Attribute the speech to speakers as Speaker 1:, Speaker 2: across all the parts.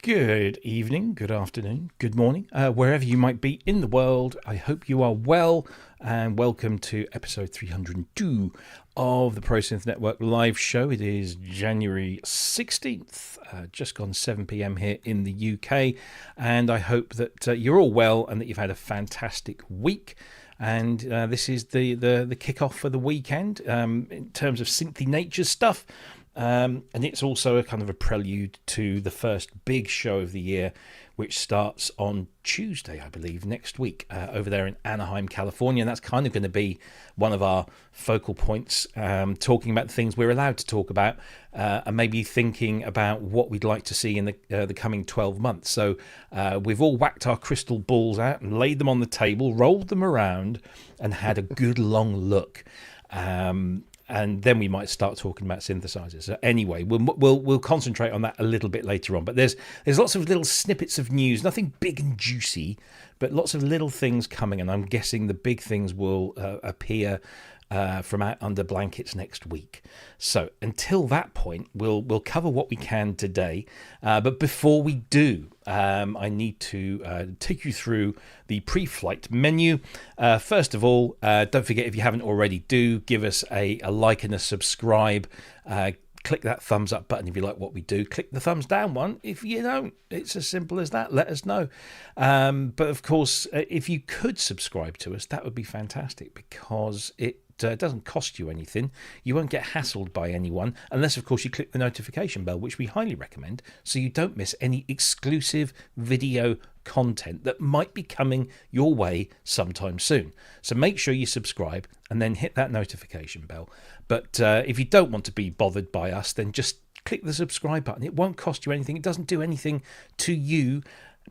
Speaker 1: Good evening, good afternoon, good morning, wherever you might be in the world. I hope you are well, and welcome to episode 302 of the ProSynth Network live show. It is January 16th, just gone 7 p.m. here in the UK, and I hope that you're all well and that you've had a fantastic week. And this is the kick-off for the weekend in terms of synthy nature stuff. And it's also a kind of a prelude to the first big show of the year, which starts on Tuesday, I believe, next week, over there in Anaheim, California. And that's kind of going to be one of our focal points, talking about the things we're allowed to talk about, and maybe thinking about what we'd like to see in the coming 12 months. So we've all whacked our crystal balls out and laid them on the table, rolled them around, and had a good long look. And then we might start talking about synthesizers. So anyway, we'll concentrate on that a little bit later on. But there's lots of little snippets of news, nothing big and juicy, but lots of little things coming. And I'm guessing the big things will appear from out under blankets next week. So until that point, we'll cover what we can today. But before we do, I need to take you through the pre-flight menu. First of all, don't forget, if you haven't already, do give us a like and a subscribe. Click that thumbs up button if you like what we do. Click the thumbs down one if you don't. It's as simple as that. Let us know. But of course, if you could subscribe to us, that would be fantastic, because it doesn't cost you anything. You won't get hassled by anyone unless, of course, you click the notification bell, which we highly recommend, so you don't miss any exclusive video content that might be coming your way sometime soon. So make sure you subscribe and then hit that notification bell. But if you don't want to be bothered by us, then just click the subscribe button. It won't cost you anything. It doesn't do anything to you,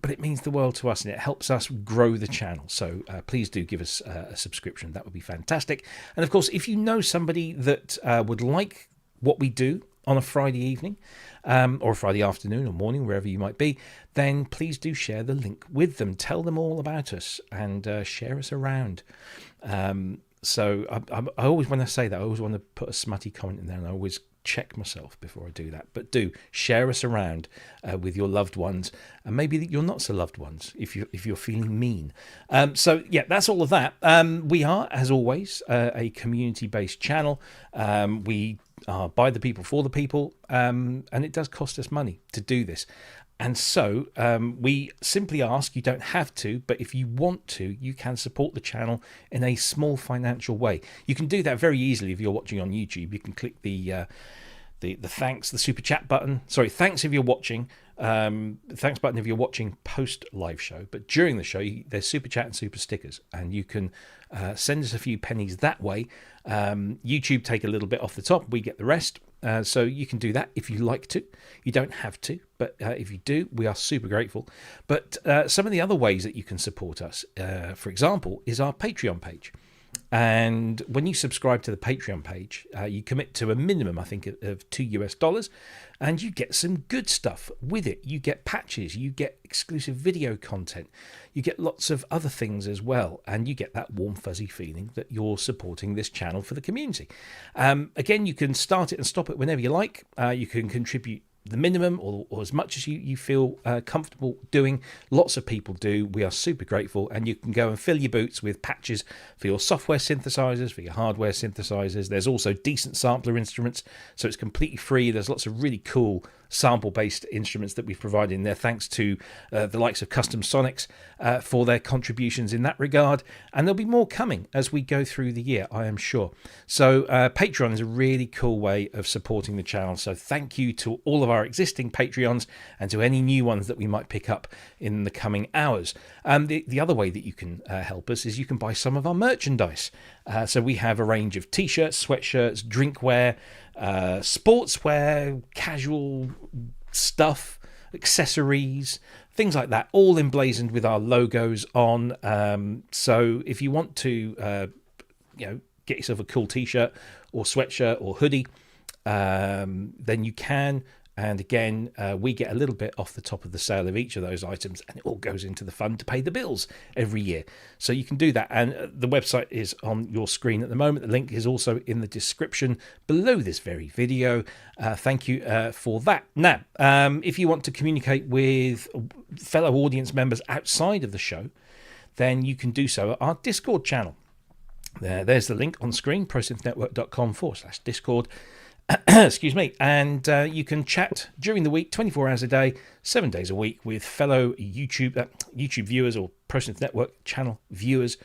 Speaker 1: but it means the world to us, and it helps us grow the channel. So please do give us a subscription. That would be fantastic. And of course, if you know somebody that would like what we do on a Friday evening, or a Friday afternoon or morning, wherever you might be, then please do share the link with them. Tell them all about us and share us around. So I always, when I say that, I always want to put a smutty comment in there, and I always check myself before I do that. But do share us around with your loved ones, and maybe your not so loved ones if you're feeling mean. So yeah, that's all of that. We are, as always, a community-based channel. We are by the people for the people, and it does cost us money to do this. And so we simply ask, you don't have to, but if you want to, you can support the channel in a small financial way. You can do that very easily if you're watching on YouTube. You can click the thanks, the super chat button. Sorry, thanks if you're watching. Thanks button if you're watching post live show. But during the show, there's super chat and super stickers, and you can send us a few pennies that way. YouTube take a little bit off the top. We get the rest. So you can do that if you like to. You don't have to, but if you do, we are super grateful. But some of the other ways that you can support us, for example, is our Patreon page. And when you subscribe to the Patreon page, you commit to a minimum, I think, of $2, and you get some good stuff with it. You get patches, you get exclusive video content, you get lots of other things as well, and you get that warm, fuzzy feeling that you're supporting this channel for the community. Again, you can start it and stop it whenever you like. You can contribute the minimum or as much as you feel comfortable doing. Lots of people do. We are super grateful, and you can go and fill your boots with patches for your software synthesizers, for your hardware synthesizers. There's also decent sampler instruments, so it's completely free. There's lots of really cool sample-based instruments that we've provided in there, thanks to the likes of Custom Sonics for their contributions in that regard. And there'll be more coming as we go through the year, I am sure. So Patreon is a really cool way of supporting the channel. So thank you to all of our existing Patreons and to any new ones that we might pick up in the coming hours. The other way that you can help us is you can buy some of our merchandise. So we have a range of t-shirts, sweatshirts, drinkware, sportswear, casual stuff, accessories, things like that, all emblazoned with our logos on. So if you want to get yourself a cool t-shirt or sweatshirt or hoodie, then you can. And again, we get a little bit off the top of the sale of each of those items, and it all goes into the fund to pay the bills every year. So you can do that. And the website is on your screen at the moment. The link is also in the description below this very video. Thank you for that. Now, if you want to communicate with fellow audience members outside of the show, then you can do so at our Discord channel. There's the link on screen, prosynthnetwork.com/Discord. Excuse me. And you can chat during the week, 24 hours a day, 7 days a week, with fellow YouTube viewers or ProSynth Network channel viewers.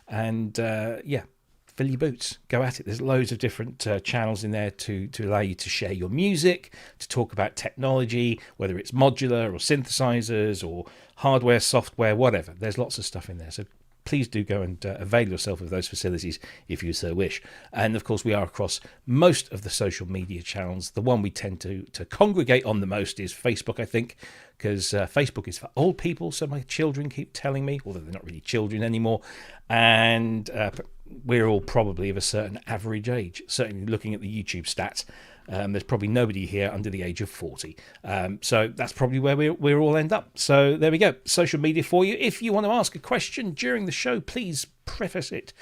Speaker 1: And fill your boots. Go at it. There's loads of different channels in there to allow you to share your music, to talk about technology, whether it's modular or synthesizers or hardware, software, whatever. There's lots of stuff in there. So please do go and avail yourself of those facilities if you so wish. And of course, we are across most of the social media channels. The one we tend to congregate on the most is Facebook, I think, because Facebook is for old people. So my children keep telling me, although they're not really children anymore. And we're all probably of a certain average age. Certainly looking at the YouTube stats, there's probably nobody here under the age of 40. So that's probably where we'll all end up. So there we go. Social media for you. If you want to ask a question during the show, please preface it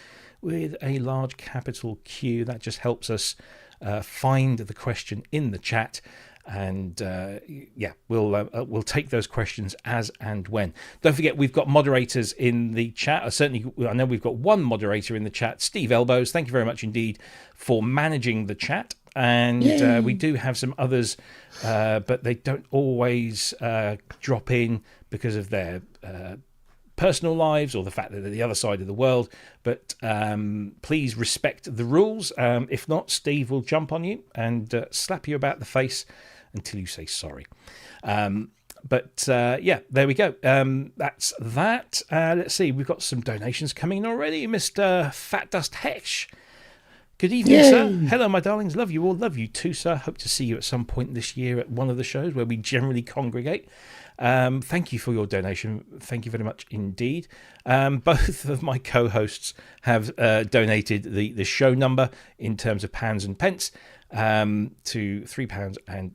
Speaker 1: with a large capital Q. That just helps us find the question in the chat. And we'll take those questions as and when. Don't forget, we've got moderators in the chat. I know we've got one moderator in the chat, Steve Elbows. Thank you very much indeed for managing the chat. And we do have some others, but they don't always drop in because of their personal lives or the fact that they're the other side of the world. But please respect the rules. If not, Steve will jump on you and slap you about the face until you say sorry. There we go. That's that. Let's see. We've got some donations coming in already. Mr. Fat Dust Hesh. Good evening, sir. Hello, my darlings. Love you all. Love you too, sir. Hope to see you at some point this year at one of the shows where we generally congregate. Thank you for your donation. Thank you very much indeed. Both of my co-hosts have donated the show number in terms of pounds and pence to £3.02.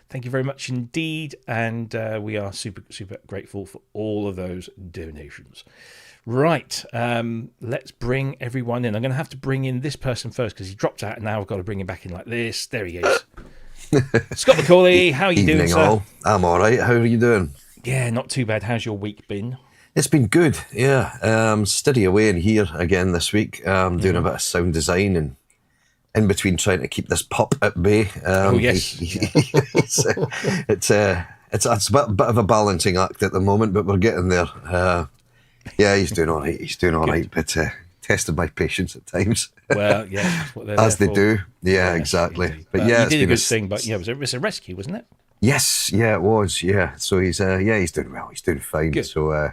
Speaker 1: Thank you very much indeed. And we are super, super grateful for all of those donations. Right, let's bring everyone in. I'm going to have to bring in this person first because he dropped out and now I've got to bring him back in like this. There he is. Scott McAuley, how are you doing, sir?
Speaker 2: All. I'm all right. How are you doing?
Speaker 1: Yeah, not too bad. How's your week been?
Speaker 2: It's been good, yeah. Steady away in here again this week. Doing a bit of sound design and in between trying to keep this pup at bay.
Speaker 1: Yes.
Speaker 2: It's a bit of a balancing act at the moment, but we're getting there. Yeah, he's doing all right. But tested my patience at times.
Speaker 1: Well, yeah, that's what they're
Speaker 2: as
Speaker 1: there
Speaker 2: they
Speaker 1: for.
Speaker 2: do. Yeah,
Speaker 1: Yes,
Speaker 2: exactly.
Speaker 1: indeed.
Speaker 2: But
Speaker 1: you did a good thing. But yeah, it's a rescue, wasn't it?
Speaker 2: Yes, yeah, it was. Yeah, so he's doing well. He's doing fine.
Speaker 1: Good.
Speaker 2: So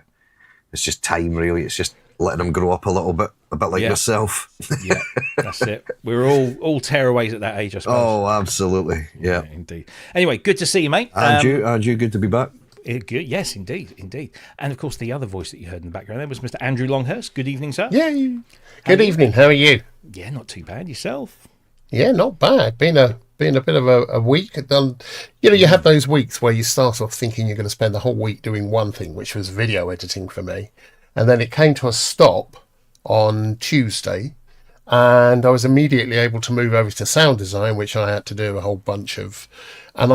Speaker 2: it's just time, really. It's just letting him grow up a little bit, a bit like myself.
Speaker 1: Yeah, that's it. We're all tearaways at that age, I suppose.
Speaker 2: Oh, absolutely. Yeah,
Speaker 1: indeed. Anyway, good to see you, mate.
Speaker 2: And you, good to be back.
Speaker 1: Good. Yes, indeed. And of course, the other voice that you heard in the background there was Mr. Andrew Longhurst. Good evening, sir.
Speaker 3: Yeah. Good evening. How are you?
Speaker 1: Yeah, not too bad. Yourself?
Speaker 3: Yeah, not bad. Been a bit of a week. You have those weeks where you start off thinking you're going to spend the whole week doing one thing, which was video editing for me, and then it came to a stop on Tuesday, and I was immediately able to move over to sound design, which I had to do a whole bunch of. And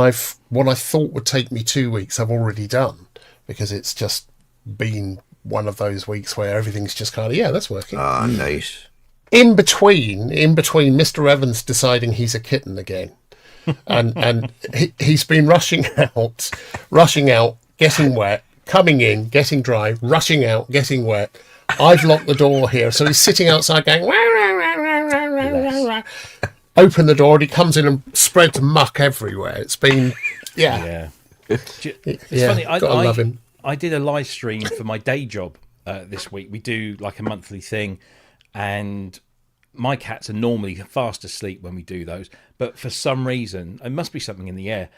Speaker 3: what I thought would take me 2 weeks, I've already done, because it's just been one of those weeks where everything's just kind of, that's working.
Speaker 2: Ah, nice.
Speaker 3: In between Mr. Evans deciding he's a kitten again, and he's been rushing out, getting wet, coming in, getting dry, rushing out, getting wet. I've locked the door here, so he's sitting outside going, wah, wah, wah, wah, wah, wah, wah. Open the door and he comes in and spreads muck everywhere. It's been,
Speaker 1: It's funny. I love him. I did a live stream for my day job this week. We do like a monthly thing, and my cats are normally fast asleep when we do those. But for some reason, it must be something in the air.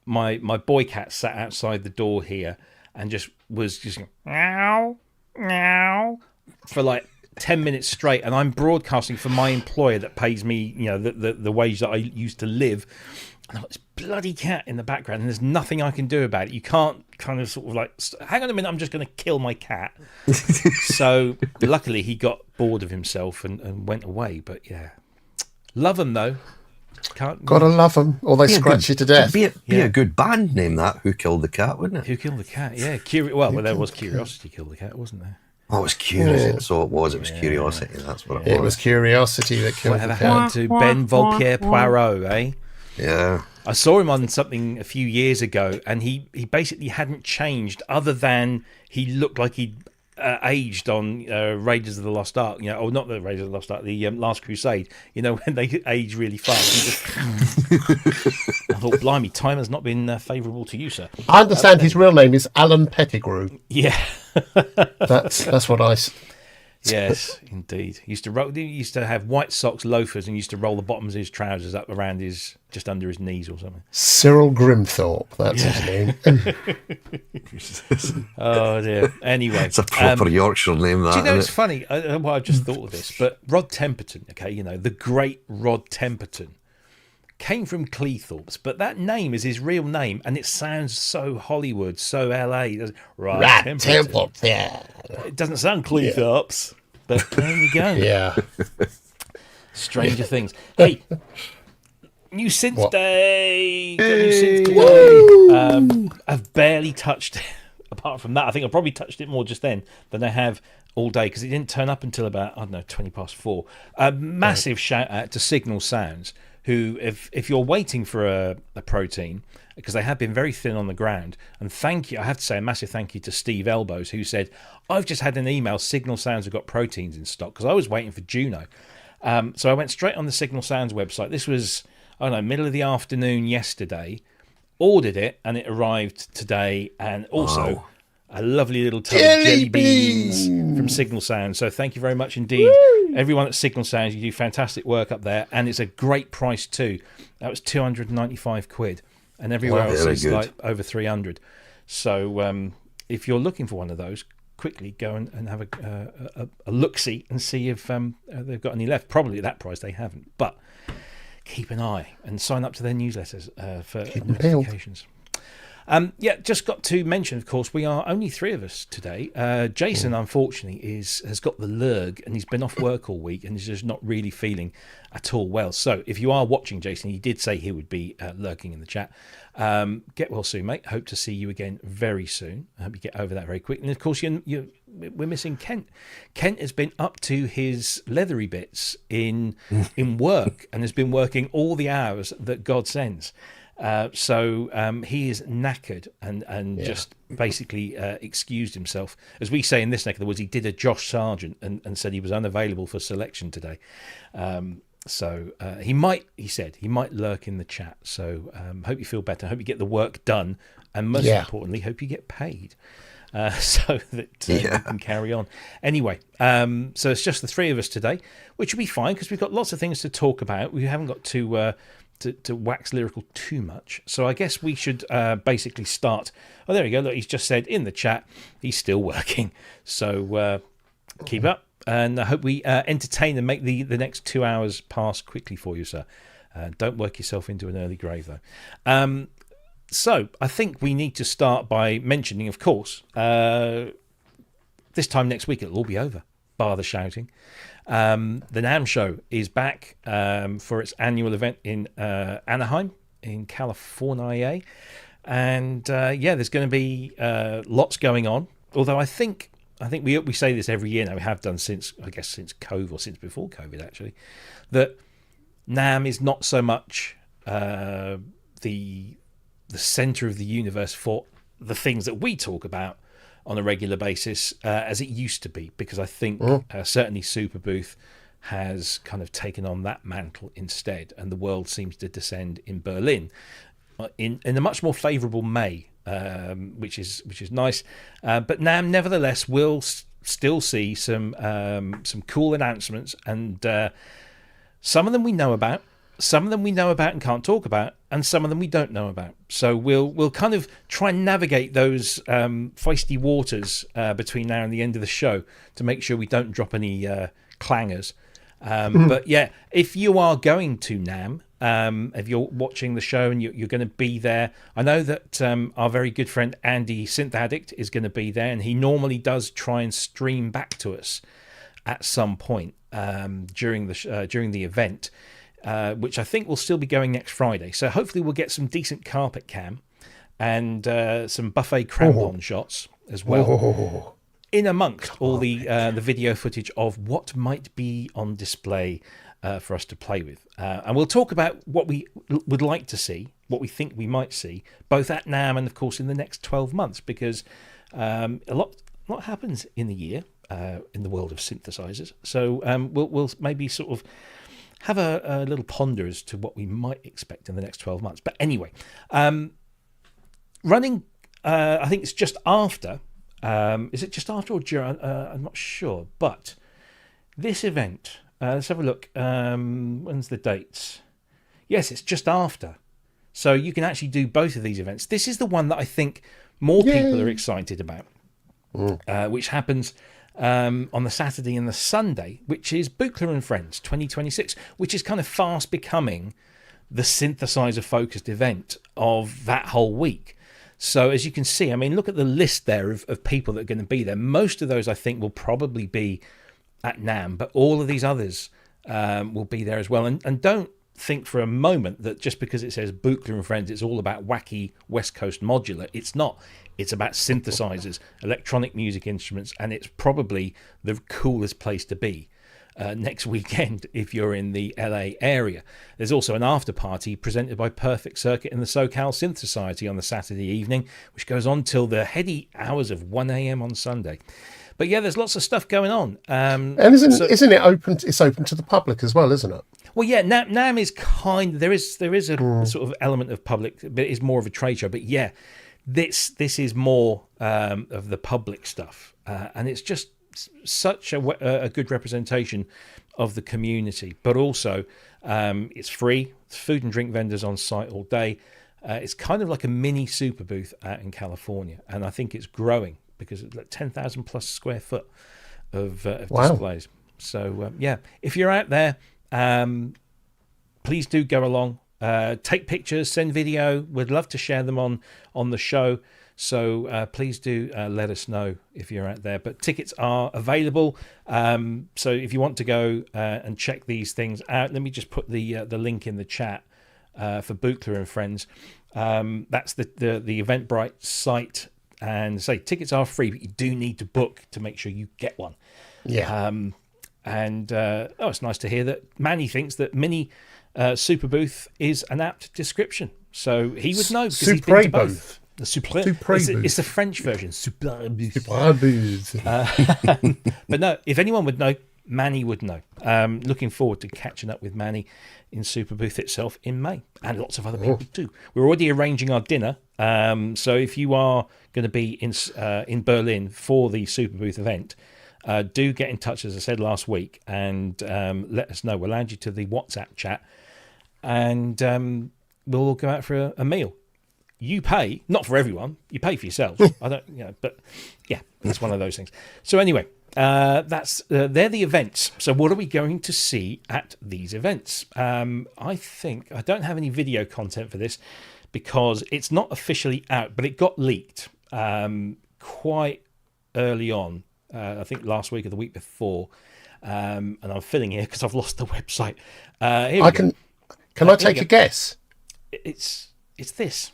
Speaker 1: My boy cat sat outside the door here and was just going, meow, meow, for like 10 minutes straight, and I'm broadcasting for my employer that pays me, the wage that I used to live. And I've got this bloody cat in the background, and there's nothing I can do about it. You can't kind of sort of like, hang on a minute, I'm just going to kill my cat. So luckily he got bored of himself and went away. But yeah, love him though.
Speaker 3: Gotta love them, or they scratch you to death.
Speaker 2: Be a good band name, that. Who Killed the Cat, wouldn't it?
Speaker 1: Who Killed the Cat? Yeah. There was Curiosity Killed the Cat, wasn't there?
Speaker 2: Oh, it was Curiosity. So it was. It was Curiosity. That's what it was.
Speaker 3: It was Curiosity that killed
Speaker 1: Whatever
Speaker 3: the cat.
Speaker 1: happened to Ben Volpierre Poirot, eh?
Speaker 2: Yeah.
Speaker 1: I saw him on something a few years ago, and he basically hadn't changed, other than he looked like he'd aged on Raiders of the Lost Ark, or not the Raiders of the Lost Ark, the Last Crusade, when they age really fast. I thought, blimey, time has not been favourable to you, sir.
Speaker 3: I understand his real name is Alan Pettigrew.
Speaker 1: Yeah.
Speaker 3: That's what I...
Speaker 1: Yes, indeed. He used to have white socks, loafers, and used to roll the bottoms of his trousers up around just under his knees or something.
Speaker 3: Cyril Grimthorpe, that's his name.
Speaker 1: Oh dear. Anyway,
Speaker 2: it's a proper Yorkshire name. That,
Speaker 1: do you know, it's funny. I've just thought of this, but Rod Temperton, the great Rod Temperton, came from Cleethorpes, but that name is his real name, and it sounds so Hollywood, so LA. Rod Temperton.
Speaker 3: Yeah.
Speaker 1: It doesn't sound Cleethorpes, but there we go.
Speaker 3: Yeah.
Speaker 1: Stranger things. Hey, new synth day. Got new synth today. I've barely touched it. Apart from that, I think I probably touched it more just then than I have all day, because it didn't turn up until about 4:20. A massive shout out to Signal Sounds, who, if you're waiting for a protein, because they have been very thin on the ground, and thank you, I have to say a massive thank you to Steve Elbows, who said, I've just had an email, Signal Sounds have got proteins in stock, because I was waiting for Juno. So I went straight on the Signal Sounds website. This was, middle of the afternoon yesterday, ordered it, and it arrived today, and also a lovely little tub of jelly beans from Signal Sounds. So thank you very much indeed. Woo! Everyone at Signal Sounds, you do fantastic work up there, and it's a great price too. That was 295 quid, and everywhere else is like over 300. So if you're looking for one of those, quickly go and have a look-see and see if they've got any left. Probably at that price they haven't, but keep an eye and sign up to their newsletters for notifications. Just got to mention, of course, we are only three of us today. Jason, unfortunately, has got the lurg, and he's been off work all week and is just not really feeling at all well. So if you are watching, Jason, he did say he would be lurking in the chat. Get well soon, mate. Hope to see you again very soon. I hope you get over that very quick. And, of course, we're missing Kent. Kent has been up to his leathery bits in work and has been working all the hours that God sends. So he is knackered and just basically excused himself. As we say in this neck of the woods, he did a Josh Sargent and said he was unavailable for selection today. So he might lurk in the chat. So hope you feel better. Hope you get the work done. And most importantly, hope you get paid. So that you can carry on. Anyway, so it's just the three of us today, which will be fine because we've got lots of things to talk about. We haven't got to wax lyrical too much. So I guess we should basically start. Oh, there we go. Look, he's just said in the chat he's still working. So keep up. And I hope we entertain and make the next 2 hours pass quickly for you, sir. Don't work yourself into an early grave, though. So I think we need to start by mentioning, of course, this time next week it'll all be over, bar the shouting. The NAMM show is back for its annual event in Anaheim in California. And there's going to be lots going on. Although I think we say this every year now, we have done since COVID, or since before COVID actually, that NAMM is not so much the center of the universe for the things that we talk about on a regular basis as it used to be, because I think certainly Super Booth has kind of taken on that mantle instead, and the world seems to descend in Berlin in a much more favourable May, which is nice. But NAMM nevertheless will still see some cool announcements, and some of them we know about, some of them we know about and can't talk about, and some of them we don't know about. So we'll kind of try and navigate those feisty waters between now and the end of the show to make sure we don't drop any clangers. But yeah, if you are going to NAMM, if you're watching the show and you're going to be there, I know that our very good friend Andy Synth Addict is going to be there, and he normally does try and stream back to us at some point during the event. Which I think will still be going next Friday. So hopefully we'll get some decent carpet cam and some buffet crampon shots as well, in amongst all the video footage of what might be on display for us to play with. And we'll talk about what we would like to see, what we think we might see, both at NAMM and, of course, in the next 12 months, because a lot happens in the year in the world of synthesizers. So we'll maybe sort of have a little ponder as to what we might expect in the next 12 months. But anyway, running, I think it's just after. Is it just after or during? I'm not sure. But this event, let's have a look. When's the dates? Yes, it's just after. So you can actually do both of these events. This is the one that I think more people are excited about, which happens on the Saturday and the Sunday, which is Buchler and Friends 2026, which is kind of fast becoming the synthesizer focused event of that whole week. So as you can see, I mean, look at the list there of people that are going to be there. Most of those I think will probably be at NAMM, but all of these others will be there as well. And don't think for a moment that just because it says Buchler and Friends, it's all about wacky West Coast modular. It's not. It's about synthesizers, electronic music instruments, and it's probably the coolest place to be next weekend if you're in the LA area. There's also an after party presented by Perfect Circuit and the SoCal Synth Society on the Saturday evening, which goes on till the heady hours of 1 a.m. on Sunday. But yeah, there's lots of stuff going on.
Speaker 3: And isn't it open? It's open to the public as well, isn't it?
Speaker 1: Well, yeah, NAMM is there is a sort of element of public, but it is more of a trade show. But yeah, this is more of the public stuff, and it's just such a good representation of the community. But also, it's free. It's food and drink vendors on site all day. It's kind of like a mini super booth out in California, and I think it's growing because it's like 10,000 plus square foot of displays. So yeah, if you're out there, please do go along. Take pictures, send video. We'd love to share them on the show. So please do let us know if you're out there. But tickets are available. So if you want to go and check these things out, let me just put the link in the chat for Buchler and Friends. That's the Eventbrite site. And say tickets are free, but you do need to book to make sure you get one.
Speaker 3: Yeah.
Speaker 1: It's nice to hear that Manny thinks that Mini Super Booth is an apt description. So he would know because he's been to both. The Super it's the French version. Super Booth. But no, if anyone would know, Manny would know. Looking forward to catching up with Manny in Super Booth itself in May, and lots of other people too. We're already arranging our dinner. So if you are going to be in Berlin for the Super Booth event, do get in touch, as I said last week, and let us know. We'll add you to the WhatsApp chat, and we'll all go out for a meal. You pay, not for everyone. You pay for yourself. I don't, but yeah, it's one of those things. So anyway, they're the events. So what are we going to see at these events? I think I don't have any video content for this because it's not officially out, but it got leaked quite early on. I think last week or the week before, and I'm filling here because I've lost the website.
Speaker 3: Can I take a guess?
Speaker 1: It's this.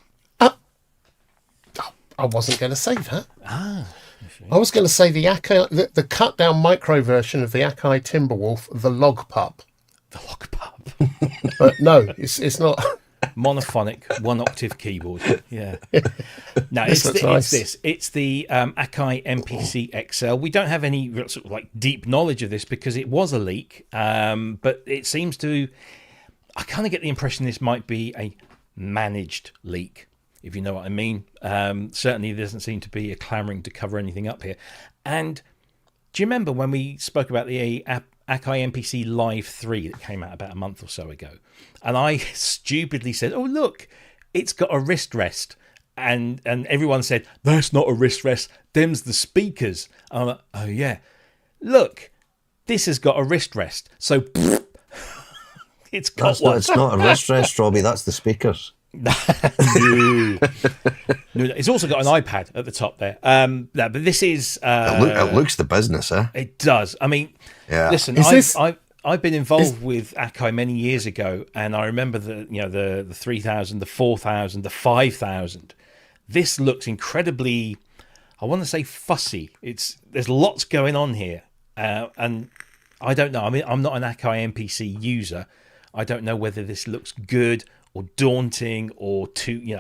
Speaker 3: I wasn't going to say that. I was going to say the Akai, the cut down micro version of the Akai Timberwolf, the Log Pup.
Speaker 1: The Log Pup.
Speaker 3: But no, it's not.
Speaker 1: Monophonic, one octave keyboard. Yeah. No, it's this. It's the Akai MPC XL. We don't have any real sort of like deep knowledge of this because it was a leak. But it seems to. I kind of get the impression this might be a managed leak, if you know what I mean. Certainly there doesn't seem to be a clamouring to cover anything up here. And do you remember when we spoke about the Akai MPC Live 3 that came out about a month or so ago. And I stupidly said, oh, look, it's got a wrist rest. And everyone said, that's not a wrist rest. Them's the speakers. And I'm like, oh, yeah. Look, this has got a wrist rest. So it's got one.
Speaker 2: It's not a wrist rest, Robbie. That's the speakers.
Speaker 1: No, it's also got an iPad at the top there. No, but this is.
Speaker 2: It looks the business, eh?
Speaker 1: It does. I mean, listen, I've been involved with Akai many years ago, and I remember the 3000, the 4000, the 5000. This looks incredibly, I want to say, fussy. There's lots going on here, and I don't know. I mean, I'm not an Akai MPC user. I don't know whether this looks good or daunting or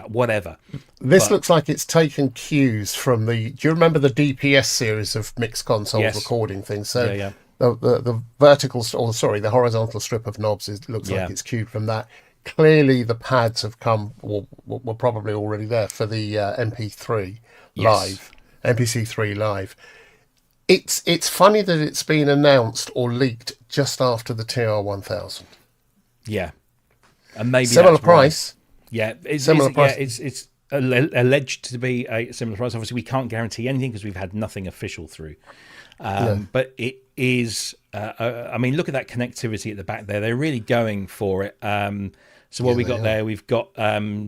Speaker 1: whatever.
Speaker 3: This looks like it's taken cues from do you remember the DPS series of mixed console recording things? So
Speaker 1: yeah.
Speaker 3: The the horizontal strip of knobs looks like it's cued from that. Clearly the pads have come, or were probably already there for the MP3 Live, MPC3 Live. It's funny that it's been announced or leaked just after the TR-1000.
Speaker 1: Yeah. And maybe
Speaker 3: similar price.
Speaker 1: Yeah, it's alleged to be a similar price. Obviously, we can't guarantee anything because we've had nothing official through. But it is. I mean, look at that connectivity at the back there. They're really going for it. So what we got there? We've got combi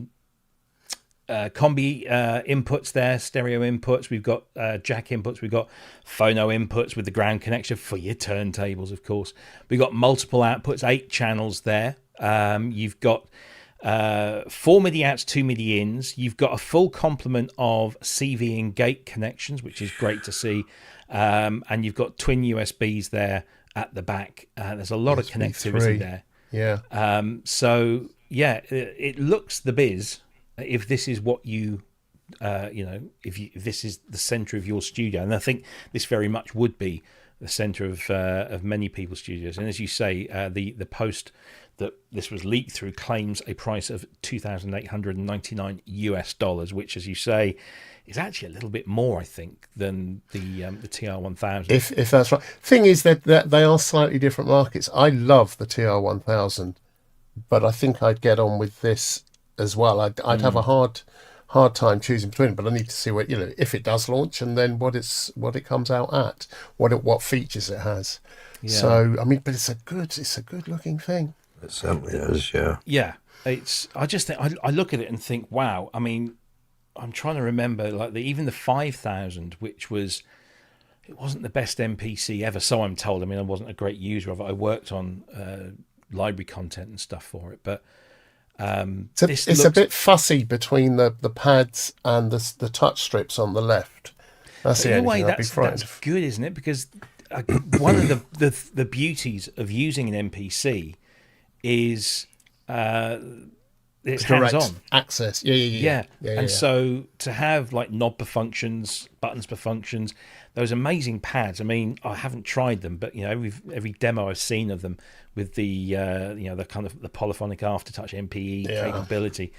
Speaker 1: inputs there, stereo inputs. We've got jack inputs. We've got phono inputs with the ground connection for your turntables, of course. We've got multiple outputs, 8 channels there. You've got 4 MIDI outs, 2 MIDI ins. You've got a full complement of CV and gate connections, which is great to see. And you've got twin USBs there at the back. There's a lot of connectivity there.
Speaker 3: Yeah.
Speaker 1: So yeah, it looks the biz. If this is what if this is the center of your studio, and I think this very much would be the center of many people's studios. And as you say, the post that this was leaked through claims a price of $2,899 US, which, as you say, is actually a little bit more, I think, than the TR-1000.
Speaker 3: If that's right. Thing is that they are slightly different markets. I love the TR-1000, but I think I'd get on with this as well. I'd have a hard time choosing between them, but I need to see what if it does launch, and then what it comes out at, what features it has. Yeah. So I mean, but it's a good looking thing.
Speaker 2: It certainly is, yeah.
Speaker 1: Yeah, I just think I look at it and think, wow. I mean, I'm trying to remember even the 5000, which it wasn't the best MPC ever, so I'm told. I mean, I wasn't a great user of it. I worked on library content and stuff for it, but
Speaker 3: it's a bit fussy between the pads and the touch strips on the left. That's the only thing I'd be frightened of.
Speaker 1: That's good, isn't it? Because one of the beauties of using an MPC is it's hands-on
Speaker 3: access.
Speaker 1: Yeah. So to have knob per functions, buttons per functions, those amazing pads. I mean, I haven't tried them, but every demo I've seen of them with the the kind of the polyphonic aftertouch MPE capability.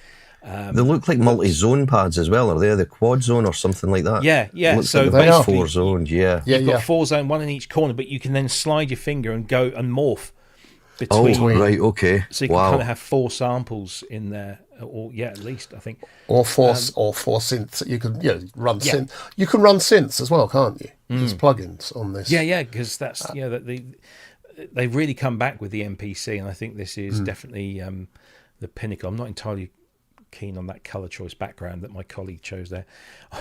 Speaker 2: They look like multi-zone pads as well. Are they the quad zone or something like that?
Speaker 1: Yeah.
Speaker 2: So like they are 4 zoned. You've
Speaker 1: got 4 zone, one in each corner, but you can then slide your finger and go and morph between.
Speaker 2: Oh, right, okay.
Speaker 1: So you can kind of have 4 samples in there, or at least I think.
Speaker 3: Or 4 synths. You can run synth. You can run synths as well, can't you? There's plugins on this.
Speaker 1: Yeah, because that's they've really come back with the MPC, and I think this is definitely the pinnacle. I'm not entirely keen on that colour choice background that my colleague chose there.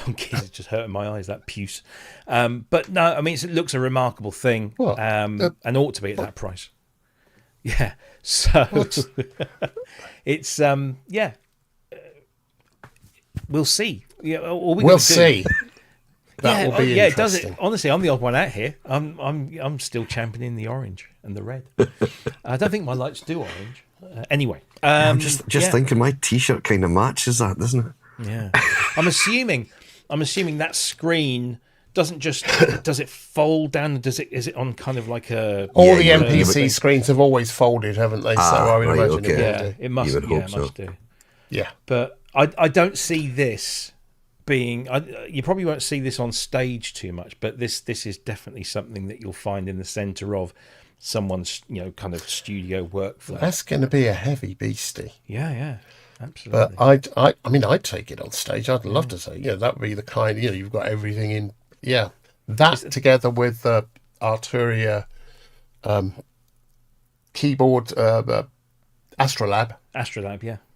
Speaker 1: It's just hurting my eyes, that puce. But no, I mean, it looks a remarkable thing, and ought to be at that price. Yeah, so it's we'll see. Yeah,
Speaker 3: we'll see. That will be interesting.
Speaker 1: It does it. Honestly, I'm the odd one out here. I'm still championing the orange and the red. I don't think my lights do orange. Anyway,
Speaker 2: I'm just thinking my T-shirt kind of matches that, doesn't it?
Speaker 1: Yeah, I'm assuming that screen doesn't just does it fold down? Is it on kind of like a?
Speaker 3: All the MPC screens have always folded, haven't they? So I would imagine
Speaker 1: it must.
Speaker 2: You would hope so.
Speaker 1: Must do.
Speaker 3: Yeah,
Speaker 1: but I don't see this being. You probably won't see this on stage too much, but this is definitely something that you'll find in the centre of someone's kind of studio workflow.
Speaker 3: That's going to be a heavy beastie.
Speaker 1: Yeah, absolutely.
Speaker 3: But I'd take it on stage. I'd love to say, that would be the kind. You've got everything in. Yeah, that together with the Arturia keyboard, Astrolab.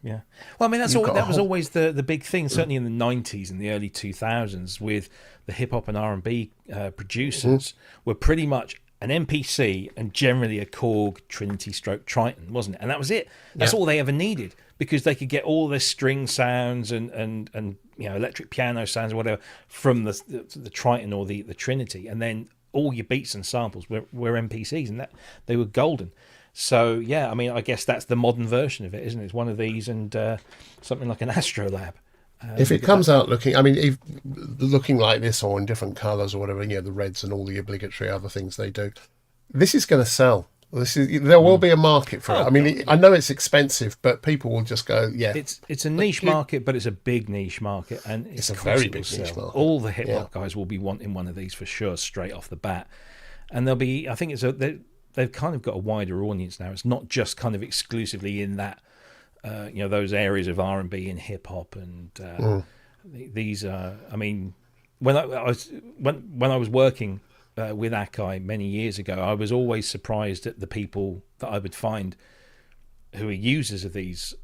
Speaker 1: Yeah. Well, I mean, that was always the big thing, certainly in the 90s and the early 2000s, with the hip hop and R&B producers were pretty much an MPC and generally a Korg Trinity stroke Triton, wasn't it? And that was it. That's all they ever needed, because they could get all their string sounds and electric piano sounds or whatever from the Triton or the Trinity, and then all your beats and samples were MPCs, and that they were golden. So yeah, I mean, I guess that's the modern version of it, isn't it? It's one of these and something like an Astrolab.
Speaker 3: If it comes out looking like this or in different colours or whatever, the reds and all the obligatory other things they do, this is going to sell. There will be a market for it. I mean, I know it's expensive, but people will just go, yeah.
Speaker 1: It's a niche market, but it's a big niche market, and it's a
Speaker 3: very big niche market.
Speaker 1: All the hip hop guys will be wanting one of these for sure, straight off the bat, and they'll be. I think they've kind of got a wider audience now. It's not just kind of exclusively in that. Those areas of R&B and hip hop, and these are. I mean, when I was working with Akai many years ago, I was always surprised at the people that I would find who are users of these.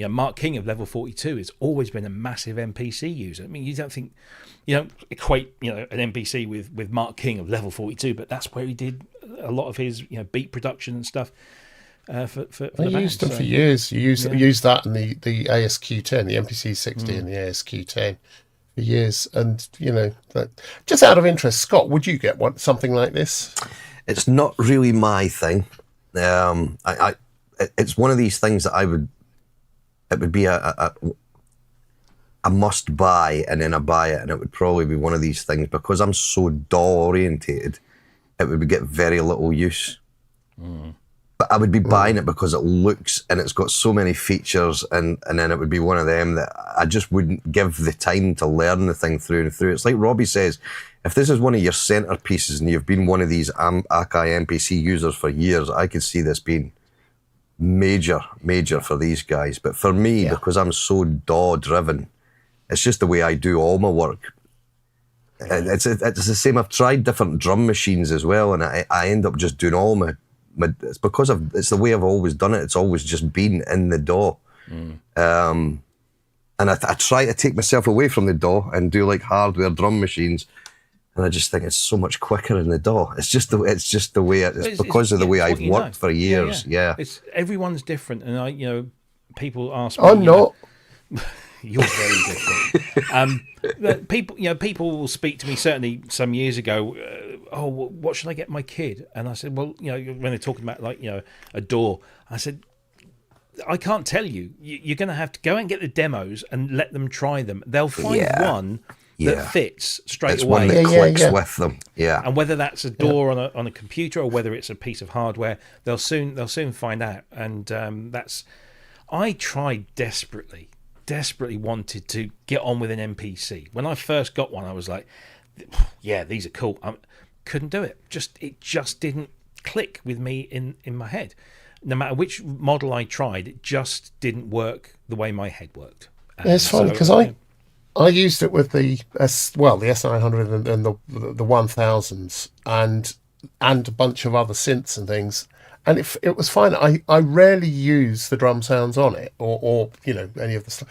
Speaker 1: Mark King of Level 42 has always been a massive MPC user. I mean, you don't equate an MPC with Mark King of Level 42, but that's where he did a lot of his beat production and stuff. I
Speaker 3: used them for years. You used that in the ASQ10, the MPC 60 and the ASQ10 for years. And just out of interest, Scott, would you get something like this?
Speaker 2: It's not really my thing. It's one of these things that it would be a must buy, and then I buy it, and it would probably be one of these things, because I'm so DAW orientated, it would get very little use. But I would be buying it because it looks, and it's got so many features, and then it would be one of them that I just wouldn't give the time to learn the thing through and through. It's like Robbie says, if this is one of your centerpieces and you've been one of these Akai MPC users for years, I could see this being major for these guys. But for me, because I'm so DAW driven, it's just the way I do all my work. It's the same. I've tried different drum machines as well, and I end up just doing all my it's because it's the way I've always done it. It's always just been in the DAW. And I try to take myself away from the DAW and do like hardware drum machines, and I just think it's so much quicker in the DAW. It's the way it's because of the way I've worked for years. Yeah.
Speaker 1: It's everyone's different, and people ask me,
Speaker 3: I'm not.
Speaker 1: You're very different. People will speak to me, certainly some years ago, what should I get my kid? And I said, well, when they're talking about a DAW, I said, I can't tell you. You're going to have to go and get the demos and let them try them. They'll find one that fits straight away.
Speaker 2: One that clicks with them. Yeah.
Speaker 1: And whether that's a DAW on a computer or whether it's a piece of hardware, they'll soon find out. And I tried desperately wanted to get on with an MPC. When I first got one, I was like, yeah, these are cool. Couldn't do it. It just didn't click with me in my head. No matter which model I tried, it just didn't work the way my head worked.
Speaker 3: It's funny because I used it with the S900 and the 1000s and a bunch of other synths and things. And it was fine. I rarely use the drum sounds on it or any of the stuff.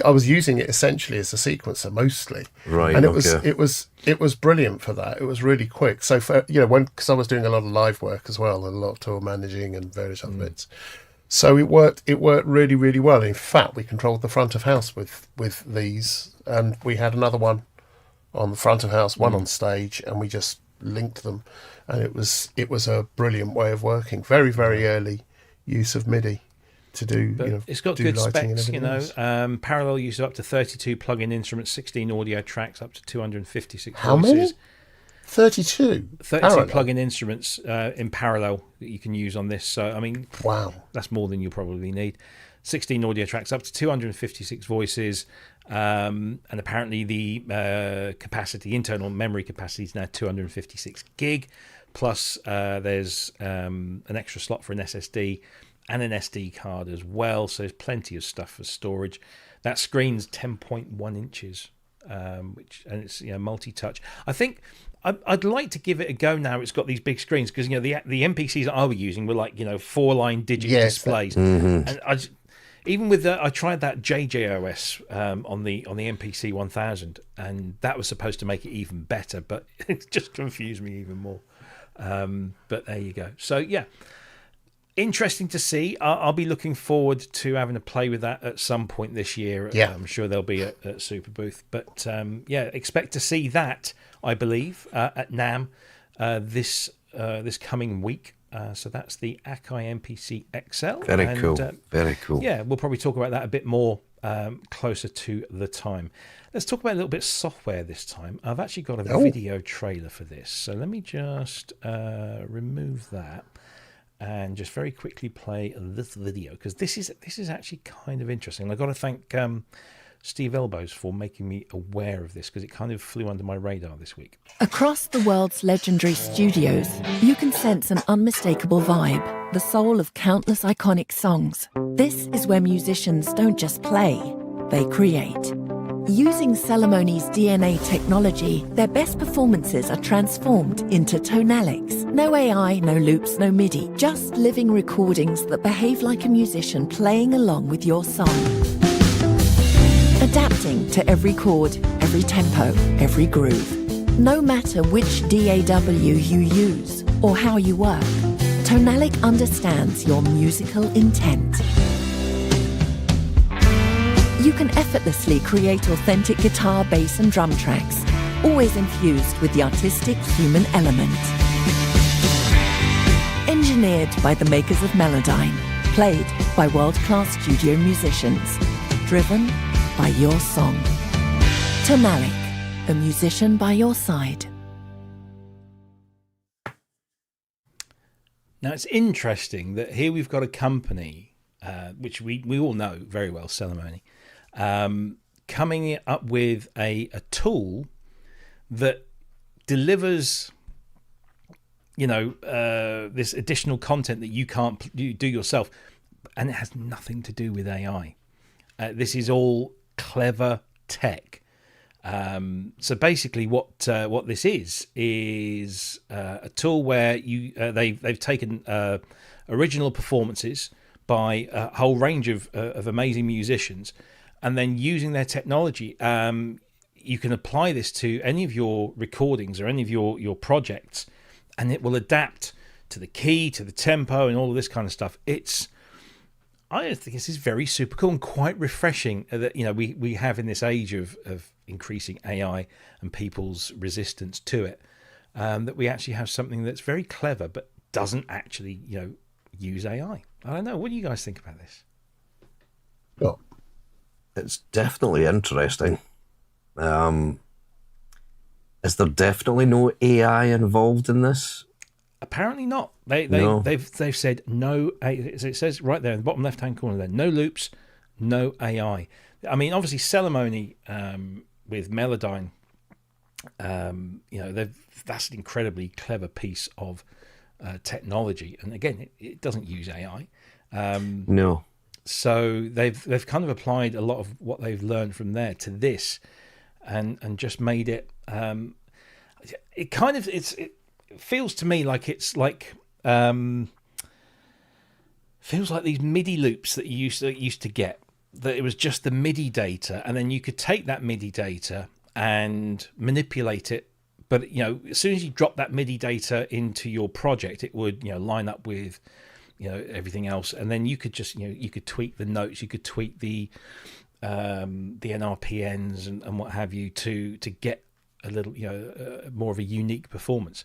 Speaker 3: I was using it essentially as a sequencer mostly.
Speaker 2: Right.
Speaker 3: And it was brilliant for that. It was really quick. So for because I was doing a lot of live work as well and a lot of tour managing and various other bits. So it worked really, really well. In fact, we controlled the front of house with these, and we had another one on the front of house, one on stage, and we just linked them. And it was a brilliant way of working. Very, very early use of MIDI to do.
Speaker 1: It's got good specs. Parallel use of up to 32 plug-in instruments, 16 audio tracks, up to 256
Speaker 3: How
Speaker 1: voices.
Speaker 3: Many? 32.
Speaker 1: 32 plug-in instruments in parallel that you can use on this. So I mean,
Speaker 3: wow,
Speaker 1: that's more than you'll probably need. 16 audio tracks, up to 256 voices. And apparently the internal memory capacity is now 256 gig. Plus, there's an extra slot for an SSD and an SD card as well. So there's plenty of stuff for storage. That screen's 10.1 inches, and it's multi-touch. I think I'd like to give it a go now. It's got these big screens because the MPCs that I was using were like 4-line digit displays, and even with I tried that JJOS on the MPC 1000, and that was supposed to make it even better, but it just confused me even more. But there you go. So yeah, interesting to see. I'll be looking forward to having a play with that at some point this year.
Speaker 3: Yeah.
Speaker 1: I'm sure they'll be at Super Booth. But expect to see that, I believe, at NAMM this coming week. So that's the Akai MPC XL.
Speaker 2: Very cool. Very cool.
Speaker 1: Yeah, we'll probably talk about that a bit more closer to the time. Let's talk about a little bit of software this time. I've actually got a video trailer for this. So let me just remove that and just very quickly play this video, because this is actually kind of interesting. I've got to thank Steve Elbows for making me aware of this, because it kind of flew under my radar this week.
Speaker 4: Across the world's legendary studios, you can sense an unmistakable vibe, the soul of countless iconic songs. This is where musicians don't just play, they create. Using Celemoni's DNA technology, their best performances are transformed into Tonalics. No AI, no loops, no MIDI, just living recordings that behave like a musician playing along with your song. Adapting to every chord, every tempo, every groove. No matter which DAW you use or how you work, Tonalic understands your musical intent. You can effortlessly create authentic guitar, bass and drum tracks, always infused with the artistic human element. Engineered by the makers of Melodyne, played by world-class studio musicians, driven by your song. Tonalic, a musician by your side.
Speaker 1: Now it's interesting that here we've got a company, which we all know very well, Celemoni, coming up with a tool that delivers, this additional content that you can't do yourself, and it has nothing to do with AI. This is all clever tech. So basically, what this is a tool where they've taken original performances by a whole range of amazing musicians, and then using their technology, you can apply this to any of your recordings or any of your projects, and it will adapt to the key, to the tempo, and all of this kind of stuff. I think this is very super cool and quite refreshing that we have in this age of increasing AI and people's resistance to it, that we actually have something that's very clever but doesn't actually use AI. I don't know. What do you guys think about this?
Speaker 2: Well, it's definitely interesting. Is there definitely no AI involved in this?
Speaker 1: Apparently not. They've said no. It says right there in the bottom left hand corner there, no loops, no AI. I mean, obviously Celemoni with Melodyne, that's an incredibly clever piece of technology, and again, it doesn't use AI.
Speaker 2: No. So
Speaker 1: they've kind of applied a lot of what they've learned from there to this, and just made it. It feels to me like it's like feels like these MIDI loops that you used to get. That it was just the MIDI data, and then you could take that MIDI data and manipulate it. But as soon as you drop that MIDI data into your project, it would line up with everything else, and then you could just you could tweak the notes, you could tweak the NRPNs and what have you to get a little more of a unique performance.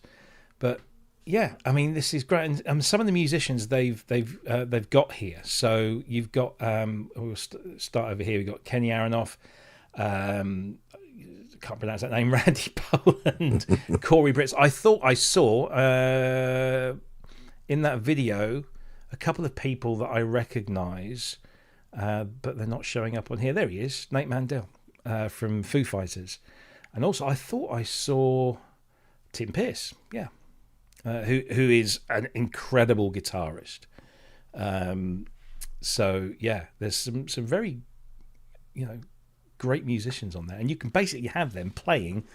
Speaker 1: But yeah, I mean, this is great, and some of the musicians they've got here. So you've got we'll start over here. We've got Kenny Aronoff, can't pronounce that name, Randy Poland, Corey Britz. I thought I saw in that video a couple of people that I recognise, but they're not showing up on here. There he is, Nate Mandel from Foo Fighters, and also I thought I saw Tim Pierce. Yeah. who is an incredible guitarist. So yeah, there's some very, great musicians on there, and you can basically have them playing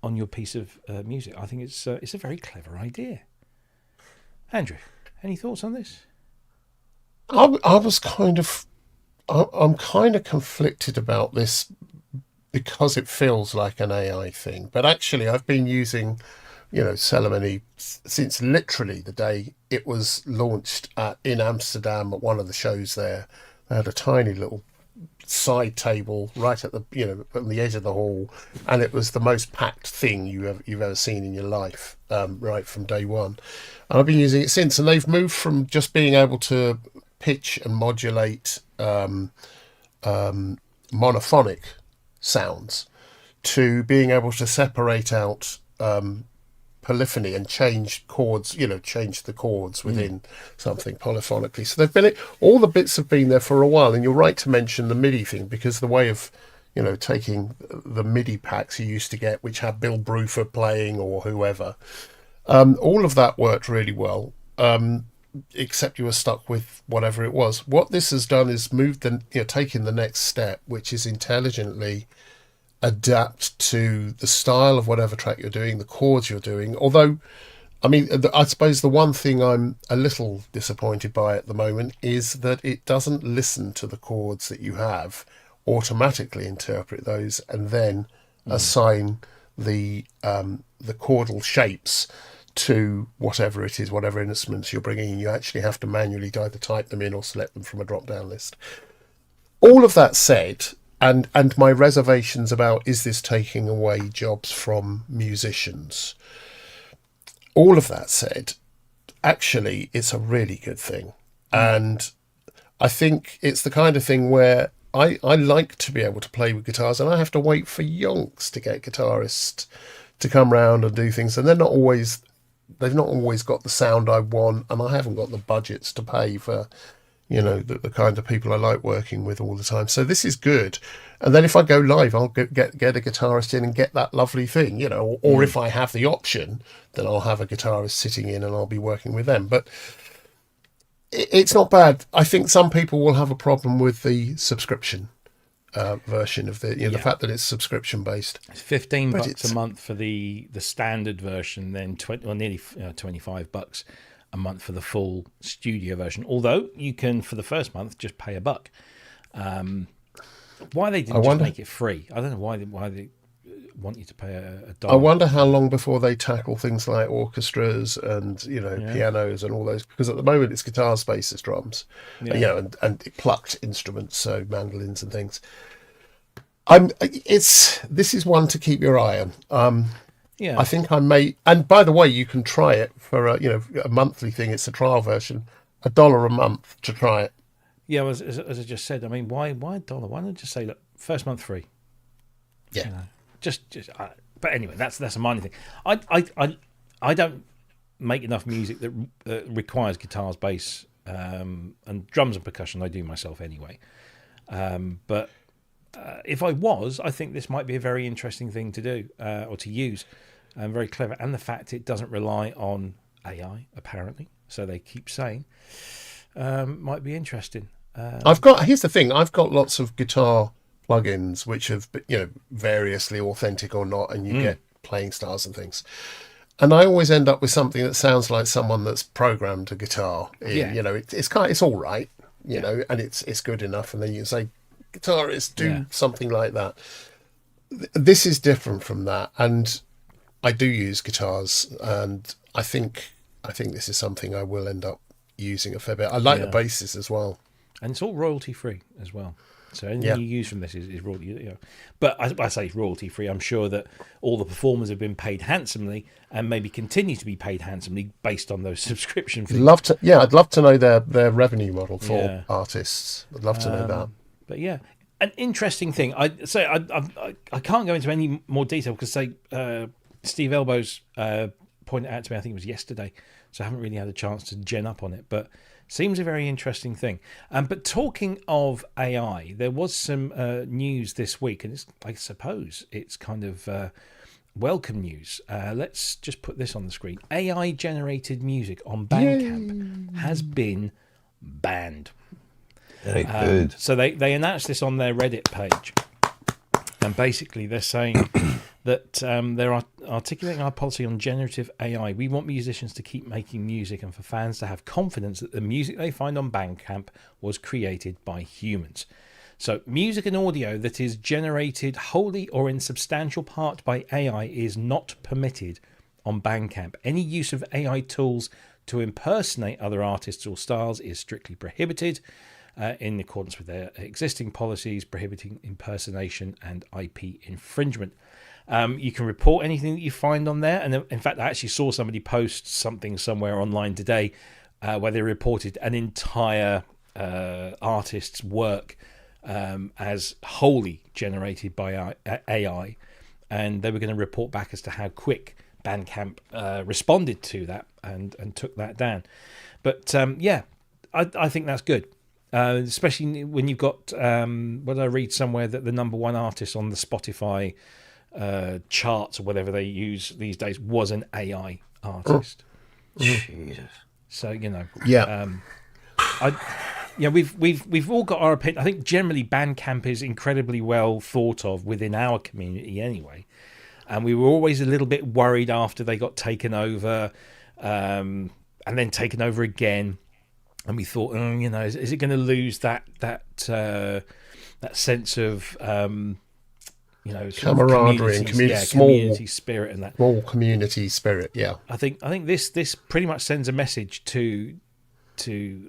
Speaker 1: on your piece of music. I think it's a very clever idea. Andrew, any thoughts on this?
Speaker 3: I was I'm kind of conflicted about this because it feels like an AI thing, but actually I've been using, Celemony since literally the day it was launched in Amsterdam at one of the shows there. They had a tiny little side table right at the on the edge of the hall, and it was the most packed thing you've ever seen in your life, right from day one. And I've been using it since, and they've moved from just being able to pitch and modulate monophonic sounds to being able to separate out polyphony and change chords, change the chords within something polyphonically. So they've been, all the bits have been there for a while. And you're right to mention the MIDI thing, because the way of, taking the MIDI packs you used to get, which had Bill Bruford playing or whoever, all of that worked really well. Except you were stuck with whatever it was. What this has done is moved taken the next step, which is intelligently adapt to the style of whatever track you're doing, the chords you're doing. Although, I suppose the one thing I'm a little disappointed by at the moment is that it doesn't listen to the chords that you have, automatically interpret those, and then assign the chordal shapes to whatever it is, whatever instruments you're bringing in. You actually have to manually either type them in or select them from a drop-down list. All of that said, and my reservations about, is this taking away jobs from musicians? All of that said, actually, it's a really good thing. And I think it's the kind of thing where I like to be able to play with guitars, and I have to wait for yonks to get guitarists to come round and do things, and they've not always got the sound I want, and I haven't got the budgets to pay for, the kind of people I like working with all the time. So this is good. And then if I go live, I'll get a guitarist in and get that lovely thing, or if I have the option, then I'll have a guitarist sitting in and I'll be working with them. But it's not bad. I think some people will have a problem with the subscription version of the fact that it's subscription based.
Speaker 1: It's $15 a month for the standard version, then nearly $25 a month for the full studio version. Although you can, for the first month, just pay $1. Why they didn't just make it free? I don't know why they want you to pay $1.
Speaker 3: I wonder how long before they tackle things like orchestras and pianos and all those, because at the moment it's guitars, basses, drums, and plucked instruments, so mandolins and things. This is one to keep your eye on. I think I may. And by the way, you can try it for a monthly thing. It's a trial version, $1 a month to try it.
Speaker 1: Yeah, as I just said, why $1? Why not just say, look, first month free?
Speaker 3: Yeah.
Speaker 1: But anyway, that's a minor thing. I don't make enough music that requires guitars, bass, and drums and percussion. I do myself anyway. But if I was, I think this might be a very interesting thing to do or to use, and very clever. And the fact it doesn't rely on AI, apparently, so they keep saying, might be interesting.
Speaker 3: Here's the thing. I've got lots of guitar plugins which have, variously authentic or not, and you get playing styles and things. And I always end up with something that sounds like someone that's programmed a guitar. It's all right, and it's good enough. And then you say, guitarist, do something like that. This is different from that, and I do use guitars, and I think this is something I will end up using a fair bit. I like the basses as well.
Speaker 1: And it's all royalty free as well. So anything you use from this is royalty. But I say royalty free. I'm sure that all the performers have been paid handsomely, and maybe continue to be paid handsomely based on those subscription fees.
Speaker 3: I'd love to know their revenue model for artists. I'd love to know that.
Speaker 1: But yeah, an interesting thing. I can't go into any more detail because Steve Elbows pointed out to me, I think it was yesterday, so I haven't really had a chance to gen up on it, but seems a very interesting thing. But talking of AI, there was some news this week, and I suppose it's kind of welcome news. Let's just put this on the screen. AI generated music on Bandcamp has been banned.
Speaker 2: Very good.
Speaker 1: So they announced this on their Reddit page, and basically they're saying that they're articulating our policy on generative AI. We want musicians to keep making music and for fans to have confidence that the music they find on Bandcamp was created by humans. So music and audio that is generated wholly or in substantial part by AI is not permitted on Bandcamp. Any use of AI tools to impersonate other artists or styles is strictly prohibited. In accordance with their existing policies prohibiting impersonation and IP infringement. You can report anything that you find on there. And in fact, I actually saw somebody post something somewhere online today where they reported an entire artist's work as wholly generated by AI. And they were going to report back as to how quick Bandcamp responded to that and took that down. But I think that's good. Especially when you've got, what did I read somewhere, that the number one artist on the Spotify charts or whatever they use these days was an AI artist.
Speaker 2: Jesus.
Speaker 1: So,
Speaker 3: Yeah.
Speaker 1: We've all got our opinion. I think generally Bandcamp is incredibly well thought of within our community anyway. And we were always a little bit worried after they got taken over and then taken over again. And we thought, is it going to lose that sense of,
Speaker 3: camaraderie and
Speaker 1: community spirit and that
Speaker 3: small community spirit? Yeah,
Speaker 1: I think this pretty much sends a message to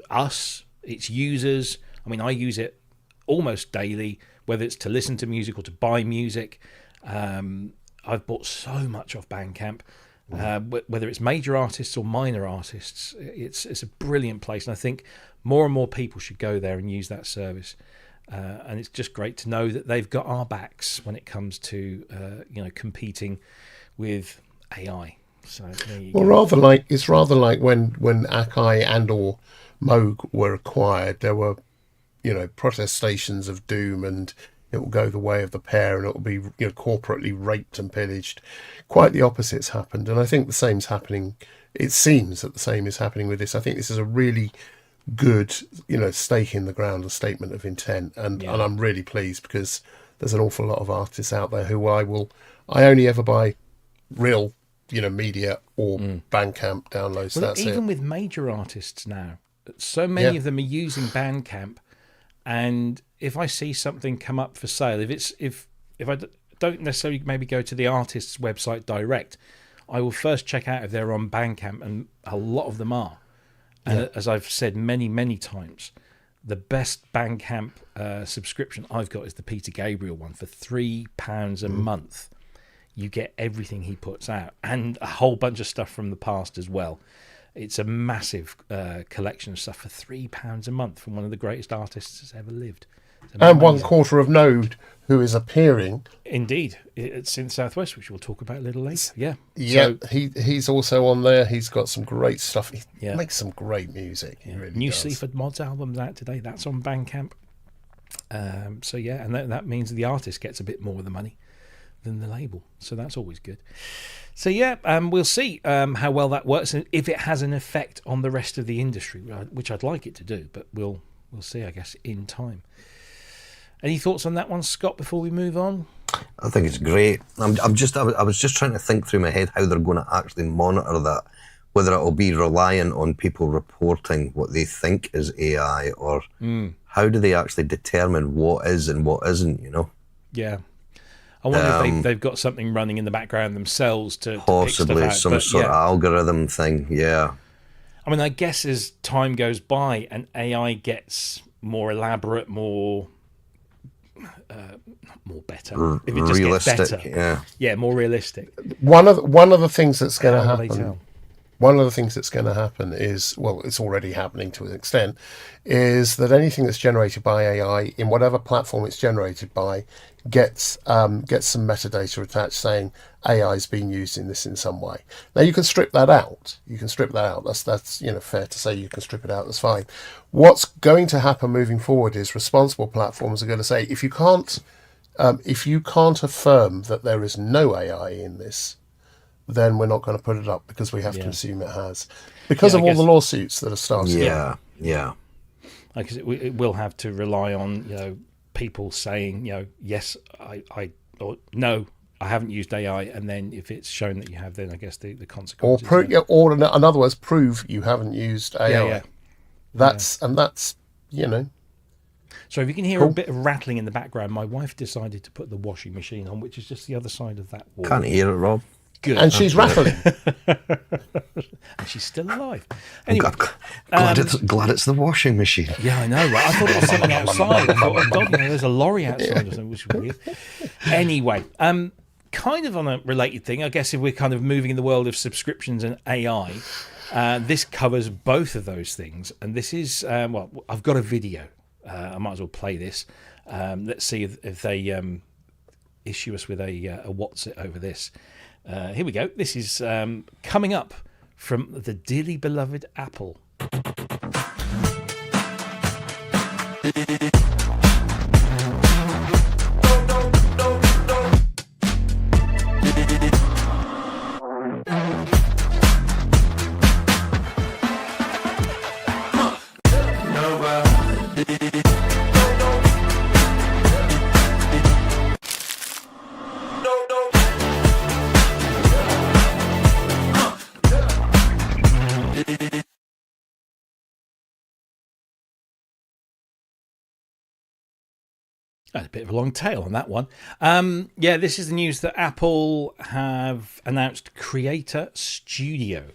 Speaker 1: us, its users. I mean, I use it almost daily, whether it's to listen to music or to buy music. I've bought so much off Bandcamp. Whether it's major artists or minor artists, it's a brilliant place, and I think more and more people should go there and use that service. And it's just great to know that they've got our backs when it comes to competing with AI. So there you go.
Speaker 3: It's rather like when Akai and or Moog were acquired, there were protestations of doom and it will go the way of the pair and it will be corporately raped and pillaged. Quite the opposite's happened, and I think the same's happening. It seems that the same is happening with this. I think this is a really good stake in the ground, a statement of intent, and I'm really pleased because there's an awful lot of artists out there who I only ever buy real media or Bandcamp downloads.
Speaker 1: Well,
Speaker 3: that's
Speaker 1: even
Speaker 3: it.
Speaker 1: With major artists now, so many of them are using Bandcamp. And if I see something come up for sale, if I don't necessarily maybe go to the artist's website direct, I will first check out if they're on Bandcamp, and a lot of them are. And as I've said many, many times, the best Bandcamp subscription I've got is the Peter Gabriel one for £3 a month. You get everything he puts out and a whole bunch of stuff from the past as well. It's a massive collection of stuff for £3 a month from one of the greatest artists that's ever lived.
Speaker 3: And 1/4 of Node, who is appearing.
Speaker 1: Indeed, it's Synth Southwest, which we'll talk about a little later. Yeah.
Speaker 3: So, he's also on there. He's got some great stuff. He makes some great music. He really
Speaker 1: New
Speaker 3: does.
Speaker 1: Sleaford Mods album's out today. That's on Bandcamp. And that means the artist gets a bit more of the money than the label. So that's always good. So we'll see how well that works and if it has an effect on the rest of the industry, which I'd like it to do, but we'll see, I guess, in time. Any thoughts on that one, Scott, before we move on?
Speaker 2: I think it's great. I was just trying to think through my head how they're going to actually monitor that, whether it'll be reliant on people reporting what they think is AI, or how do they actually determine what is and what isn't,
Speaker 1: Yeah. I wonder if they've got something running in the background themselves to
Speaker 2: possibly
Speaker 1: pick stuff out.
Speaker 2: some sort of algorithm thing. Yeah.
Speaker 1: I mean, I guess as time goes by and AI gets more elaborate, more better. If it just
Speaker 2: realistic,
Speaker 1: gets better, more realistic.
Speaker 3: One of the things that's going to
Speaker 1: How will they
Speaker 3: happen.
Speaker 1: tell?
Speaker 3: One of the things that's going to happen is, well, it's already happening to an extent, is that anything that's generated by AI in whatever platform it's generated by gets some metadata attached saying AI is being used in this in some way. Now you can strip that out. That's fair to say you can strip it out. That's fine. What's going to happen moving forward is responsible platforms are going to say if you can't if you can't affirm that there is no AI in this, then we're not going to put it up because we have to assume it has. Because of all the lawsuits that are starting.
Speaker 2: Yeah.
Speaker 1: Because it will have to rely on, people saying, yes, I or no, I haven't used AI, and then if it's shown that you have, then I guess the consequences.
Speaker 3: Or in other words, prove you haven't used AI.
Speaker 1: Yeah.
Speaker 3: That's.
Speaker 1: So if you can hear a bit of rattling in the background, my wife decided to put the washing machine on, which is just the other side of that wall.
Speaker 2: Can't hear it, Rob.
Speaker 1: Good.
Speaker 3: And she's rattling.
Speaker 1: And she's still alive. Anyway,
Speaker 2: Glad it's the washing machine.
Speaker 1: Yeah, I know, right? I thought it was something outside. I thought, oh God, there's a lorry outside or something, which is weird. Anyway, kind of on a related thing, I guess if we're kind of moving in the world of subscriptions and AI, this covers both of those things. And this is, I've got a video. I might as well play this. Let's see if they issue us with a what's it over this. Here we go. This is coming up from the dearly beloved Apple. A bit of a long tail on that one. This is the news that Apple have announced Creator Studio.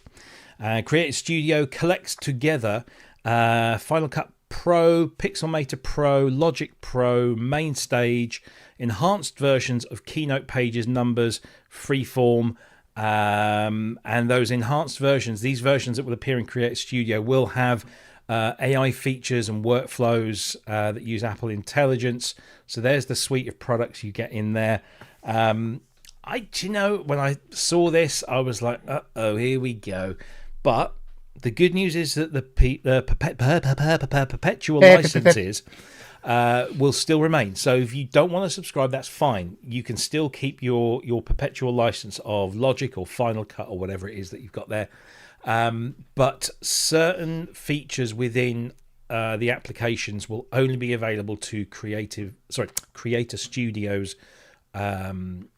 Speaker 1: Creator Studio collects together Final Cut Pro, Pixelmator Pro, Logic Pro, Main Stage, enhanced versions of Keynote Pages, Numbers, Freeform, and those enhanced versions, these versions that will appear in Creator Studio, will have AI features and workflows that use Apple Intelligence. So there's the suite of products you get in there. When I saw this, I was like, uh-oh, here we go. But the good news is that the perpetual licenses will still remain. So if you don't want to subscribe, that's fine. You can still keep your perpetual license of Logic or Final Cut or whatever it is that you've got there. But certain features within the applications will only be available to Creator Studios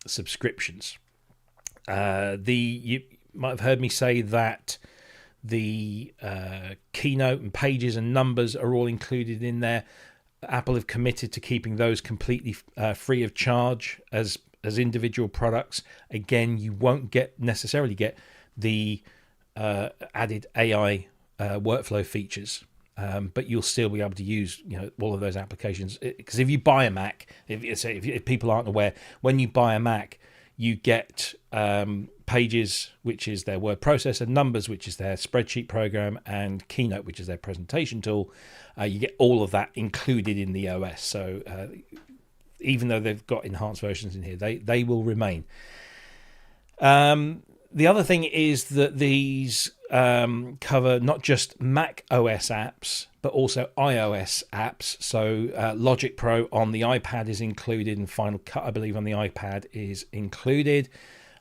Speaker 1: subscriptions. You might have heard me say that the Keynote and Pages and Numbers are all included in there. Apple have committed to keeping those completely free of charge as individual products. Again, you won't necessarily get the added AI workflow features, but you'll still be able to use all of those applications. Because if you buy a Mac, if people aren't aware, when you buy a Mac, you get Pages, which is their word processor, Numbers, which is their spreadsheet program, and Keynote, which is their presentation tool. You get all of that included in the OS. So even though they've got enhanced versions in here, they will remain. The other thing is that these cover not just Mac OS apps, but also iOS apps. So Logic Pro on the iPad is included, and Final Cut, I believe, on the iPad is included.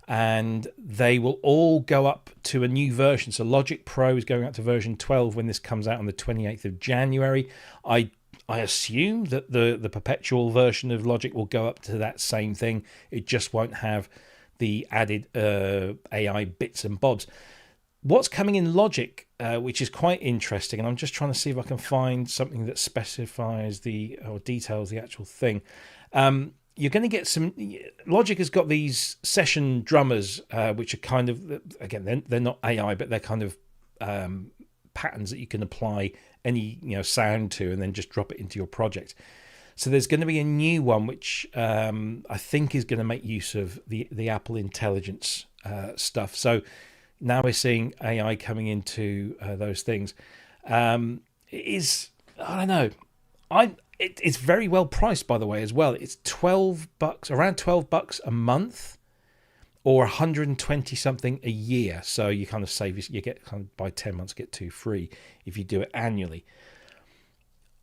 Speaker 1: And they will all go up to a new version. So Logic Pro is going up to version 12 when this comes out on the 28th of January. I assume that the perpetual version of Logic will go up to that same thing. It just won't have the added AI bits and bobs. What's coming in Logic, which is quite interesting, and I'm just trying to see if I can find something that specifies or details the actual thing. You're going to get some. Logic has got these session drummers, which are kind of, again, they're not AI, but they're kind of patterns that you can apply any sound to, and then just drop it into your project. So there's going to be a new one, which I think is going to make use of the Apple Intelligence stuff. So now we're seeing AI coming into those things. It is, I don't know. It's very well priced, by the way, as well. It's $12, around $12 a month, or 120 something a year. So you kind of save, you get kind of by 10 months, get 2 free if you do it annually.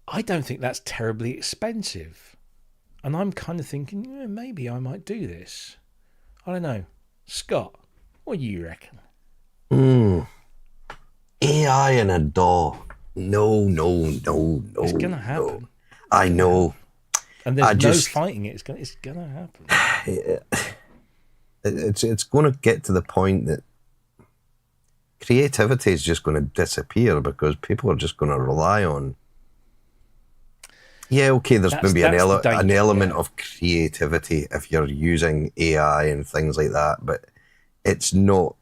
Speaker 1: I don't think that's terribly expensive. And I'm kind of thinking, maybe I might do this. I don't know. Scott, what do you reckon?
Speaker 2: AI in a DAW. No.
Speaker 1: It's going to happen.
Speaker 2: No. I know.
Speaker 1: And there's no fighting it. It's gonna happen.
Speaker 2: It's going to get to the point that creativity is just going to disappear because people are just going to rely on. Yeah, okay. There's maybe an element of creativity if you're using AI and things like that, but it's not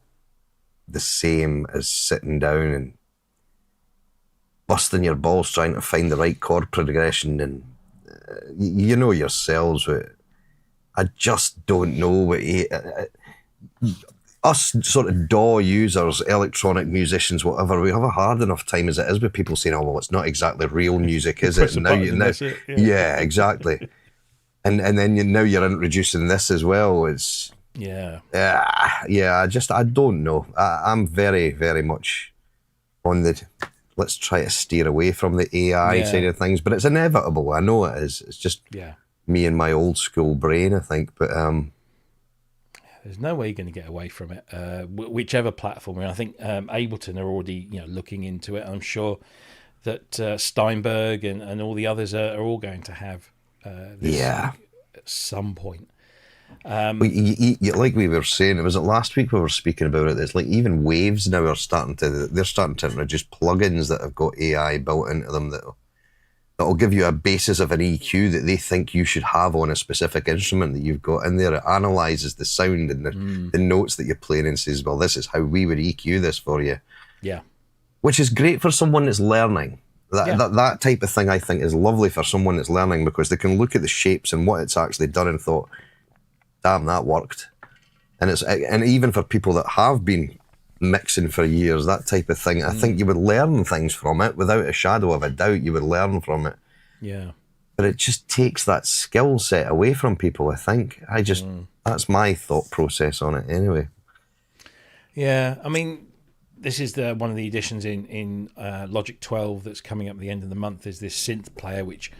Speaker 2: the same as sitting down and busting your balls trying to find the right chord progression and. You know yourselves. I just don't know what us sort of DAW users, electronic musicians, whatever. We have a hard enough time as it is with people saying, "Oh, well, it's not exactly real music, is it?" And now yeah, exactly. And then now you're introducing this as well. It's yeah. I don't know. I'm very, very much on the. Let's try to steer away from the AI side of things, but it's inevitable. I know it is. It's just me and my old school brain, I think. But
Speaker 1: there's no way you're going to get away from it. Whichever platform. I think Ableton are already looking into it. I'm sure that Steinberg and all the others are all going to have this at some point.
Speaker 2: Like we were saying, was it last week we were speaking about it? It's like even Waves now are starting to introduce plugins that have got AI built into them that'll give you a basis of an EQ that they think you should have on a specific instrument that you've got in there. It analyzes the sound and the notes that you're playing and says, well, this is how we would EQ this for you. Yeah. Which is great for someone that's learning. That type of thing I think is lovely for someone that's learning because they can look at the shapes and what it's actually done and thought, damn, that worked. And even for people that have been mixing for years, that type of thing, I think you would learn things from it without a shadow of a doubt. You would learn from it. Yeah. But it just takes that skill set away from people, I think. That's my thought process on it anyway.
Speaker 1: Yeah, I mean, this is one of the additions in Logic 12 that's coming up at the end of the month is this synth player, which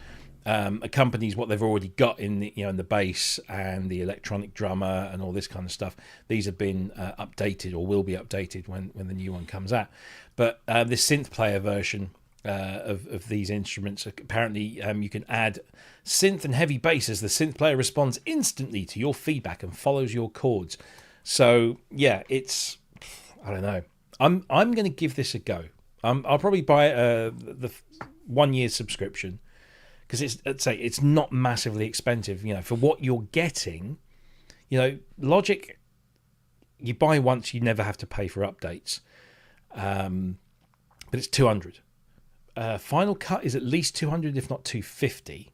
Speaker 1: accompanies what they've already got in the in the bass and the electronic drummer and all this kind of stuff. These have been updated or will be updated when the new one comes out. But this synth player version of these instruments, apparently you can add synth and heavy bass as the synth player responds instantly to your feedback and follows your chords. So yeah, it's I don't know. I'm going to give this a go. I'll probably buy the 1 year subscription. Because it's not massively expensive, for what you're getting. Logic, you buy once, you never have to pay for updates. But it's $200. Final Cut is at least $200, if not $250,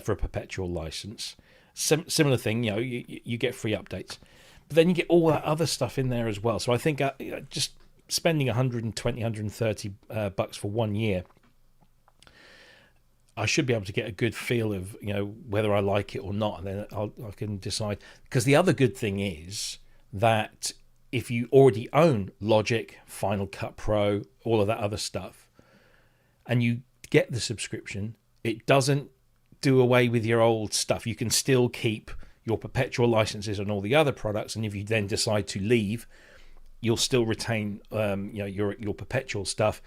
Speaker 1: for a perpetual license. Similar thing, you get free updates, but then you get all that other stuff in there as well. So I think just spending $120, $130 for 1 year. I should be able to get a good feel of whether I like it or not, and then I can decide. Because the other good thing is that if you already own Logic, Final Cut Pro, all of that other stuff, and you get the subscription, it doesn't do away with your old stuff. You can still keep your perpetual licenses on all the other products, and if you then decide to leave, you'll still retain your perpetual stuff.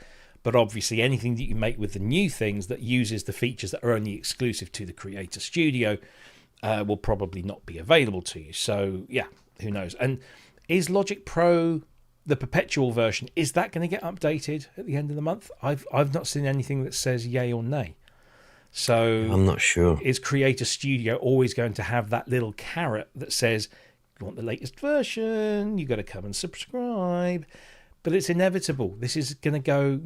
Speaker 1: But obviously anything that you make with the new things that uses the features that are only exclusive to the Creator Studio will probably not be available to you. So, yeah, who knows? And is Logic Pro, the perpetual version, is that going to get updated at the end of the month? I've not seen anything that says yay or nay. So
Speaker 2: I'm not sure.
Speaker 1: Is Creator Studio always going to have that little carrot that says, you want the latest version, you got to come and subscribe? But it's inevitable. This is going to go,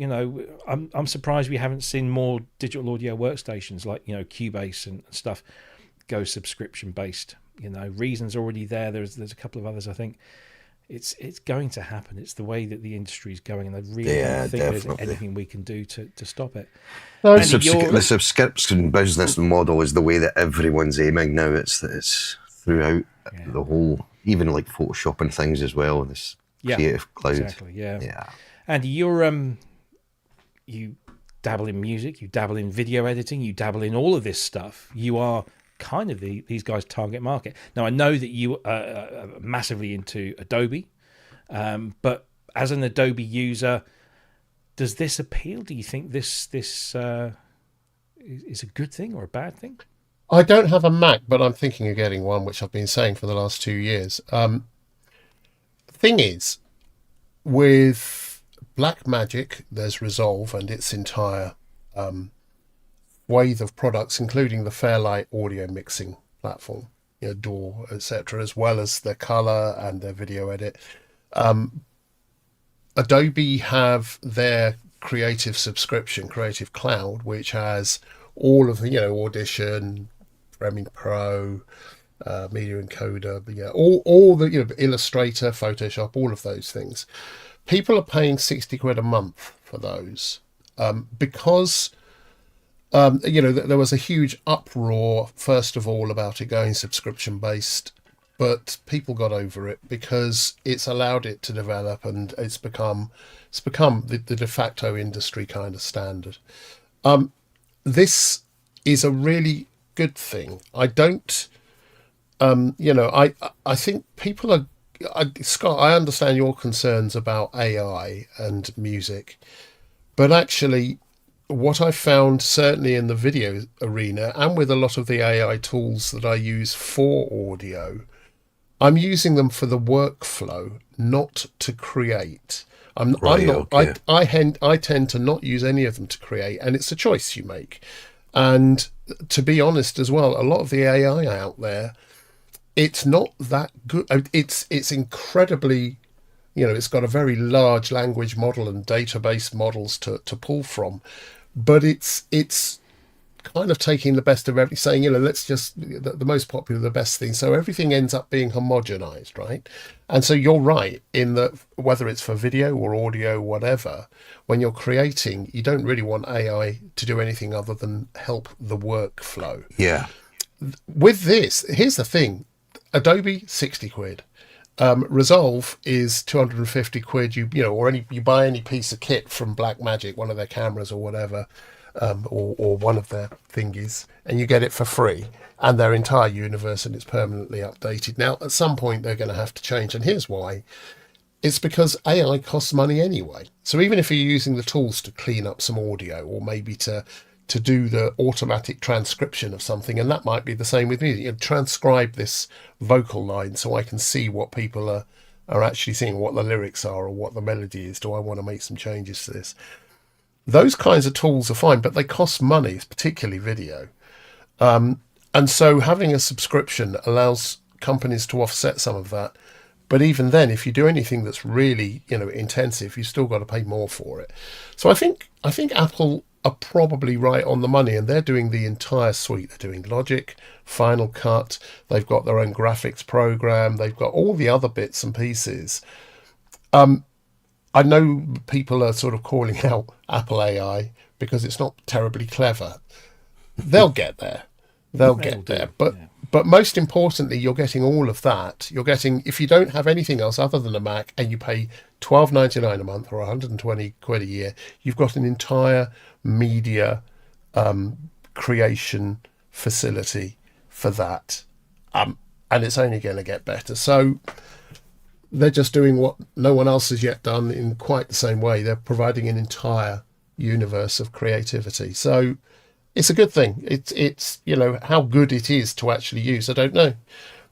Speaker 1: I'm surprised we haven't seen more digital audio workstations like, Cubase and stuff go subscription based. Reason's already there. There's a couple of others, I think. It's going to happen. It's the way that the industry is going, and I really don't think there's anything we can do to stop it.
Speaker 2: The subscription business model is the way that everyone's aiming now. It's throughout the whole, even like Photoshop and things as well. This Creative Cloud.
Speaker 1: Exactly, yeah. And you dabble in music, you dabble in video editing, you dabble in all of this stuff. You are kind of these guys' target market. Now, I know that you are massively into Adobe, but as an Adobe user, does this appeal? Do you think this is a good thing or a bad thing?
Speaker 3: I don't have a Mac, but I'm thinking of getting one, which I've been saying for the last 2 years. The thing is, with Blackmagic, there's Resolve and its entire swathe of products, including the Fairlight audio mixing platform, DAW, etc., as well as their color and their video edit. Adobe have their creative subscription, Creative Cloud, which has all of the, Audition, Premiere Pro, Media Encoder, all the, Illustrator, Photoshop, all of those things. People are paying 60 quid a month for those because, there was a huge uproar, first of all, about it going subscription based, but people got over it because it's allowed it to develop and it's become the de facto industry kind of standard. This is a really good thing. I don't, I think people are, Scott, I understand your concerns about AI and music, but actually what I found certainly in the video arena and with a lot of the AI tools that I use for audio, I'm using them for the workflow, not to create. I'm not. Okay. I tend to not use any of them to create, and it's a choice you make. And to be honest as well, a lot of the AI out there, it's not that good. It's incredibly, it's got a very large language model and database models to pull from, but it's kind of taking the best of everything, saying, let's just the most popular, the best thing. So everything ends up being homogenized, right? And so you're right in that whether it's for video or audio, whatever, when you're creating, you don't really want AI to do anything other than help the workflow.
Speaker 2: Yeah.
Speaker 3: With this, here's the thing. Adobe, 60 quid. Resolve is 250 quid. You buy any piece of kit from Blackmagic, one of their cameras or whatever, or one of their thingies, and you get it for free, and their entire universe, and it's permanently updated. Now, at some point, they're going to have to change, and here's why. It's because AI costs money anyway. So even if you're using the tools to clean up some audio, or maybe to do the automatic transcription of something, and that might be the same with music. Transcribe this vocal line so I can see what people are actually singing, what the lyrics are, or what the melody is. Do I want to make some changes to this? Those kinds of tools are fine, but they cost money, particularly video. And so having a subscription allows companies to offset some of that. But even then, if you do anything that's really, intensive, you've still got to pay more for it. So I think Apple are probably right on the money, and they're doing the entire suite. They're doing Logic, Final Cut, they've got their own graphics program, they've got all the other bits and pieces. I know people are sort of calling out Apple AI because it's not terribly clever. They'll get there. They'll get there. But most importantly, you're getting all of that. You're getting, if you don't have anything else other than a Mac and you pay $12.99 a month or 120 quid a year, you've got an entire media creation facility for that. And it's only going to get better. So they're just doing what no one else has yet done in quite the same way. They're providing an entire universe of creativity. So it's a good thing. It's how good it is to actually use, I don't know,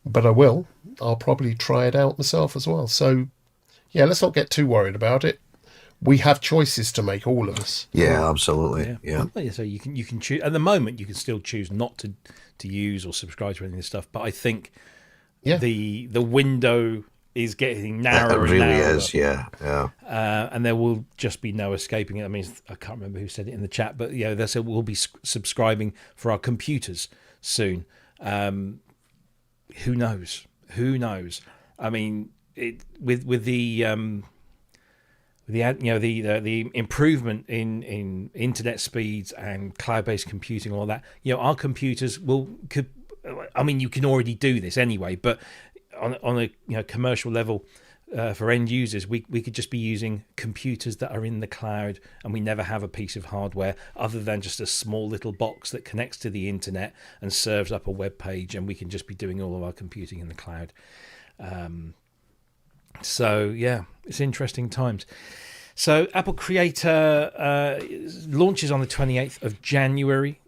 Speaker 3: but I will. I'll probably try it out myself as well. So yeah, let's not get too worried about it. We have choices to make, all of us.
Speaker 2: Yeah, absolutely. Yeah.
Speaker 1: So you can choose. At the moment, you can still choose not to use or subscribe to any of this stuff. But I think the window is getting narrower.
Speaker 2: It really
Speaker 1: and narrower.
Speaker 2: is. Yeah.
Speaker 1: And there will just be no escaping it. I mean, I can't remember who said it in the chat, but they said we'll be subscribing for our computers soon. Who knows? I mean, with the improvement in internet speeds and cloud-based computing and all that, our computers you can already do this anyway, but on a commercial level, for end users, we could just be using computers that are in the cloud, and we never have a piece of hardware other than just a small little box that connects to the internet and serves up a web page, and we can just be doing all of our computing in the cloud. So yeah, it's interesting times. So Apple Creator launches on the 28th of January.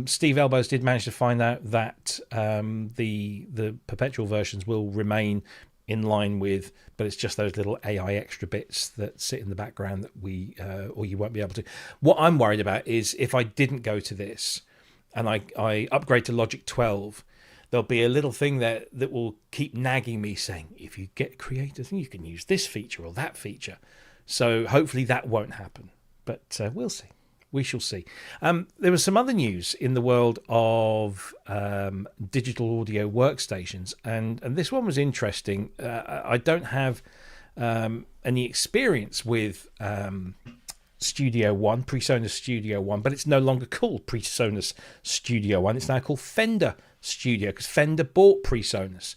Speaker 1: Steve Elbows did manage to find out that the perpetual versions will remain in line with, but it's just those little AI extra bits that sit in the background that or you won't be able to. What I'm worried about is if I didn't go to this and I upgrade to Logic 12, there'll be a little thing there that will keep nagging me saying, if you get Creator, you can use this feature or that feature. So hopefully that won't happen, but we'll see. We shall see. There was some other news in the world of digital audio workstations, and this one was interesting. I don't have any experience with Studio One, PreSonus Studio One, but it's no longer called PreSonus Studio One. It's now called Fender Studio, because Fender bought PreSonus.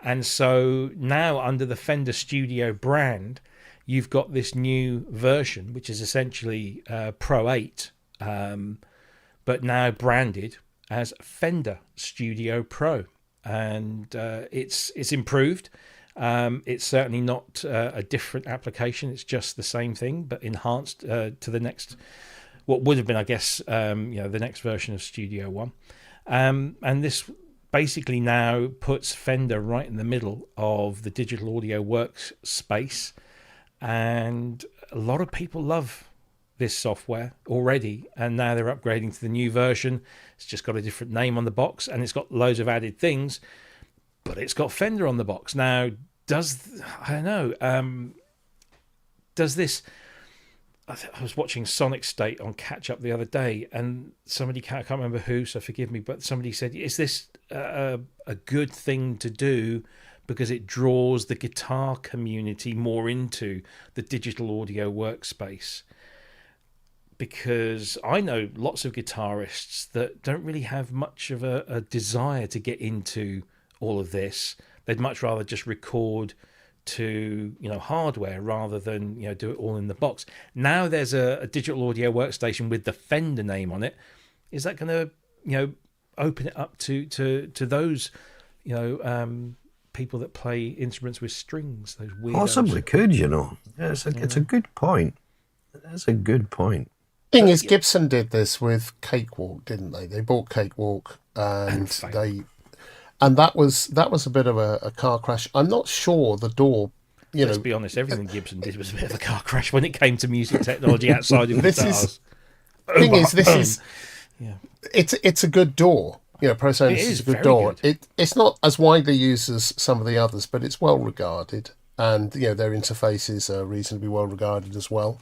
Speaker 1: And so now under the Fender Studio brand, you've got this new version, which is essentially Pro 8, but now branded as Fender Studio Pro. And it's improved. It's certainly not a different application. It's just the same thing, but enhanced to the next, what would have been, I guess, the next version of Studio One. And this basically now puts Fender right in the middle of the digital audio workspace. And a lot of people love this software already, and now they're upgrading to the new version. It's just got a different name on the box, and it's got loads of added things, but it's got Fender on the box. Now, does this... I was watching Sonic State on Catch Up the other day, and somebody, I can't remember who, so forgive me, but somebody said, is this a good thing to do because it draws the guitar community more into the digital audio workspace? Because I know lots of guitarists that don't really have much of a desire to get into all of this. They'd much rather just record to hardware rather than do it all in the box. Now there's a digital audio workstation with the Fender name on it. Is that going to open it up to those people that play instruments with strings, those weirdos?
Speaker 2: Possibly could, Yeah, it's a good point. That's a good point.
Speaker 3: Thing is, Gibson did this with Cakewalk, didn't they? They bought Cakewalk, and that was a bit of a car crash. I'm not sure the door.
Speaker 1: Let's be honest, everything Gibson did was a bit of a car crash when it came to music technology outside of guitars. It's a good door. PreSonus is a good door. It's not as widely used as some of the others, but it's well regarded, and their interfaces are reasonably well regarded as well.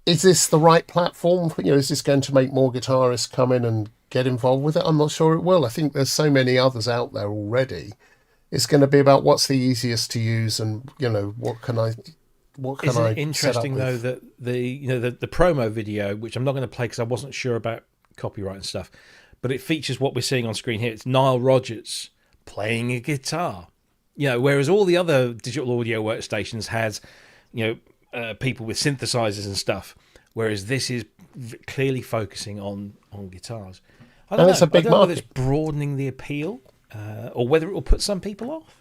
Speaker 1: Is this the right platform? Is this going to make more guitarists come in and get involved with it? I'm not sure it will. I think there's so many others out there already. It's going to be about what's the easiest to use, and what can I Isn't it interesting though that the promo video, which I'm not going to play because I wasn't sure about copyright and stuff, but it features what we're seeing on screen here. It's Nile Rodgers playing a guitar. Whereas all the other digital audio workstations has people with synthesizers and stuff, whereas this is clearly focusing on guitars. I don't know.
Speaker 3: It's a big market.
Speaker 1: Whether it's broadening the appeal or whether it will put some people off.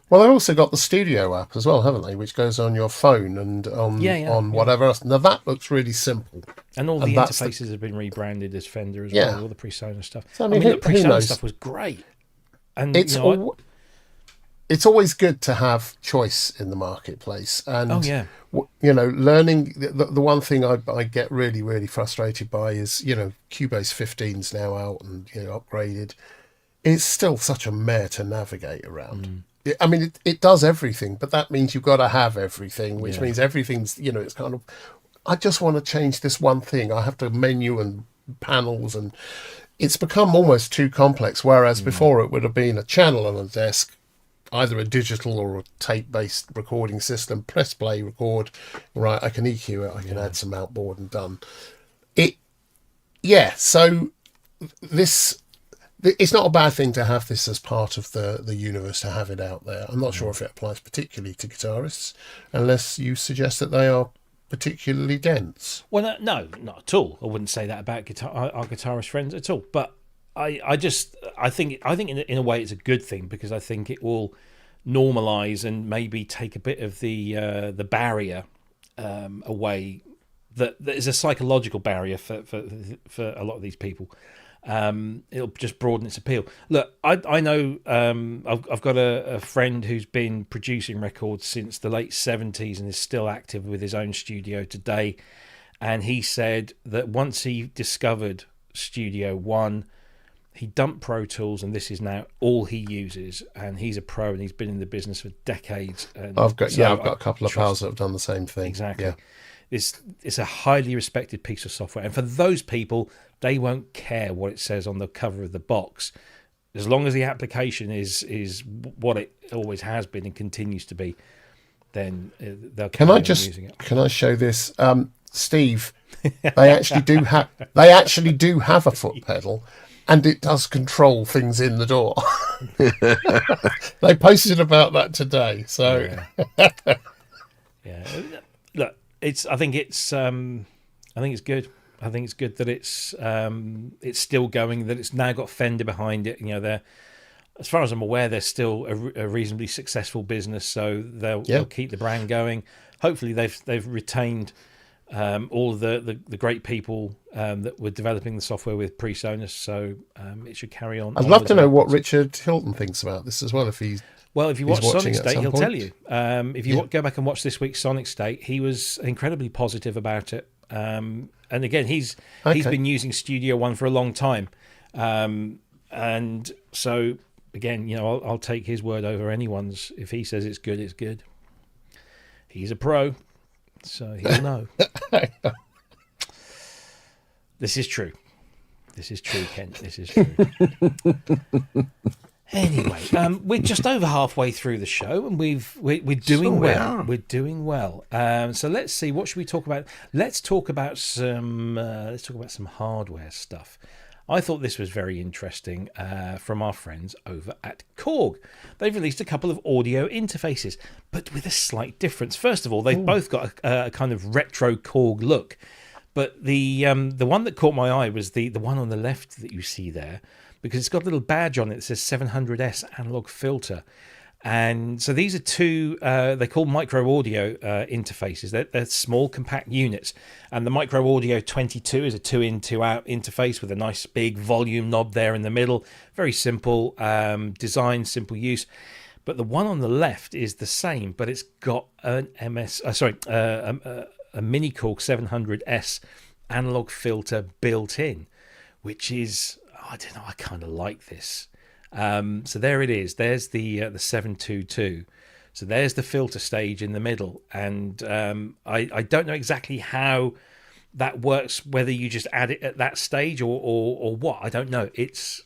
Speaker 3: Well, they've also got the Studio app as well, haven't they, which goes on your phone and on whatever else. Now, that looks really simple.
Speaker 1: And all the interfaces have been rebranded as Fender as well, all the PreSonus stuff.
Speaker 3: So,
Speaker 1: the PreSonus stuff was great. And
Speaker 3: it's always good to have choice in the marketplace. And, learning, the one thing I get really, really frustrated by is, Cubase 15's now out and, upgraded. It's still such a mare to navigate around. I mean, it does everything, but that means you've got to have everything, which means everything's, it's kind of, I just want to change this one thing. I have to menu and panels, and it's become almost too complex, whereas before it would have been a channel on a desk, either a digital or a tape-based recording system, press play, record, right, I can EQ it, I can add some outboard and done. So it's not a bad thing to have this as part of the universe, to have it out there. I'm not sure if it applies particularly to guitarists, unless you suggest that they are particularly dense.
Speaker 1: Well, no, not at all. I wouldn't say that about our guitarist friends at all. But I think in a way it's a good thing, because I think it will normalise and maybe take a bit of the barrier away. That is a psychological barrier for a lot of these people. It'll just broaden its appeal. Look, I know I've got a friend who's been producing records since the late 70s and is still active with his own studio today. And he said that once he discovered Studio One, he dumped Pro Tools, and this is now all he uses. And he's a pro, and he's been in the business for decades. And
Speaker 3: I've got a couple of pals that have done the same thing.
Speaker 1: Exactly.
Speaker 3: Yeah.
Speaker 1: It's a highly respected piece of software, and for those people, they won't care what it says on the cover of the box, as long as the application is what it always has been and continues to be. Then they'll carry on using it.
Speaker 3: Can I show this, Steve? They actually do have a foot pedal, and it does control things in the door. They posted about that today. So
Speaker 1: yeah. Look, I think it's good. I think it's good that it's still going, that it's now got Fender behind it. You know, they're, as far as I'm aware, they're still a reasonably successful business, so they'll keep the brand going. Hopefully, they've retained all the great people that were developing the software with PreSonus, so it should carry on.
Speaker 3: I'd love to know what Richard Hilton thinks about this as well. If you
Speaker 1: watch Sonic State, he'll tell you. If you go back and watch this week's Sonic State, he was incredibly positive about it. And again, he's been using Studio One for a long time, and so again, you know, I'll take his word over anyone's. If he says it's good, it's good. He's a pro, so he'll know. This is true. This is true, Kent. This is true. Anyway, we're just over halfway through the show, and we're doing well. We're doing well. So let's see. What should we talk about? Let's talk about some hardware stuff. I thought this was very interesting from our friends over at Korg. They've released a couple of audio interfaces, but with a slight difference. First of all, they've both got a kind of retro Korg look, but the one that caught my eye was the one on the left that you see there, because it's got a little badge on it that says 700S analog filter. And so these are two, they're called micro audio interfaces. They're small, compact units. And the micro audio 22 is a 2-in, 2-out interface with a nice big volume knob there in the middle. Very simple design, simple use. But the one on the left is the same, but it's got an a Mini Korg 700S analog filter built in, which is, I don't know, I kind of like this. So there it is. There's the 722. So there's the filter stage in the middle, and I don't know exactly how that works. Whether you just add it at that stage or what, I don't know. It's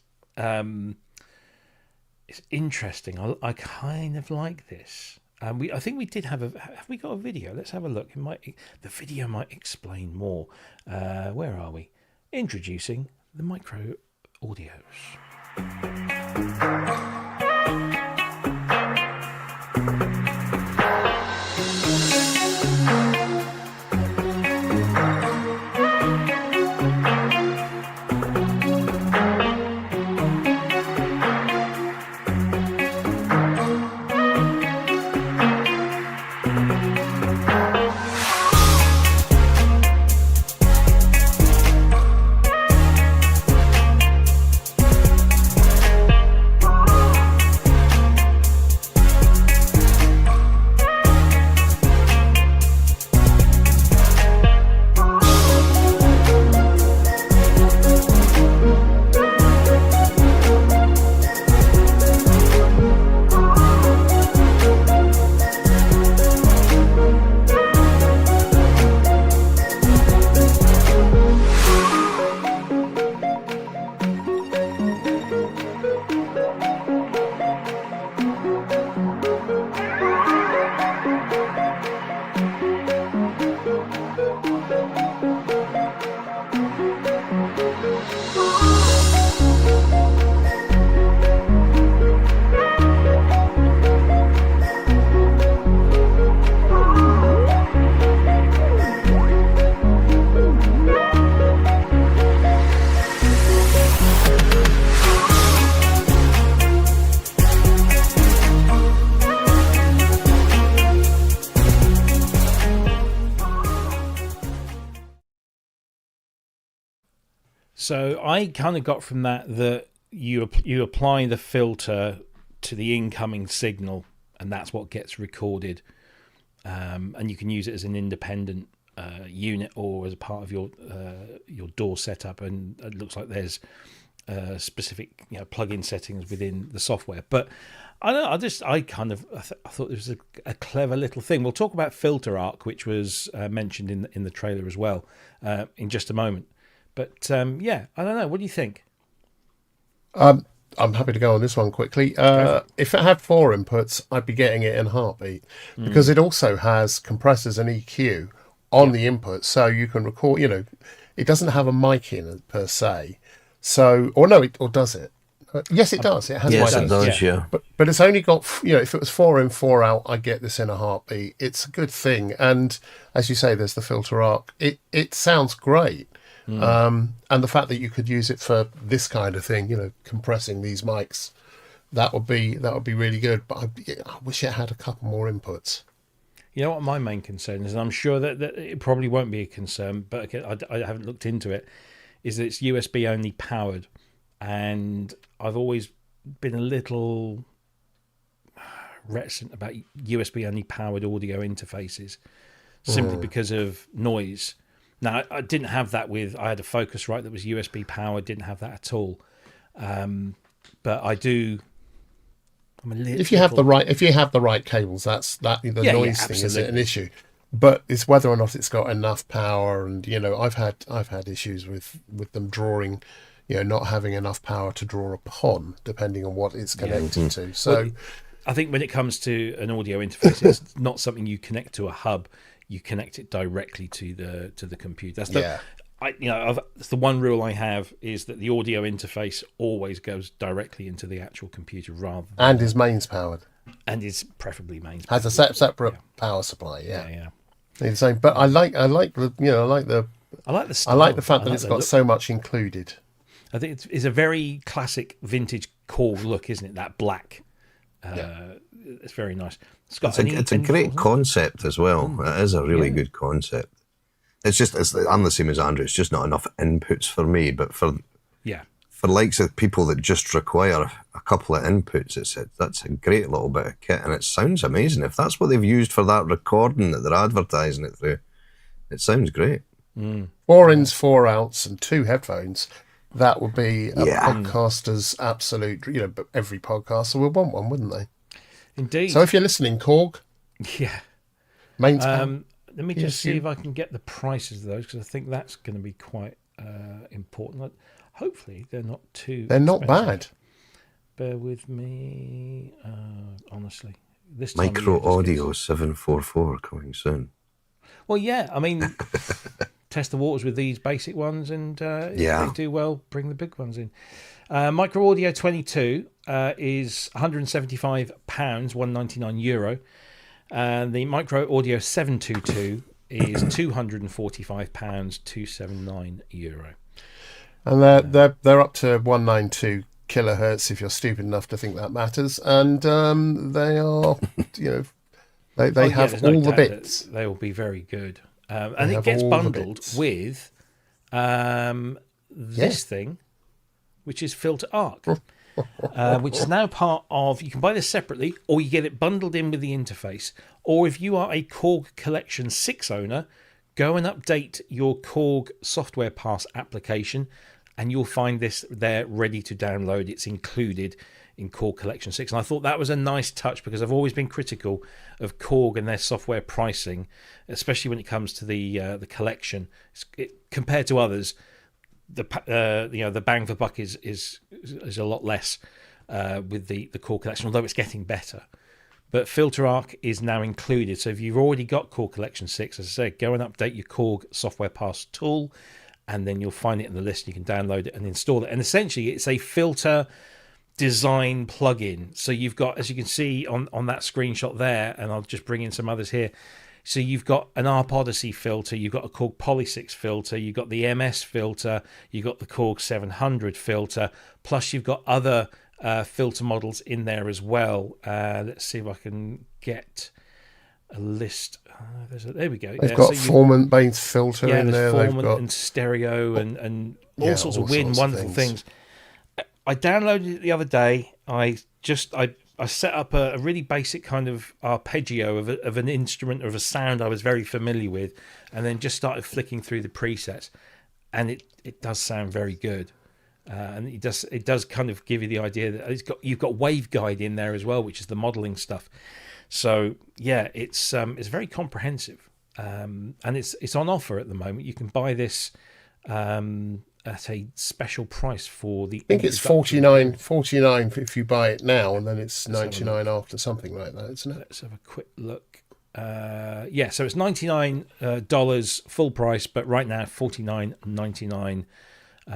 Speaker 1: interesting. I kind of like this. I think we did have we got a video? Let's have a look. The video might explain more. Where are we? Introducing the micro audios. So I kind of got from that you apply the filter to the incoming signal, and that's what gets recorded. And you can use it as an independent unit or as a part of your DAW setup. And it looks like there's specific plug-in settings within the software. But I don't know. I thought this was a clever little thing. We'll talk about Filter Arc, which was mentioned in the trailer as well, in just a moment. But I don't know. What do you think?
Speaker 3: I'm happy to go on this one quickly. If it had 4 inputs, I'd be getting it in a heartbeat, because it also has compressors and EQ on the input, so you can record. It doesn't have a mic in it per se. So, or does it? Yes, it does. It has.
Speaker 2: Yes, it does. Yeah.
Speaker 3: But it's only got, if it was 4 in, 4 out, I'd get this in a heartbeat. It's a good thing, and as you say, there's the Filter Arc. It sounds great. And the fact that you could use it for this kind of thing, compressing these mics, that would be really good. But I wish it had a couple more inputs.
Speaker 1: You know what my main concern is, and I'm sure that it probably won't be a concern, but I haven't looked into it, is that it's USB only powered. And I've always been a little reticent about USB only powered audio interfaces, simply because of noise. Now, I didn't have that I had a Focusrite that was USB powered, didn't have that at all. But I do.
Speaker 3: If you have the right cables, the noise thing isn't an issue. But it's whether or not it's got enough power, and I've had issues with them drawing, not having enough power to draw upon, depending on what it's connected to. So,
Speaker 1: I think when it comes to an audio interface, it's not something you connect to a hub. You connect it directly to the computer. That's the one rule I have, is that the audio interface always goes directly into the actual computer and
Speaker 3: is mains powered,
Speaker 1: and is preferably mains
Speaker 3: has a separate power supply.
Speaker 1: Yeah.
Speaker 3: The same, but I like the fact that it's got so much included.
Speaker 1: I think it's a very classic vintage Korg look, isn't it? That black. It's very nice.
Speaker 2: It's a great concept as well. It is a really good concept. I'm the same as Andrew. It's just not enough inputs for me. But for likes of people that just require a couple of inputs, that's a great little bit of kit, and it sounds amazing. If that's what they've used for that recording that they're advertising it through, it sounds great.
Speaker 3: 4 ins, 4 outs, and 2 headphones. That would be a podcaster's absolute. But every podcaster would want one, wouldn't they?
Speaker 1: Indeed.
Speaker 3: So if you're listening, Korg, mains.
Speaker 1: Let me just see if I can get the prices of those, because I think that's going to be quite important. Hopefully, they're not too.
Speaker 3: They're not bad.
Speaker 1: Bear with me, honestly. This
Speaker 2: Micro Audio 744 coming soon.
Speaker 1: Well, yeah. I mean, test the waters with these basic ones, and if they do well, bring the big ones in. Micro Audio 22 is £175, €199. And the Micro Audio 722 is £245, €279.
Speaker 3: And they're up to 192 kilohertz if you're stupid enough to think that matters. And they are, they have all the bits.
Speaker 1: They will be very good. And it gets bundled with this thing, which is Filter Arc, which is now part of. You can buy this separately, or you get it bundled in with the interface. Or if you are a Korg Collection 6 owner, go and update your Korg Software Pass application, and you'll find this there ready to download. It's included in Korg Collection 6. And I thought that was a nice touch, because I've always been critical of Korg and their software pricing, especially when it comes to the collection. Compared to others, the bang for buck is a lot less with the Korg Collection, although it's getting better. But Filter Arc is now included. So if you've already got Korg Collection 6, as I said, go and update your Korg Software Pass tool, and then you'll find it in the list. You can download it and install it. And essentially, it's a filter design plugin. So you've got, as you can see on that screenshot there, and I'll just bring in some others here. So you've got an ARP Odyssey filter, you've got a Korg Polysix filter, you've got the MS filter, you've got the Korg 700 filter, plus you've got other filter models in there as well. Let's see if I can get a list. There we go.
Speaker 3: They've got formant-based filter in there.
Speaker 1: There's
Speaker 3: They've
Speaker 1: formant
Speaker 3: got
Speaker 1: and stereo and all
Speaker 3: Yeah,
Speaker 1: sorts
Speaker 3: all
Speaker 1: of weird and
Speaker 3: sorts of
Speaker 1: wonderful things. I downloaded it the other day. I set up a really basic kind of arpeggio of an instrument or of a sound I was very familiar with, and then just started flicking through the presets, and it does sound very good. And it does kind of give you the idea that you've got waveguide in there as well, which is the modeling stuff. So yeah, it's very comprehensive, and it's on offer at the moment. You can buy this at a special price for the.
Speaker 3: I think it's 49 if you buy it now, and then it's 99 after, something like that, isn't it?
Speaker 1: Let's have a quick look. Yeah, so it's $99 full price, but right now $49.99.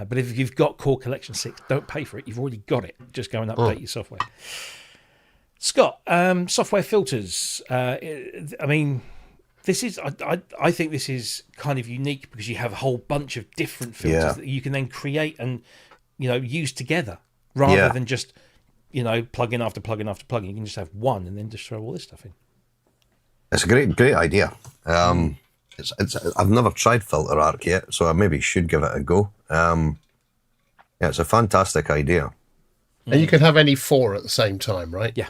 Speaker 1: But if you've got Korg Collection 6, don't pay for it. You've already got it. Just go and update your software. Scott, software filters. I mean, this is. I think this is kind of unique because you have a whole bunch of different filters that you can then create and use together rather than just plug-in after plug-in after plug-in. You can just have one and then just throw all this stuff in.
Speaker 2: It's a great idea. I've never tried Filter Arc yet, so I maybe should give it a go. It's a fantastic idea.
Speaker 3: And you can have any four at the same time, right?
Speaker 1: Yeah.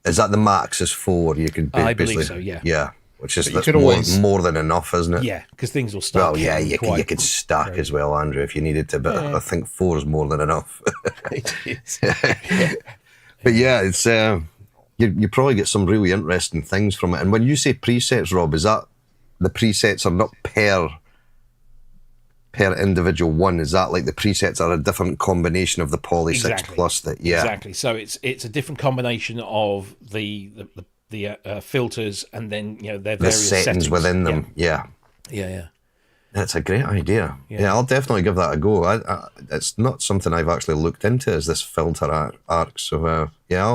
Speaker 2: Is that the max is 4? You can
Speaker 1: I believe so, yeah.
Speaker 2: Yeah, which is more than enough, isn't it?
Speaker 1: Yeah, because things will start.
Speaker 2: Well, yeah, you could stack as well, Andrew, if you needed to, but I think 4 is more than enough.
Speaker 3: It is.
Speaker 2: But yeah, it's you probably get some really interesting things from it. And when you say presets, Rob, is that the presets are not per individual one? Is that like the presets are a different combination of the Poly 6 Plus? Exactly.
Speaker 1: So it's a different combination of the filters, and then their various
Speaker 2: settings within them. Yeah. That's a great idea. Yeah, I'll definitely give that a go. It's not something I've actually looked into, is this filter arc. So I'll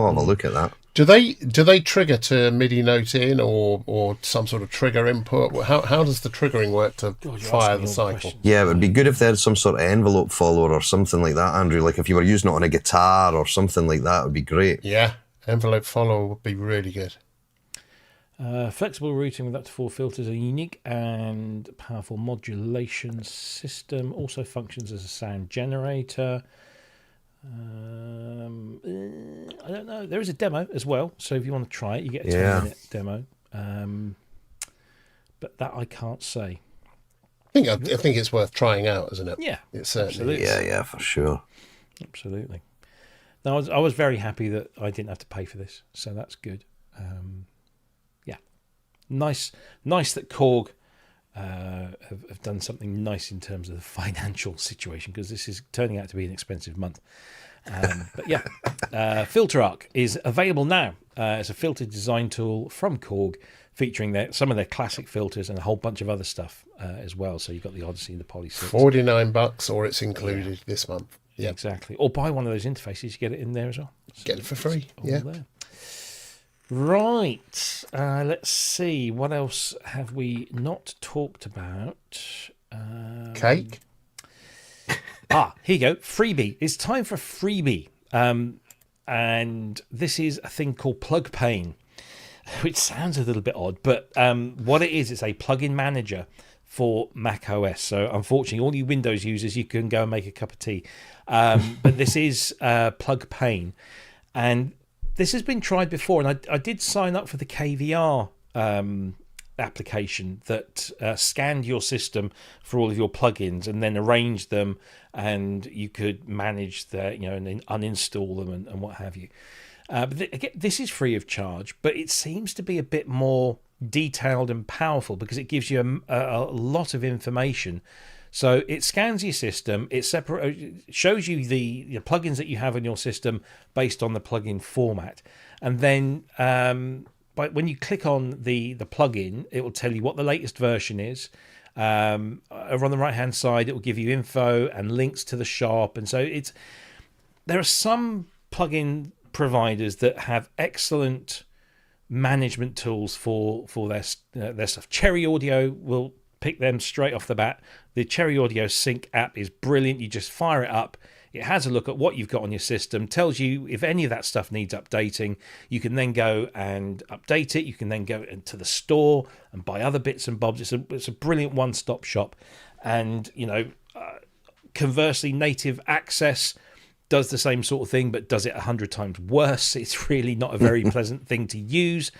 Speaker 2: have a look at that.
Speaker 3: Do they trigger to MIDI note in or some sort of trigger input? How does the triggering work to fire the cycle?
Speaker 2: Yeah, it would be good if there's some sort of envelope follower or something like that, Andrew. Like if you were using it on a guitar or something like that, it would be great.
Speaker 3: Yeah, envelope follower would be really good.
Speaker 1: Flexible routing with up to 4 filters, a unique and powerful modulation system. Also functions as a sound generator. I don't know. There is a demo as well, so if you want to try it, you get a 10-minute demo. But that I can't say.
Speaker 3: I think it's worth trying out, isn't it?
Speaker 1: Yeah,
Speaker 3: it certainly
Speaker 1: is.
Speaker 2: Yeah, for sure.
Speaker 1: Absolutely. Now, I was very happy that I didn't have to pay for this, so that's good. Nice that Korg have done something nice in terms of the financial situation, because this is turning out to be an expensive month. But yeah, Filter Arc is available now. It's a filter design tool from Korg, featuring some of their classic filters and a whole bunch of other stuff as well. So you've got the Odyssey and the Poly 6.
Speaker 3: $49, or it's included this month.
Speaker 1: Yeah, exactly. Or buy one of those interfaces, you get it in there as well. So
Speaker 3: get it for free. Yeah.
Speaker 1: There. Right. Let's see. What else have we not talked about?
Speaker 3: Cake.
Speaker 1: Here you go. Freebie. It's time for freebie. And this is a thing called Plug Pane, which sounds a little bit odd, but what it is, it's a plugin manager for Mac OS. So unfortunately, all you Windows users, you can go and make a cup of tea. But this is Plug Pane. And this has been tried before, and I did sign up for the KVR application that scanned your system for all of your plugins and then arranged them, and you could manage and then uninstall them and what have you. But again, this is free of charge, but it seems to be a bit more detailed and powerful because it gives you a lot of information. So it scans your system, it shows you the plugins that you have in your system based on the plugin format. And then when you click on the plugin, it will tell you what the latest version is. Over on the right-hand side, it will give you info and links to the shop. And so there are some plugin providers that have excellent management tools for their stuff. Cherry Audio will pick them straight off the bat. The Cherry Audio Sync app is brilliant. You just fire it up. It has a look at what you've got on your system, tells you if any of that stuff needs updating. You can then go and update it. You can then go into the store and buy other bits and bobs. It's a brilliant one-stop shop. And, conversely, Native Access does the same sort of thing, but does it 100 times worse. It's really not a very pleasant thing to use.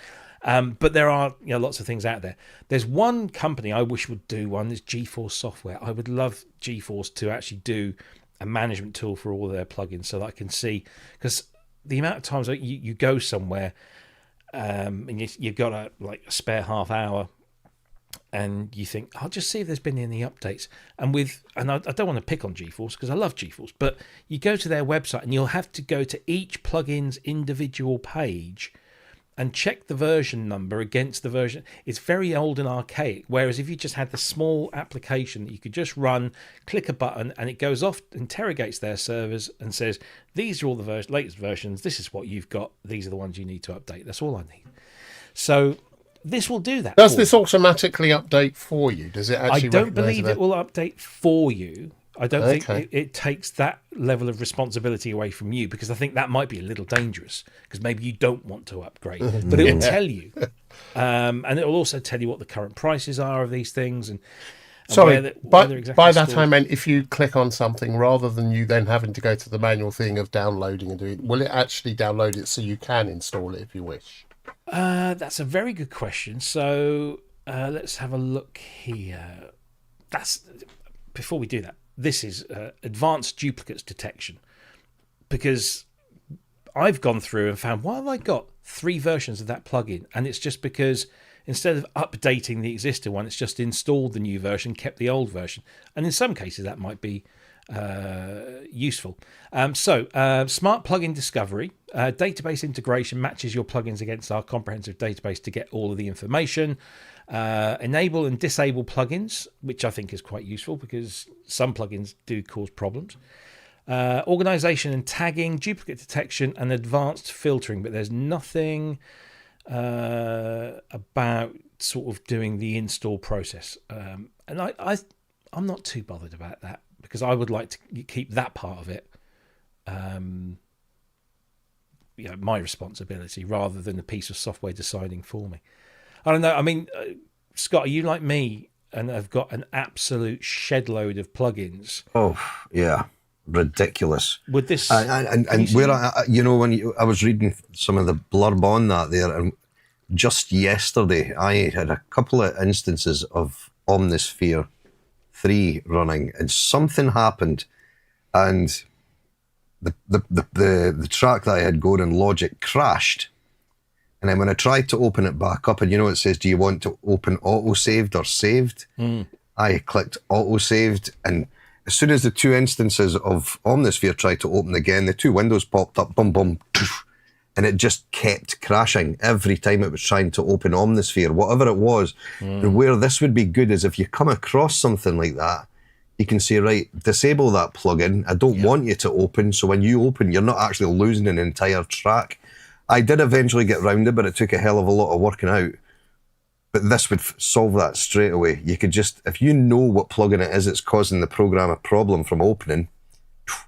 Speaker 1: But there are lots of things out there. There's one company I wish would do one, is GeForce Software. I would love GeForce to actually do a management tool for all their plugins so that I can see, because the amount of times you go somewhere and you've got a spare half hour and you think, I'll just see if there's been any updates. And I don't want to pick on GeForce because I love GeForce, but you go to their website and you'll have to go to each plugin's individual page and check the version number against the version. It's very old and archaic, whereas if you just had the small application that you could just run, click a button, and it goes off, interrogates their servers and says, these are all the latest versions, this is what you've got, these are the ones you need to update. That's all I need. So this will do that.
Speaker 3: Does this automatically update for you? Does it actually?
Speaker 1: I don't believe it will update for you. I don't think it takes that level of responsibility away from you, because I think that might be a little dangerous, because maybe you don't want to upgrade, but it will tell you. And it will also tell you what the current prices are of these things. And
Speaker 3: sorry,
Speaker 1: by that
Speaker 3: I meant if you click on something, rather than you then having to go to the manual thing of downloading and doing, will it actually download it so you can install it if you wish?
Speaker 1: That's a very good question. So let's have a look here. Before we do that, this is advanced duplicates detection, because I've gone through and found, why have I got 3 versions of that plugin? And it's just because instead of updating the existing one, it's just installed the new version, kept the old version. And in some cases that might be useful. So smart plugin discovery, database integration matches your plugins against our comprehensive database to get all of the information. Enable and disable plugins, which I think is quite useful because some plugins do cause problems. Organization and tagging, duplicate detection, and advanced filtering, but there's nothing about sort of doing the install process. And I'm not too bothered about that, because I would like to keep that part of it my responsibility, rather than a piece of software deciding for me. I don't know. I mean, Scott, are you like me and have got an absolute shed load of plugins?
Speaker 2: Oh, yeah. Ridiculous.
Speaker 1: Would this...
Speaker 2: And where I was reading some of the blurb on that there, and just yesterday I had a couple of instances of Omnisphere 3 running, and something happened, and the track that I had going in Logic crashed. And then when I tried to open it back up, and it says, do you want to open auto-saved or saved? I clicked auto-saved, and as soon as the 2 instances of Omnisphere tried to open again, the 2 windows popped up, boom, boom, and it just kept crashing every time it was trying to open Omnisphere, whatever it was. And where this would be good is if you come across something like that, you can say, right, disable that plugin. I don't want you to open, so when you open, you're not actually losing an entire track. I did eventually get round it, but it took a hell of a lot of working out. But this would solve that straight away. You could just, if you know what plugin it is that's causing the program a problem from opening,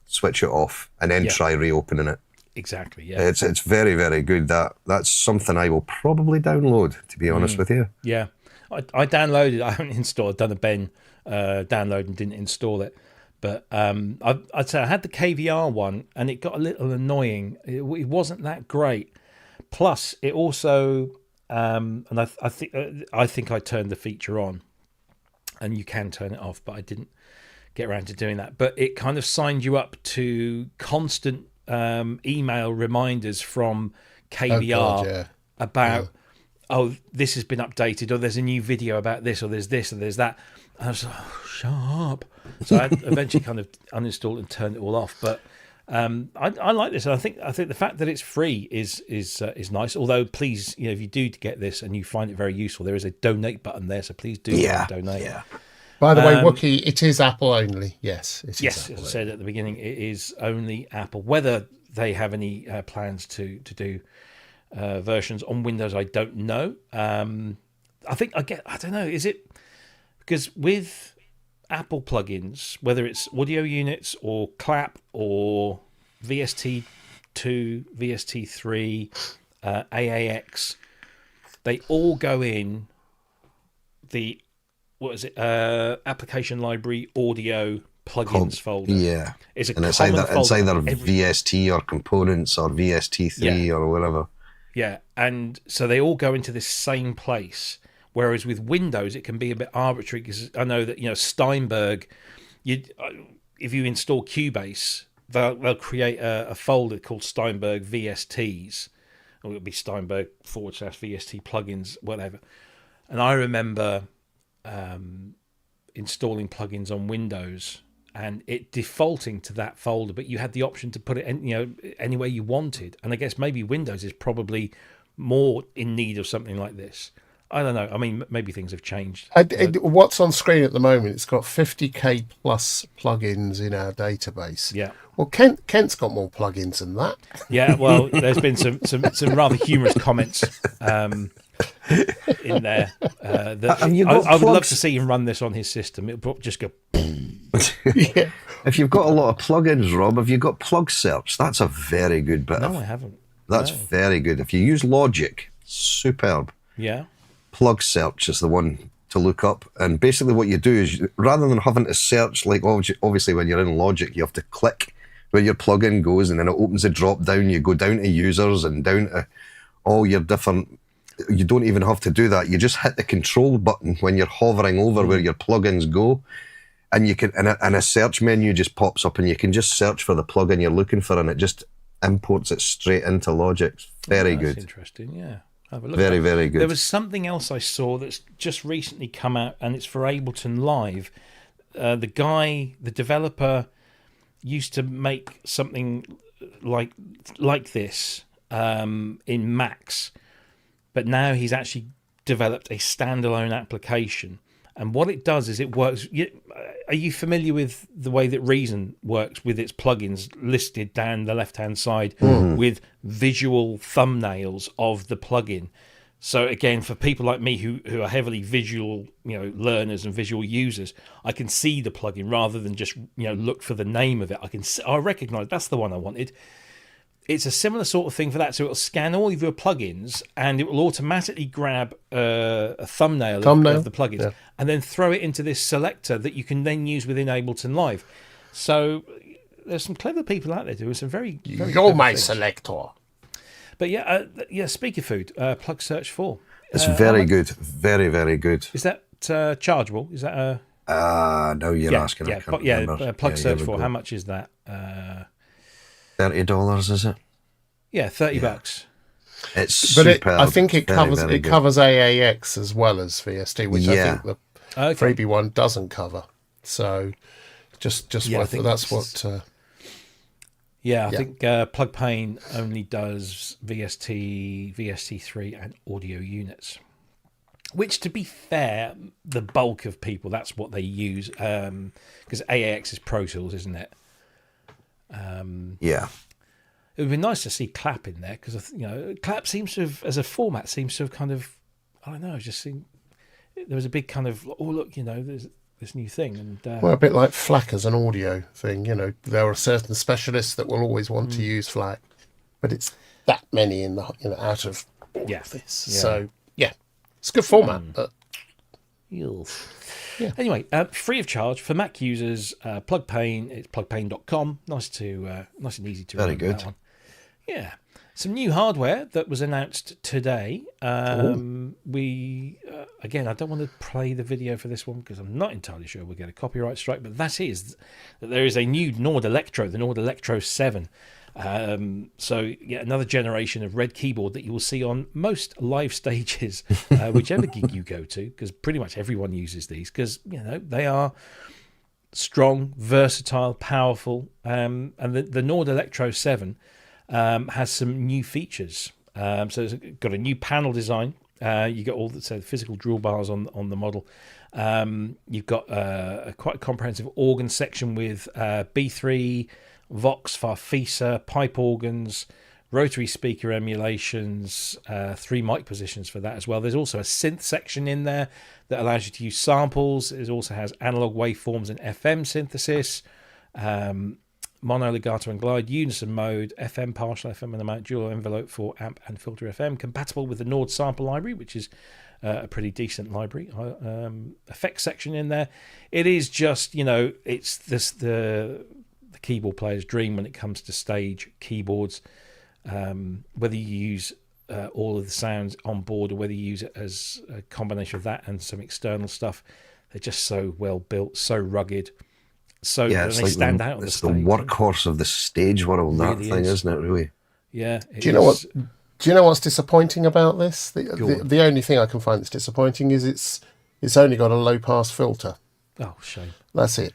Speaker 2: switch it off and then try reopening it.
Speaker 1: Exactly, yeah.
Speaker 2: It's very, very good. That's something I will probably download, to be honest with you.
Speaker 1: Yeah. I downloaded, I haven't installed, I've done a Ben download and didn't install it. But I'd say I had the KVR one, and it got a little annoying. It wasn't that great. Plus, it also, and I think I turned the feature on, and you can turn it off, but I didn't get around to doing that. But it kind of signed you up to constant email reminders from KVR about, this has been updated, or there's a new video about this, or there's this, or there's that. And I was like, shut up. So I eventually kind of uninstalled and turned it all off. But I like this. And I think the fact that it's free is nice. Although, please, if you do get this and you find it very useful, there is a donate button there. So please do donate.
Speaker 2: Yeah.
Speaker 3: By the way, Wookie, it is Apple only. Yes, it is.
Speaker 1: Yes, as I said at the beginning, it is only Apple. Whether they have any plans to do versions on Windows, I don't know. I don't know. Is it because with Apple plugins, whether it's audio units or clap or VST2, VST3, AAX, they all go in the application library audio plugins folder.
Speaker 2: Yeah,
Speaker 1: it's
Speaker 2: either VST or components or VST3 or whatever.
Speaker 1: Yeah, and so they all go into this same place. Whereas with Windows, it can be a bit arbitrary, because I know that, Steinberg, if you install Cubase, they'll create a folder called Steinberg VSTs, or it'll be Steinberg /VST plugins, whatever. And I remember installing plugins on Windows and it defaulting to that folder, but you had the option to put it anywhere you wanted. And I guess maybe Windows is probably more in need of something like this. I don't know. I mean, maybe things have changed.
Speaker 3: What's on screen at the moment, it's got 50k plus plugins in our database.
Speaker 1: Yeah.
Speaker 3: Well, Kent's got more plugins than that.
Speaker 1: Yeah, well, there's been some rather humorous comments in there. That I would love to see him run this on his system. It would just go...
Speaker 3: Yeah.
Speaker 2: If you've got a lot of plugins, Rob, have you got Plug Search? That's a very good bit.
Speaker 1: No, I haven't.
Speaker 2: That's very good. If you use Logic, superb.
Speaker 1: Yeah.
Speaker 2: Plug Search is the one to look up. And basically what you do is, rather than having to search, like obviously when you're in Logic, you have to click where your plugin goes, and then it opens a drop down. You go down to users and down to all your different... You don't even have to do that. You just hit the control button when you're hovering over where your plugins go. And you can, and a search menu just pops up, and you can just search for the plugin you're looking for, and it just imports it straight into Logic. Very good.
Speaker 1: Interesting, yeah. Have a look.
Speaker 2: Very, very good.
Speaker 1: There was something else I saw that's just recently come out, and it's for Ableton Live. The developer, used to make something like this in Max, but now he's actually developed a standalone application. And what it does is it works... Are you familiar with the way that Reason works with its plugins listed down the left-hand side with visual thumbnails of the plugin? So again, for people like me who are heavily visual, learners and visual users, I can see the plugin rather than just, look for the name of it. I recognize that's the one I wanted. It's a similar sort of thing for that. So it'll scan all of your plugins and it will automatically grab a thumbnail of the plugins and then throw it into this selector that you can then use within Ableton Live. So there's some clever people out there doing some very
Speaker 3: You're my things. Selector.
Speaker 1: But Speaker Food, Plug Search 4.
Speaker 2: It's very good. Very, very good.
Speaker 1: Is that chargeable? Is that
Speaker 2: no, you're asking.
Speaker 1: Plug Search 4. How much is that?
Speaker 2: $30, is it?
Speaker 1: Yeah, $30.
Speaker 2: It's superb.
Speaker 3: I think it covers covers AAX as well as VST, which I think the freebie one doesn't cover. So just I think that's what.
Speaker 1: I think Plug Pane only does VST, VST3, and audio units. Which, to be fair, the bulk of people, that's what they use, because AAX is Pro Tools, isn't it? It would be nice to see clap in there, because clap seems to have, as a format, seems to have kind of, I don't know, just seemed there was a big kind of, oh look, there's this new thing, and
Speaker 3: well, a bit like FLAC as an audio thing. There are certain specialists that will always want to use FLAC, but it's that many in the out of all of this. So it's a good format. But
Speaker 1: anyway, free of charge for Mac users. Plug Pane, it's plugpane.com. Nice and easy to remember. Very good. That one. Yeah, some new hardware that was announced today. We again, I don't want to play the video for this one because I'm not entirely sure we'll get a copyright strike. But that there is a new Nord Electro, the Nord Electro 7. Another generation of red keyboard that you will see on most live stages, whichever gig you go to, because pretty much everyone uses these, because they are strong, versatile, powerful, and the Nord Electro 7 has some new features. So it's got a new panel design. You got all the physical drill bars on the model. You've got a quite comprehensive organ section with B3, Vox, Farfisa, pipe organs, rotary speaker emulations, 3 mic positions for that as well. There's also a synth section in there that allows you to use samples. It also has analog waveforms and FM synthesis, mono, legato and glide, unison mode, FM, partial FM and amount, dual envelope for amp and filter FM, compatible with the Nord sample library, which is a pretty decent library. Effects section in there. It is just, it's this the keyboard player's dream when it comes to stage keyboards. Whether you use all of the sounds on board or whether you use it as a combination of that and some external stuff, they're just so well built, so rugged, so
Speaker 2: yeah,
Speaker 1: they
Speaker 2: it's like
Speaker 1: stand out on the
Speaker 2: it's
Speaker 1: stage.
Speaker 2: the workhorse of the stage world, that
Speaker 1: Really
Speaker 2: thing,
Speaker 1: is.
Speaker 2: isn't it, really?
Speaker 1: Yeah.
Speaker 3: Do you know what's disappointing about this? The only thing I can find that's disappointing is it's only got a low pass filter.
Speaker 1: Oh, shame.
Speaker 3: That's it.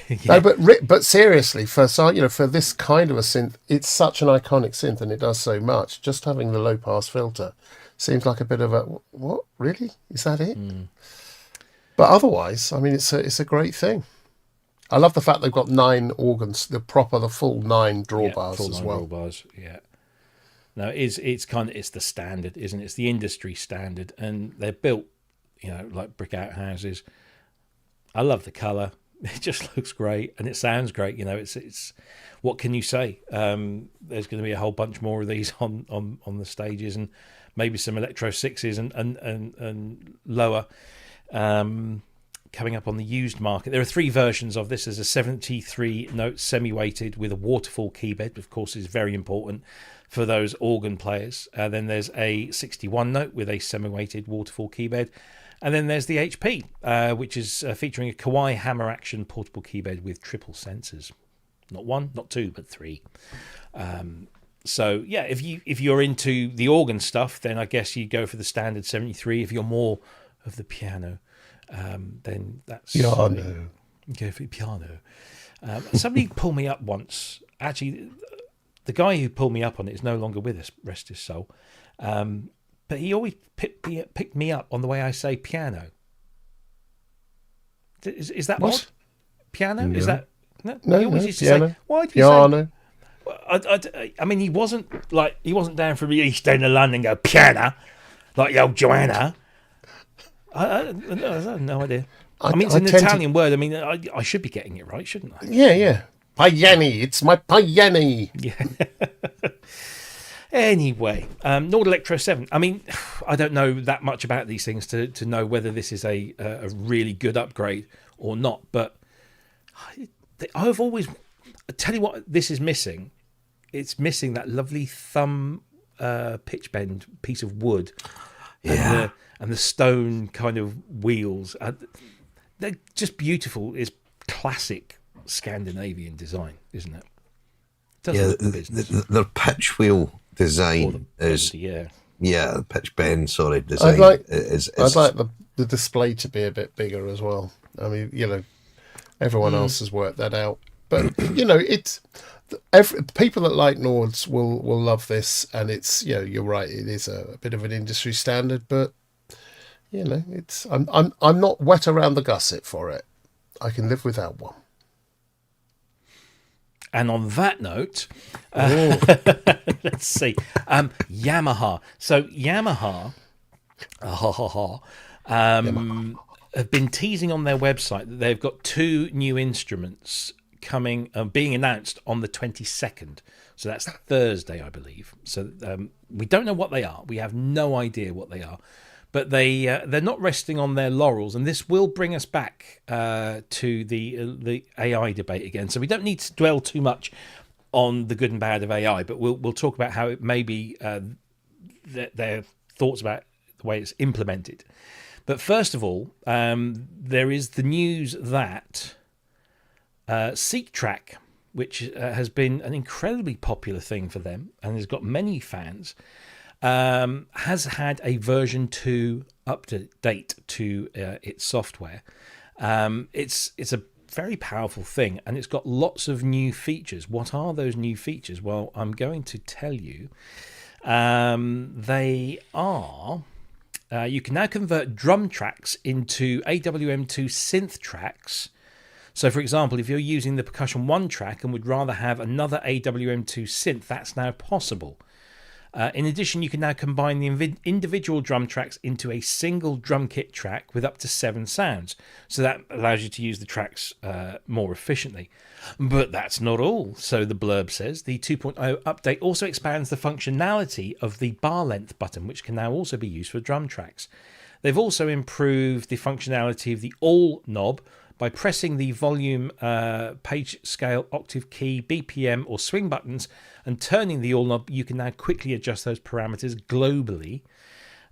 Speaker 1: Yeah.
Speaker 3: No, but seriously, for this kind of a synth, it's such an iconic synth and it does so much. Just having the low pass filter seems like a bit of a what? Really? Is that it? But otherwise, I mean, it's a great thing. I love the fact they've got 9 organs, the full 9 drawbars
Speaker 1: full
Speaker 3: as
Speaker 1: nine
Speaker 3: well.
Speaker 1: drawbars, yeah. No, it's the standard, isn't it? It's the industry standard, and they're built, like brick outhouses. I love the colour. It just looks great, and it sounds great. It's what can you say? There's going to be a whole bunch more of these on the stages, and maybe some Electro 6s and lower coming up on the used market. There are 3 versions of this. There's a 73 note semi-weighted with a waterfall keyboard, of course, is very important for those organ players. Then there's a 61 note with a semi-weighted waterfall keyboard. And then there's the HP, which is featuring a Kawai hammer action portable keyboard with triple sensors. Not 1, not 2, but 3. So yeah, if you're into the organ stuff, then I guess you go for the standard 73. If you're more of the piano, then that's
Speaker 3: Piano.
Speaker 1: Go for piano. Somebody pulled me up once. Actually, the guy who pulled me up on it is no longer with us, rest his soul. But he always picked me up on the way I say piano. Is that
Speaker 3: What?
Speaker 1: odd? Piano?
Speaker 2: No.
Speaker 1: Is that no?
Speaker 3: No,
Speaker 1: He always
Speaker 3: no,
Speaker 1: used to
Speaker 3: piano.
Speaker 1: say, why do you
Speaker 3: Piano.
Speaker 1: say? I mean, he wasn't down from the east end of London and go piano like the old Joanna. I have no idea. I mean, it's an Italian word. I mean, I should be getting it right, shouldn't I?
Speaker 3: Yeah. Paiani. It's my Paiani.
Speaker 1: Yeah. Anyway, Nord Electro 7. I mean, I don't know that much about these things to know whether this is a really good upgrade or not. But I've always... I tell you what this is missing. It's missing that lovely thumb pitch bend piece of wood.
Speaker 2: Yeah.
Speaker 1: And the stone kind of wheels. They're just beautiful. It's classic Scandinavian design, isn't it?
Speaker 2: Yeah, their pitch wheel design is
Speaker 1: the
Speaker 2: pitch bend. Sorry, design.
Speaker 3: I'd like the display to be a bit bigger as well. I mean, everyone else has worked that out, but it's people that like Nords will love this, and it's you're right. It is a bit of an industry standard, but it's I'm not wet around the gusset for it. I can live without one.
Speaker 1: And on that note, let's see, Yamaha. So Yamaha, have been teasing on their website that they've got 2 new instruments coming, being announced on the 22nd. So that's Thursday, I believe. So we don't know what they are. We have no idea what they are. But they're not resting on their laurels, and this will bring us back to the AI debate again. So we don't need to dwell too much on the good and bad of AI, but we'll talk about how it may be their thoughts about the way it's implemented. But first of all, there is the news that Seek Track, which has been an incredibly popular thing for them and has got many fans, has had a version 2 update to its software. It's a very powerful thing, and it's got lots of new features. What are those new features? Well, I'm going to tell you. They are... you can now convert drum tracks into AWM2 synth tracks. So, for example, if you're using the Percussion 1 track and would rather have another AWM2 synth, that's now possible. In addition, you can now combine the individual drum tracks into a single drum kit track with up to 7 sounds. So that allows you to use the tracks more efficiently. But that's not all. So the blurb says the 2.0 update also expands the functionality of the bar length button, which can now also be used for drum tracks. They've also improved the functionality of the all knob by pressing the volume, page scale, octave key, BPM or swing buttons and turning the all knob. You can now quickly adjust those parameters globally.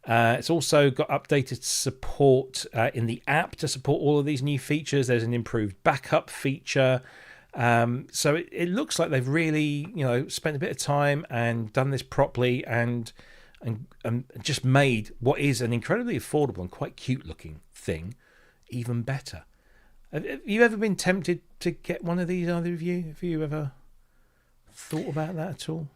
Speaker 1: It's also got updated support in the app to support all of these new features. There's an improved backup feature. So it looks like they've really, spent a bit of time and done this properly and just made what is an incredibly affordable and quite cute looking thing even better. Have you ever been tempted to get one of these, either of you? Have you ever thought about that at all?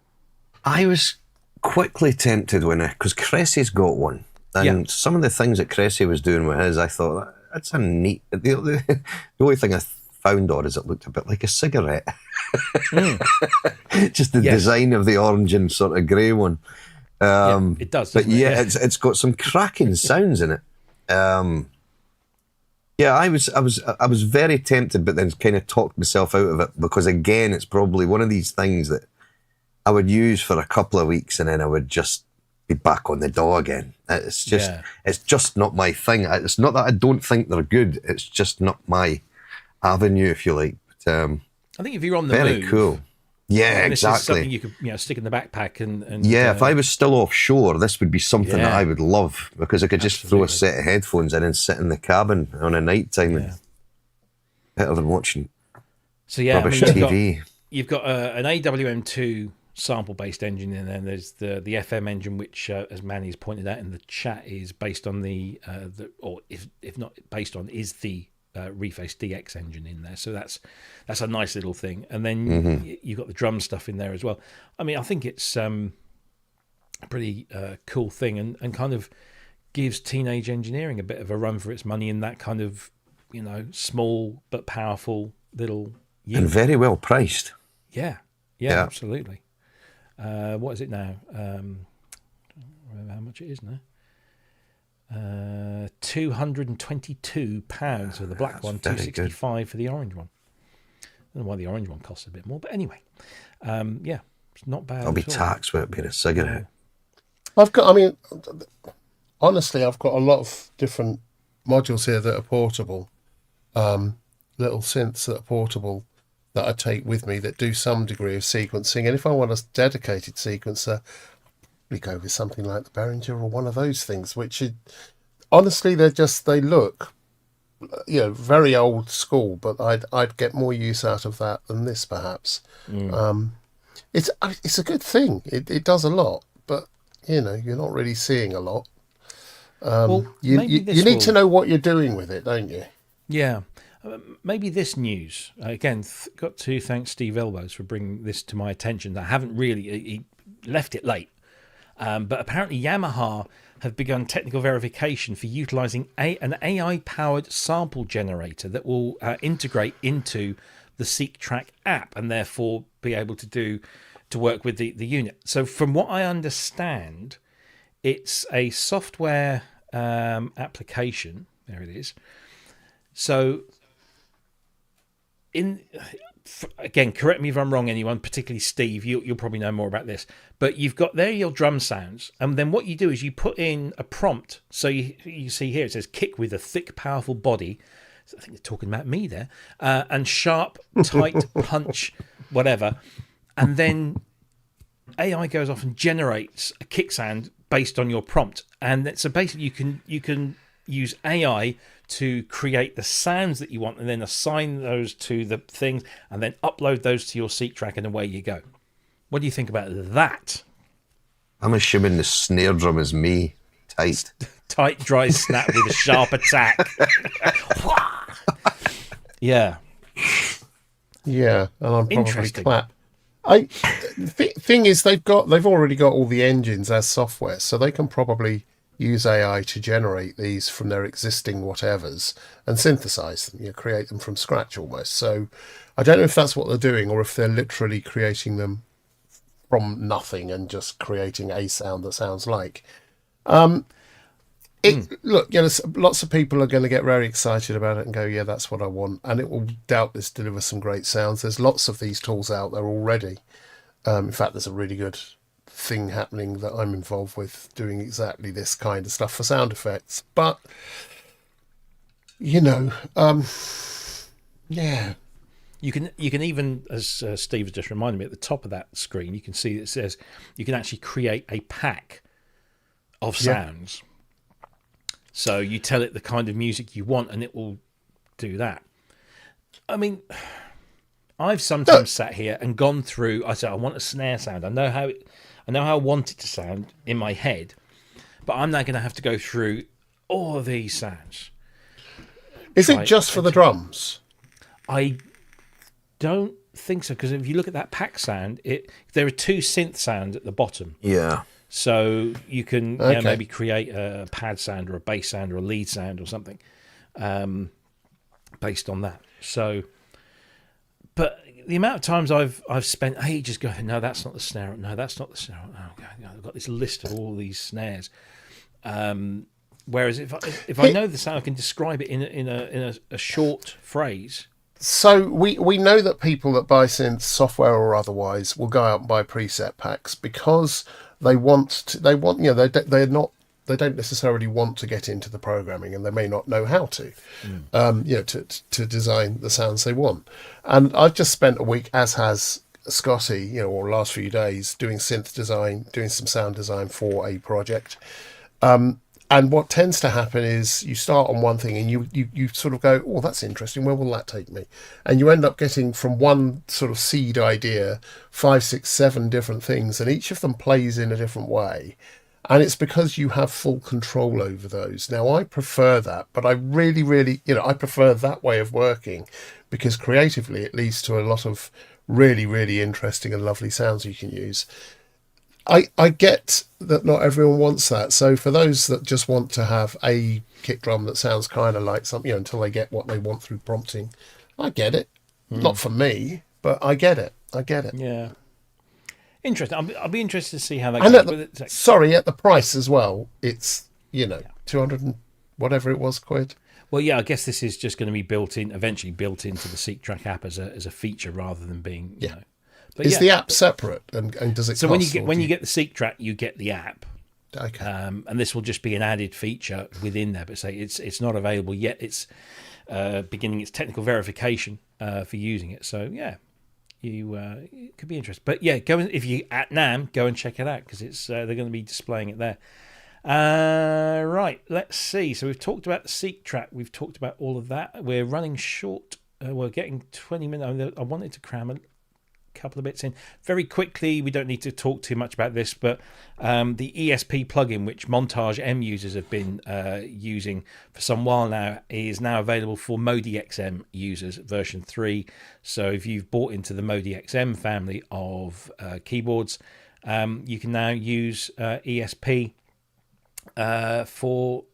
Speaker 2: I was quickly tempted because Cressy's got one. And some of the things that Cressy was doing with his, I thought, that's a neat... The only thing I found odd is it looked a bit like a cigarette. Just the design of the orange and sort of grey one.
Speaker 1: It does.
Speaker 2: But it's got some cracking sounds in it. I was very tempted, but then kind of talked myself out of it because again, it's probably one of these things that I would use for a couple of weeks and then I would just be back on the dough again. It's just not my thing. It's not that I don't think they're good. It's just not my avenue, if you like. But,
Speaker 1: I think if you're on the
Speaker 2: very
Speaker 1: move,
Speaker 2: cool. Yeah,
Speaker 1: this
Speaker 2: exactly.
Speaker 1: is something you could stick in the backpack and
Speaker 2: if I was still offshore, this would be something that I would love because I could just throw a
Speaker 1: Absolutely.
Speaker 2: set of headphones in and sit in the cabin on a night time and better than watching rubbish TV.
Speaker 1: You've got an AWM2 sample-based engine in there. And there's the FM engine, which, as Manny's pointed out in the chat, is based on or if not based on, is the Reface DX engine in there. So that's a nice little thing. And then you've got the drum stuff in there as well. I mean, I think it's a pretty cool thing and kind of gives Teenage Engineering a bit of a run for its money in that kind of, small but powerful little unit.
Speaker 2: And very well priced.
Speaker 1: Yeah, absolutely. What is it now? I don't remember how much it is now. £222 for the black one, £265 for the orange one. I don't know why the orange one costs a bit more, but anyway, it's not bad.
Speaker 2: I'll be taxed with it being a cigarette.
Speaker 3: Honestly, I've got a lot of different modules here that are portable, little synths that are portable that I take with me that do some degree of sequencing. And if I want a dedicated sequencer, we go with something like the Behringer or one of those things, which honestly, they look, very old school, but I'd get more use out of that than this, perhaps. It's a good thing. It does a lot, but you're not really seeing a lot. You need to know what you're doing with it, don't you?
Speaker 1: Yeah. Maybe this news, again, got to thank Steve Elbows for bringing this to my attention. I haven't really, he left it late. But apparently Yamaha have begun technical verification for utilising an AI-powered sample generator that will integrate into the Seek Track app and therefore be able to work with the unit. So from what I understand, it's a software application. There it is. So again, correct me if I'm wrong, anyone, particularly Steve, you'll probably know more about this, but you've got there your drum sounds, and then what you do is you put in a prompt. So you see here, it says kick with a thick, powerful body. So I think they're talking about me there, and sharp, tight punch, whatever. And then AI goes off and generates a kick sound based on your prompt. And so basically you can use AI to create the sounds that you want and then assign those to the things and then upload those to your Seek Track and away you go. What do you think about that?
Speaker 2: I'm assuming the snare drum is me.
Speaker 1: Tight, dry snap with a sharp attack. Yeah.
Speaker 3: Yeah, and I'm probably
Speaker 1: Interesting.
Speaker 3: clap. Thing is, they've already got all the engines as software, so they can probably use AI to generate these from their existing whatevers and synthesize them, create them from scratch almost. So I don't know if that's what they're doing or if they're literally creating them from nothing and just creating a sound that sounds like. Look, lots of people are going to get very excited about it and go, yeah, that's what I want. And it will doubtless deliver some great sounds. There's lots of these tools out there already. In fact, there's a really good thing happening that I'm involved with doing exactly this kind of stuff for sound effects. But, yeah.
Speaker 1: You can even, as Steve has just reminded me, at the top of that screen, you can see it says you can actually create a pack of sounds. Yeah. So you tell it the kind of music you want, and it will do that. I mean, I've sometimes sat here and gone through. I said, I want a snare sound. I know how I want it to sound in my head, but I'm now going to have to go through all of these sounds.
Speaker 3: Is it just for the drums?
Speaker 1: I don't think so, because if you look at that pack sound, there are 2 synth sounds at the bottom.
Speaker 2: Yeah.
Speaker 1: So you can maybe create a pad sound or a bass sound or a lead sound or something based on that. So, but the amount of times I've spent ages going, no, that's not the snare. No, that's not the snare. Oh, God, I've got this list of all these snares. Whereas if I know the sound, I can describe it in a short phrase.
Speaker 3: So we know that people that buy synth software or otherwise will go out and buy preset packs because they don't necessarily want to get into the programming, and they may not know how to, to design the sounds they want. And I've just spent a week, as has Scotty, or last few days, doing synth design, doing some sound design for a project. And what tends to happen is you start on one thing and you sort of go, oh, that's interesting. Where will that take me? And you end up getting from one sort of seed idea 5, 6, 7 different things, and each of them plays in a different way. And it's because you have full control over those. Now, I prefer that, but I really, really, I prefer that way of working because creatively it leads to a lot of really, really interesting and lovely sounds you can use. I get that not everyone wants that. So for those that just want to have a kick drum that sounds kind of like something, until they get what they want through prompting, I get it. Not for me, but I get it.
Speaker 1: Yeah. Interesting. I'll be interested to see how that
Speaker 3: goes. At the price as well, it's, 200 and whatever it was quid.
Speaker 1: Well, yeah, I guess this is just going to be eventually built into the Seek Track app as a feature rather than being, But
Speaker 3: is the app separate, and does it?
Speaker 1: So when you get the Seek Track, you get the app.
Speaker 3: Okay.
Speaker 1: And this will just be an added feature within there, but say it's not available yet. It's beginning its technical verification for using it. So yeah, it could be interesting. But yeah, if you at NAMM, go and check it out because they're going to be displaying it there. Right, let's see. So we've talked about the Seek Track. We've talked about all of that. We're running short. We're getting 20 minutes. I wanted to cram a couple of bits in very quickly. We don't need to talk too much about this, but the ESP plugin, which Montage M users have been using for some while now, is now available for Modi XM users, version 3. So if you've bought into the Modi XM family of keyboards, you can now use ESP for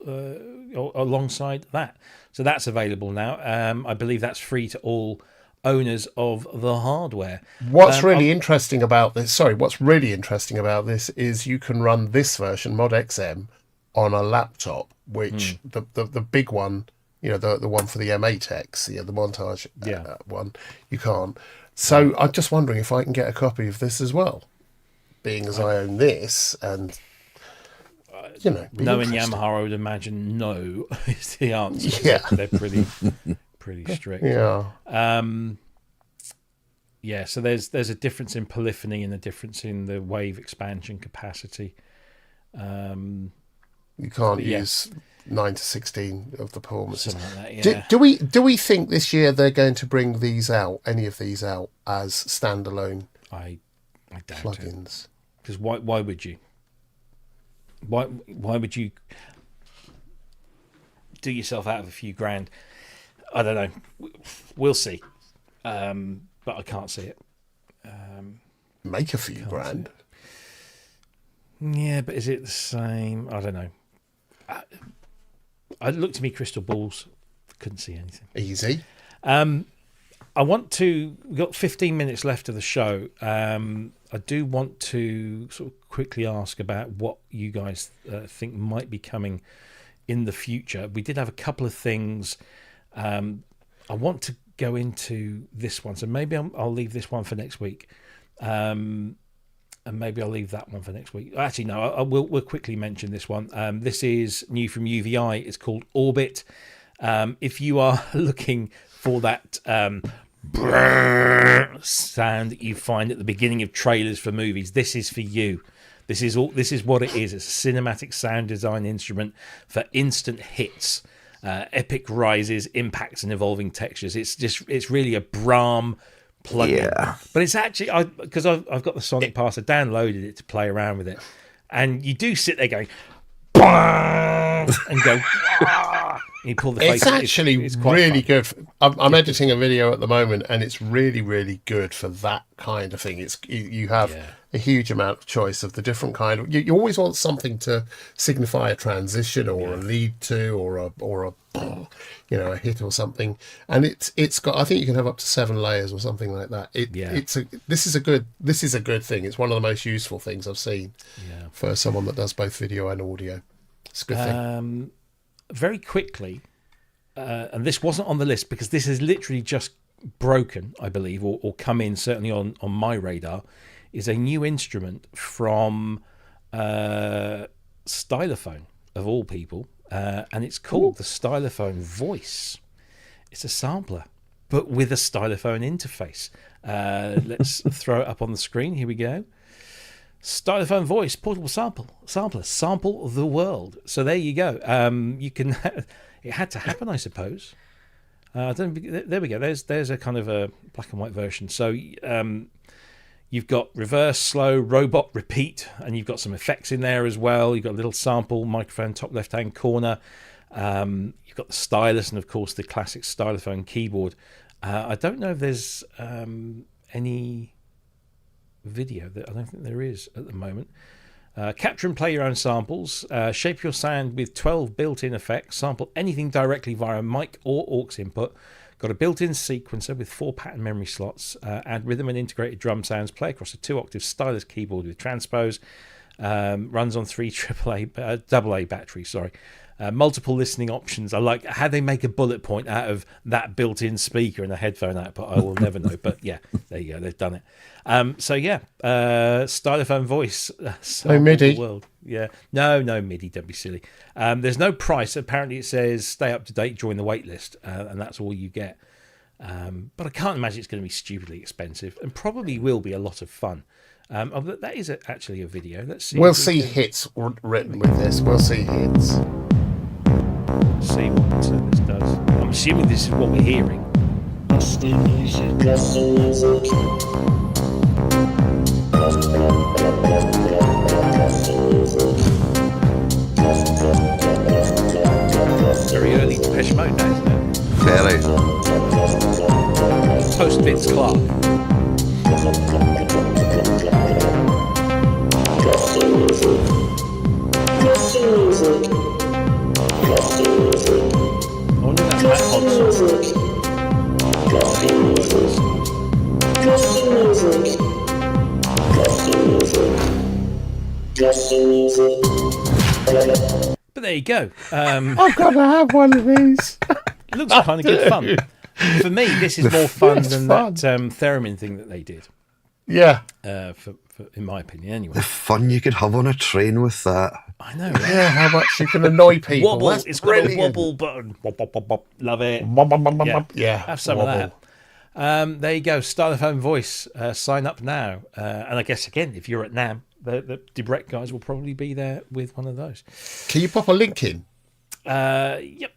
Speaker 1: alongside that. So that's available now. I believe that's free to all owners of the hardware.
Speaker 3: What's really interesting about this is you can run this version, Mod XM, on a laptop, which the big one, the one for the M8X, the Montage one, you can't. So I'm just wondering if I can get a copy of this as well, being as I own this, and
Speaker 1: knowing Yamaha, I would imagine no is the answer.
Speaker 3: Yeah,
Speaker 1: they're pretty strict.
Speaker 3: Yeah.
Speaker 1: So there's a difference in polyphony and a difference in the wave expansion capacity.
Speaker 3: You can't use 9 to 16 of the performances.
Speaker 1: Something like that, yeah.
Speaker 3: Do we think this year they're going to bring any of these out as standalone
Speaker 1: I doubt
Speaker 3: plugins?
Speaker 1: Because why would you? Why would you do yourself out of a few grand? I don't know. We'll see. But I can't see it.
Speaker 3: Make a few grand.
Speaker 1: Yeah, but is it the same? I don't know. I looked at me crystal balls. Couldn't see anything.
Speaker 3: Easy.
Speaker 1: We've got 15 minutes left of the show. I do want to sort of quickly ask about what you guys think might be coming in the future. We did have a couple of things. I want to go into this one, so maybe I'll leave this one for next week, and maybe I'll leave that one for next week. Actually, no, we'll quickly mention this one. This is new from UVI. It's called Orbit. If you are looking for that sound that you find at the beginning of trailers for movies, this is for you. This is what it is. It's a cinematic sound design instrument for instant hits, epic rises, impacts, and evolving textures. It's really a Brahm plugin. Yeah. But it's actually, because I've got the Sonic Pass, I downloaded it to play around with it, and you do sit there going and go. You pull the face.
Speaker 3: It's actually it's really good. I'm editing a video at the moment, and it's really, really good for that kind of thing. You have a huge amount of choice of the different kind of. You always want something to signify a transition or a lead to or a hit or something. And it's got. I think you can have up to 7 layers or something like that. This is a good thing. It's one of the most useful things I've seen for someone that does both video and audio. It's a good thing.
Speaker 1: Very quickly, and this wasn't on the list because this has literally just broken, I believe, or come in certainly on my radar, is a new instrument from Stylophone, of all people, and it's called the Stylophone Voice. It's a sampler, but with a Stylophone interface. Let's throw it up on the screen. Here we go. Stylophone Voice portable sampler, sample the world. So there you go. You can. It had to happen, I suppose. There we go. There's a kind of a black and white version. So you've got reverse, slow, robot, repeat, and you've got some effects in there as well. You've got a little sample microphone top left hand corner. You've got the stylus and of course the classic Stylophone keyboard. I don't know if there's any video. That I don't think there is at the moment. Capture and play your own samples, shape your sound with 12 built-in effects, sample anything directly via a mic or aux input, got a built-in sequencer with 4 pattern memory slots, add rhythm and integrated drum sounds, play across a 2-octave stylus keyboard with transpose, runs on 3 AA batteries, multiple listening options. I like how they make a bullet point out of that built-in speaker and a headphone output. I will never know, but yeah, there you go. They've done it. Stylophone Voice.
Speaker 3: No MIDI.
Speaker 1: World. Yeah, no MIDI. Don't be silly. There's no price. Apparently, it says stay up to date, join the wait list, and that's all you get. But I can't imagine it's going to be stupidly expensive, and probably will be a lot of fun. That is actually a video. Let's see.
Speaker 3: We'll see hits written with this. We'll see hits.
Speaker 1: See what this does. I'm assuming this is what we're hearing. Very early Depeche Mode now, isn't it?
Speaker 2: Very.
Speaker 1: Post Vince Clarke. I wonder if that's Matt Hodson. But there you go.
Speaker 3: I've got to have one of these.
Speaker 1: It looks kind of good fun. For me, this is more fun than that theremin thing that they did.
Speaker 3: Yeah.
Speaker 1: In my opinion, anyway.
Speaker 2: The fun you could have on a train with that.
Speaker 1: I know. Right?
Speaker 3: Yeah, how much you can annoy people.
Speaker 1: Wobble. It's got a wobble button. Bop, bop, bop, bop. Love it.
Speaker 3: Yeah.
Speaker 1: Have some of that. There you go. Stylophone Voice. Sign up now. And I guess, again, if you're at NAMM, the Debrec guys will probably be there with one of those.
Speaker 3: Can you pop a link in?
Speaker 1: Yep.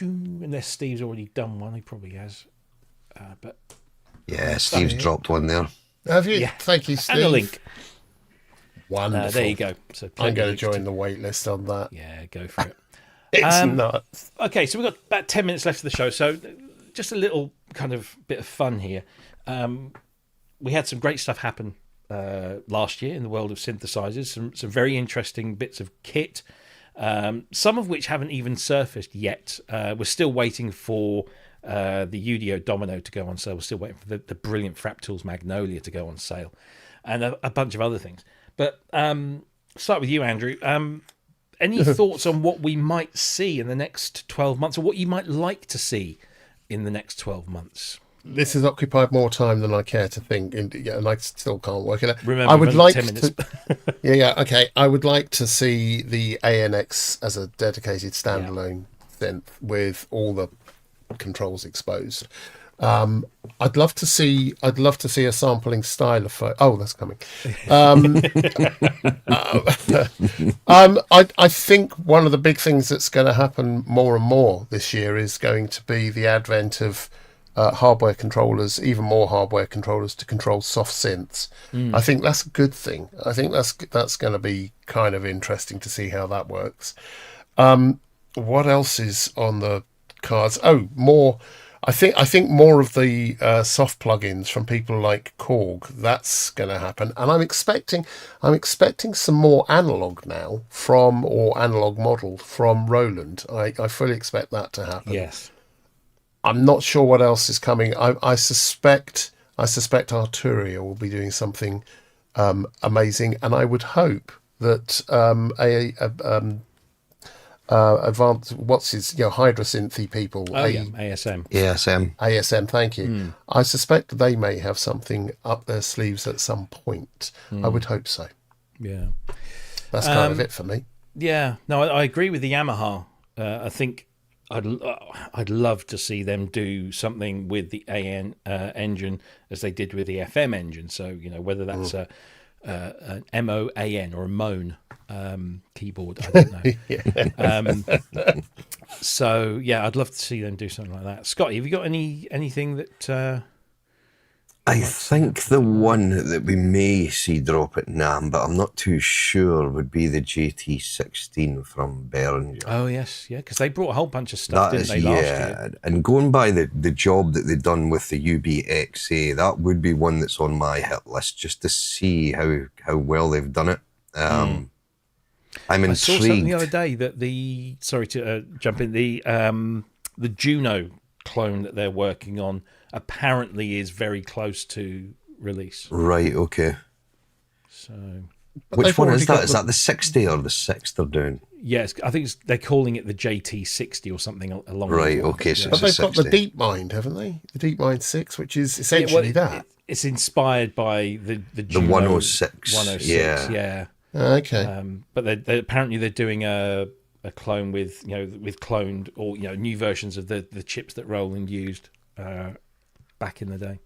Speaker 1: Unless Steve's already done one. He probably has. But
Speaker 2: yeah, Steve's dropped one there.
Speaker 3: Have you?
Speaker 1: Yeah.
Speaker 3: Thank you, Steve.
Speaker 1: And a link.
Speaker 3: Wonderful.
Speaker 1: There you go. So
Speaker 3: I'm going to join the wait list on that.
Speaker 1: Yeah, go for it.
Speaker 3: It's nuts.
Speaker 1: Okay, so we've got about 10 minutes left of the show. So just a little kind of bit of fun here. We had some great stuff happen last year in the world of synthesizers. Some very interesting bits of kit. Some of which haven't even surfaced yet. We're still waiting for the Udio Domino to go on sale. We're still waiting for the brilliant Frap Tools Magnolia to go on sale, and a bunch of other things. But start with you, Andrew. Any thoughts on what we might see in the next 12 months, or what you might like to see in the next 12 months?
Speaker 3: This has occupied more time than I care to think, and I still can't work it out.
Speaker 1: Remember,
Speaker 3: I would like
Speaker 1: 10 minutes.
Speaker 3: okay. I would like to see the ANX as a dedicated standalone synth with all the controls exposed. I'd love to see a sampling stylophone. Oh, that's coming. I think one of the big things that's going to happen more and more this year is going to be the advent of hardware controllers, even more hardware controllers to control soft synths. I think that's a good thing. I think that's going to be kind of interesting to see how that works. What else is on the cards? Oh, more. I think more of the soft plugins from people like Korg. That's going to happen, and I'm expecting some more analog now or analog model from Roland. I fully expect that to happen.
Speaker 1: Yes.
Speaker 3: I'm not sure what else is coming. I suspect Arturia will be doing something amazing, and I would hope that advanced Hydrasynthy people. ASM. Thank you. I suspect they may have something up their sleeves at some point. I would hope so.
Speaker 1: Yeah,
Speaker 3: that's kind of it for me.
Speaker 1: Yeah, no, I agree with the Yamaha. I think I'd love to see them do something with the AN engine as they did with the FM engine. So whether that's an MOAN or a MOAN keyboard, I don't know. So yeah, I'd love to see them do something like that. Scotty, have you got anything that?
Speaker 2: I think the one that we may see drop at NAMM, but I'm not too sure, would be the JT16 from Behringer.
Speaker 1: Oh yes, yeah, because they brought a whole bunch of stuff, didn't they, last year?
Speaker 2: And going by the job that they've done with the UBXA, that would be one that's on my hit list, just to see how well they've done it. I'm intrigued.
Speaker 1: I saw something the other day that jump in, the Juno clone that they're working on apparently is very close to release.
Speaker 2: Right, okay.
Speaker 1: So,
Speaker 2: which one is that? Is that the 60 or the 6 they're doing?
Speaker 1: Yes, I think they're calling it the JT60 or something along.
Speaker 2: Right, okay. So
Speaker 3: but they've got the DeepMind, haven't they? The DeepMind 6, which is essentially that.
Speaker 1: It's inspired by the Juno
Speaker 2: 106.
Speaker 1: 106, yeah.
Speaker 3: Okay.
Speaker 1: But they apparently they're doing a clone with cloned or new versions of the chips that Roland used back in the day.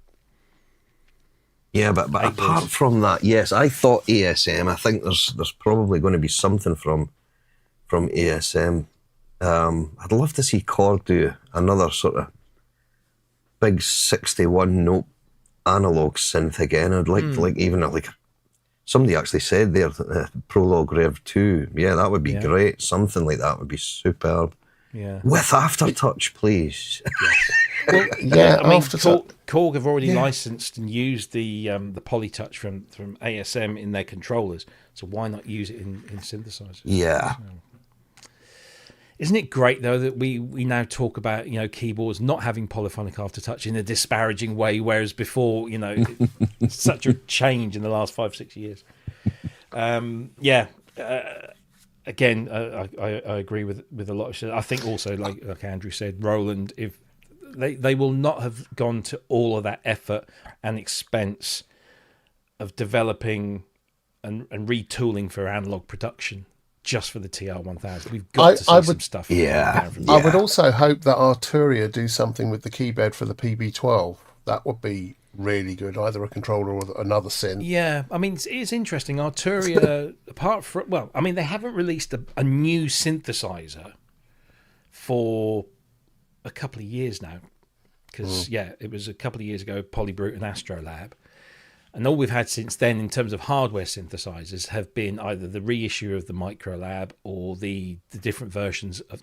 Speaker 2: Yeah, but apart from that, yes, I thought ASM. I think there's probably going to be something from ASM. I'd love to see Korg do another sort of big 61 note analog synth again. I'd like somebody actually said there, Prologue Rev 2. Yeah, that would be great. Something like that would be superb.
Speaker 1: Yeah.
Speaker 2: With aftertouch, please.
Speaker 1: Well, yeah, I mean, Korg have already licensed and used the Polytouch from ASM in their controllers, so why not use it in synthesizers?
Speaker 2: Yeah.
Speaker 1: Isn't it great though that we now talk about keyboards not having polyphonic aftertouch in a disparaging way, whereas before it's such a change in the last 5-6 years. Again, I agree with a lot of shit. I think also like Andrew said, Roland, if they will not have gone to all of that effort and expense of developing and retooling for analog production just for the TR-1000. We've got to see some stuff.
Speaker 2: Yeah.
Speaker 3: I would also hope that Arturia do something with the keyboard for the PB12. That would be really good, either a controller or another synth.
Speaker 1: Yeah, I mean, it's interesting. Arturia, apart from, they haven't released a new synthesizer for a couple of years now. Because, it was a couple of years ago, Polybrute and Astrolab. And all we've had since then in terms of hardware synthesizers have been either the reissue of the Microlab or the different versions of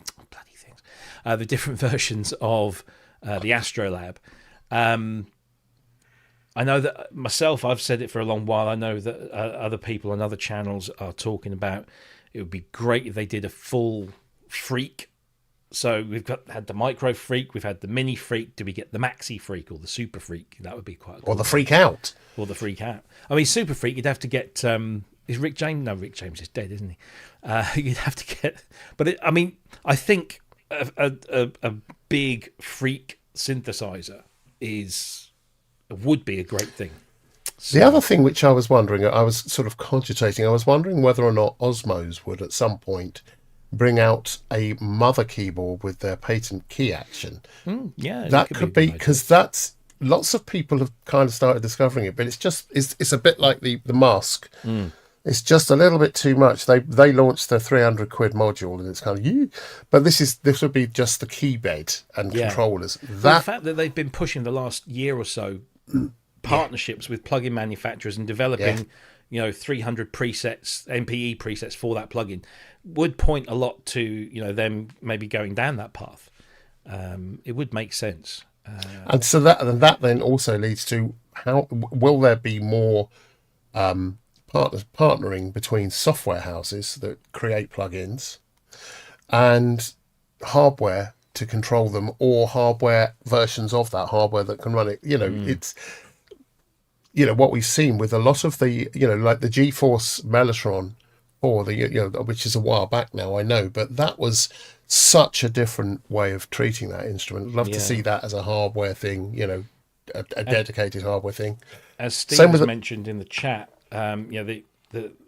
Speaker 1: the different versions of the Astrolab. I know that myself, I've said it for a long while. I know that other people on other channels are talking about it would be great if they did a full Freak So we've had the Micro Freak, we've had the Mini Freak. Do we get the Maxi Freak or the Super Freak? That would be quite cool.
Speaker 3: Or the Freak Out.
Speaker 1: Or the Freak Out. I mean, Super Freak, you'd have to get... is Rick James? No, Rick James is dead, isn't he? You'd have to get... But, I think a big Freak synthesizer would be a great thing. So,
Speaker 3: the other thing which I was wondering, I was sort of cogitating, I was wondering whether or not Osmos would at some point bring out a mother keyboard with their patent key action.
Speaker 1: Yeah,
Speaker 3: that could be, because that's lots of people have kind of started discovering it, but it's a bit like the mask. It's just a little bit too much. They launched their 300 quid module, and it's kind of but this would be just the key bed and controllers.
Speaker 1: The fact that they've been pushing the last year or so partnerships with plugin manufacturers and developing 300 presets, MPE presets for that plugin would point a lot to them maybe going down that path. It would make sense.
Speaker 3: And so that then also leads to, how will there be more partnering between software houses that create plugins and hardware to control them, or hardware versions of that hardware that can run it? It's what we've seen with a lot of the like the GeForce Mellotron, or the which is a while back now, I know, but that was such a different way of treating that instrument. I'd love to see that as a hardware thing, a dedicated hardware thing.
Speaker 1: As Steve has mentioned in the chat, the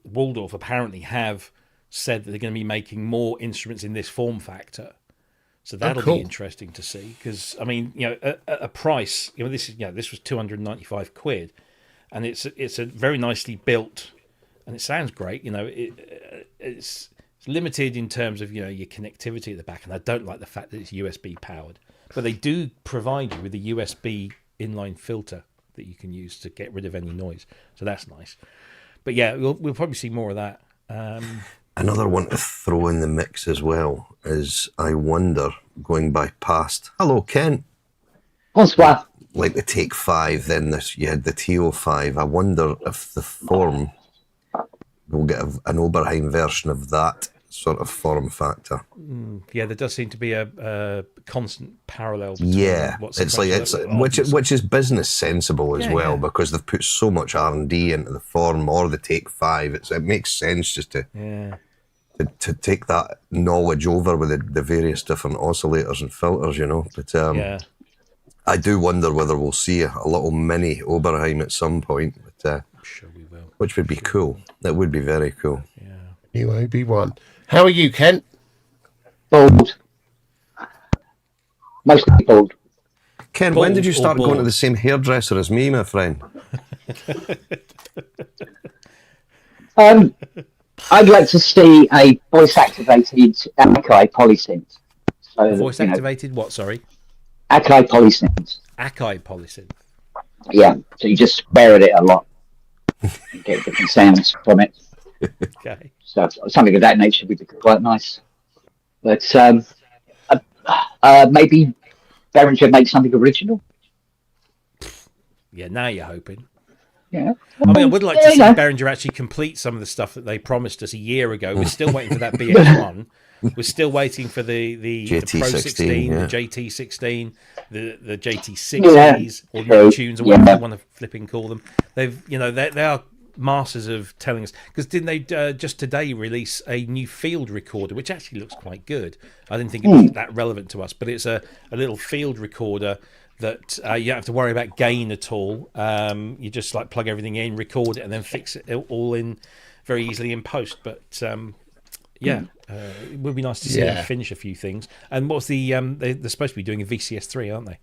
Speaker 1: Waldorf apparently have said that they're going to be making more instruments in this form factor. So that'll be interesting to see, because at a price, this was 295 quid, and it's a very nicely built, and it sounds great. It's limited in terms of your connectivity at the back, and I don't like the fact that it's USB powered, but they do provide you with a USB inline filter that you can use to get rid of any noise. So that's nice. But yeah, we'll probably see more of that.
Speaker 2: Another one to throw in the mix as well is, I wonder, going by past. Hello, Ken.
Speaker 5: Bonsoir.
Speaker 2: Like the Take 5, then you had the TO5. I wonder if the form will get an Oberheim version of that sort of form factor.
Speaker 1: Yeah, there does seem to be a constant parallel.
Speaker 2: Which is business sensible as well, because they've put so much R&D into the form or the Take 5. It makes sense just to take that knowledge over with the various different oscillators and filters, But I do wonder whether we'll see a little mini Oberheim at some point. But
Speaker 1: I'm sure we will.
Speaker 2: Which would be cool. That would be very cool.
Speaker 3: Yeah. UAB1. How are you, Kent?
Speaker 5: Bald. Mostly bald.
Speaker 2: Ken, when did you start going to the same hairdresser as me, my friend?
Speaker 5: I'd like to see a voice-activated Akai polysynth. So,
Speaker 1: voice-activated what, sorry?
Speaker 5: Akai polysynth.
Speaker 1: Akai polysynth.
Speaker 5: Yeah, so you just spare it a lot and get different sounds from it.
Speaker 1: Okay.
Speaker 5: So something of that nature would be quite nice. But maybe Behringer make something original.
Speaker 1: Yeah, now you're hoping.
Speaker 5: Yeah.
Speaker 1: I would like to see Behringer actually complete some of the stuff that they promised us a year ago. We're still waiting for that BX1. We're still waiting for the Pro 16, the JT16, the JT6s, or new tunes, or whatever you want to flipping call them. They are masters of telling us, because didn't they just today release a new field recorder, which actually looks quite good. I didn't think it was that relevant to us, but it's a little field recorder that you don't have to worry about gain at all. You just plug everything in, record it, and then fix it all in very easily in post. But it would be nice to see them finish a few things. And what's they're supposed to be doing a VCS3, aren't they,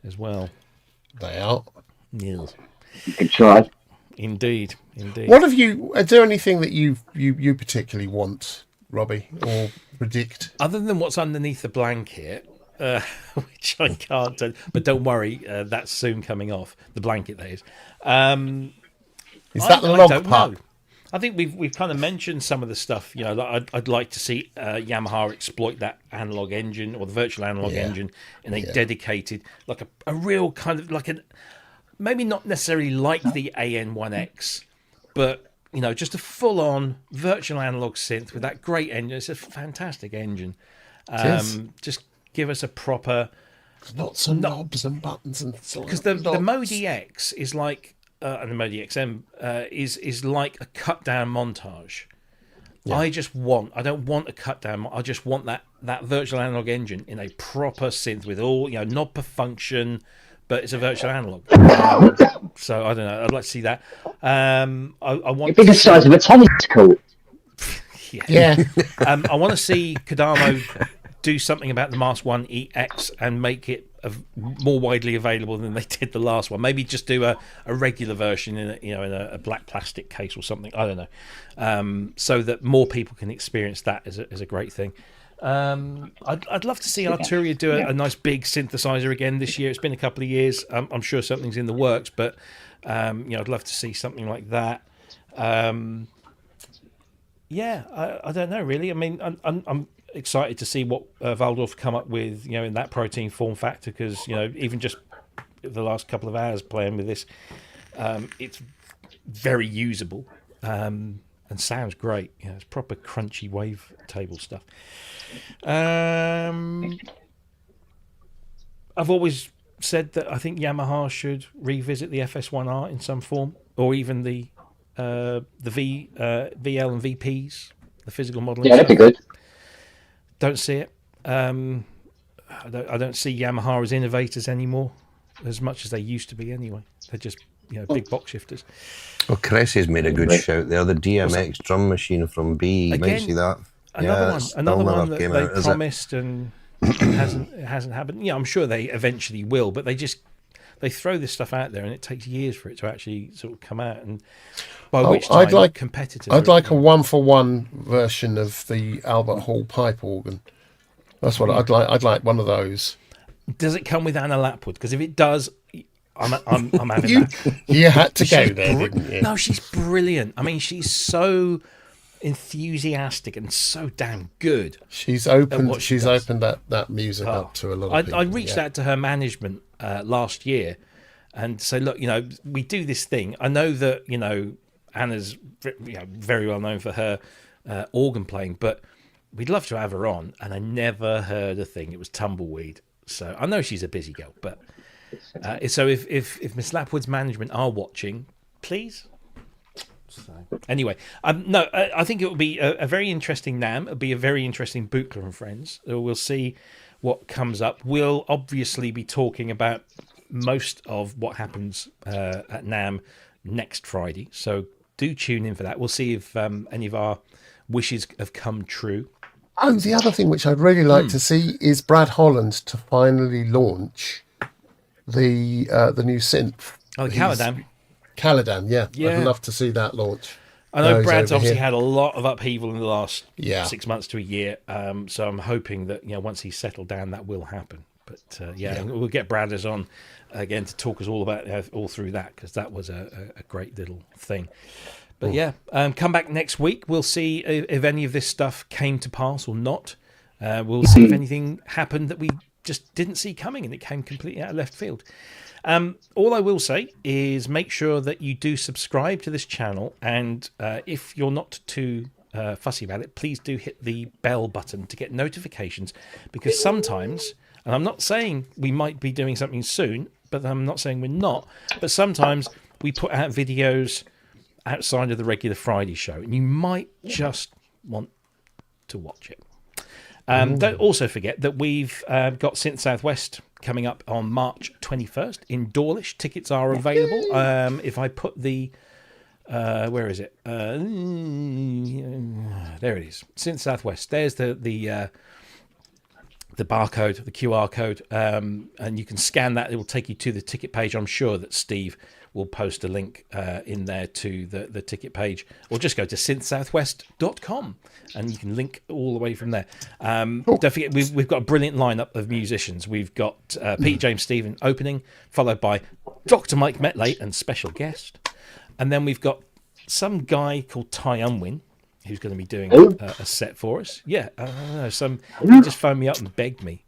Speaker 1: as well?
Speaker 3: They are.
Speaker 1: Yes.
Speaker 5: You can try.
Speaker 1: Indeed.
Speaker 3: What have you? Is there anything that you particularly want, Robbie, or predict?
Speaker 1: Other than what's underneath the blanket, which I can't tell, but don't worry, that's soon coming off. The blanket, that is.
Speaker 3: Is that the log pup?
Speaker 1: I think we've kind of mentioned some of the stuff. I'd like to see Yamaha exploit that analog engine, or the virtual analog engine, in a dedicated, like a real kind of like maybe not necessarily like the AN1X, but just a full-on virtual analog synth with that great engine. It's a fantastic engine. Just give us a proper...
Speaker 3: Lots of knobs and buttons and
Speaker 1: because the Mode EX is like and the Mode EXM is like a cut down montage. Yeah. I don't want a cut down. I just want that virtual analog engine in a proper synth with all knob per function, but it's a virtual analog. So I don't know. I'd like to see that. I want
Speaker 5: it'd be the size of a tennis court.
Speaker 3: Yeah.
Speaker 1: I want to see Kodamo do something about the Mask 1 EX and make it more widely available than they did the last one. Maybe just do a regular version in a black plastic case or something. I don't know, so that more people can experience that as a great thing. I'd love to see Arturia do a nice big synthesizer again this year. It's been a couple of years. I'm sure something's in the works, but I'd love to see something like that. I don't know really. I mean, I'm excited to see what Waldorf come up with, in that protein form factor, because even just the last couple of hours playing with this, it's very usable and sounds great. It's proper crunchy wavetable stuff. I've always said that I think Yamaha should revisit the FS1R in some form, or even the VL and VPs, the physical modelling.
Speaker 5: Yeah, that'd be good.
Speaker 1: Don't see it. I don't see Yamaha as innovators anymore, as much as they used to be anyway. They're just big box shifters.
Speaker 2: Well, Cressy's made a good shout there. The DMX drum machine from B. You might see that.
Speaker 1: Another one that they promised and it hasn't happened. Yeah, I'm sure they eventually will, but they throw this stuff out there and it takes years for it to actually sort of come out. And by which time competitors...
Speaker 3: I'd like a 1-for-1 version of the Albert Hall pipe organ. That's what I'd like. I'd like one of those.
Speaker 1: Does it come with Anna Lapwood? Because if it does, I'm having that.
Speaker 3: You had to go there, didn't you?
Speaker 1: No, she's brilliant. I mean, she's so enthusiastic and so damn good.
Speaker 3: She's opened that music up to a lot of people.
Speaker 1: I reached out to her management last year and say, look, we do this thing. I know that Anna's very well known for her organ playing, but we'd love to have her on. And I never heard a thing. It was Tumbleweed. So I know she's a busy girl, but so if Miss Lapwood's management are watching, please. So, anyway, no, I think it will be a very interesting NAMM. It'll be a very interesting Buchler and Friends. We'll see what comes up. We'll obviously be talking about most of what happens at NAMM next Friday. So do tune in for that. We'll see if any of our wishes have come true.
Speaker 3: Oh, the other thing which I'd really like to see is Brad Holland to finally launch the new synth.
Speaker 1: Oh, the
Speaker 3: Caladan, yeah. I'd love to see that launch.
Speaker 1: I know Brad's obviously had a lot of upheaval in the last 6 months to a year, so I'm hoping that once he's settled down, that will happen. But we'll get Bradders on again to talk us all about all through that, because that was a great little thing. But come back next week. We'll see if any of this stuff came to pass or not. We'll see if anything happened that we just didn't see coming and it came completely out of left field. All I will say is make sure that you do subscribe to this channel, and if you're not too fussy about it, please do hit the bell button to get notifications, because sometimes, and I'm not saying we might be doing something soon, but I'm not saying we're not, but sometimes we put out videos outside of the regular Friday show, and you might just want to watch it. Don't also forget that we've got Synth Southwest coming up on March 21st in Dawlish. Tickets are available. If I put the... where is it? There it is. Synth Southwest. There's the barcode, the QR code, and you can scan that. It will take you to the ticket page. I'm sure that Steve will post a link in there to the ticket page, or just go to synthsouthwest.com and you can link all the way from there. Don't forget, we've got a brilliant lineup of musicians. We've got Pete James Stephen opening, followed by Dr. Mike Metley and special guest. And then we've got some guy called Ty Unwin, who's going to be doing a set for us. Yeah, I don't know. He just phoned me up and begged me.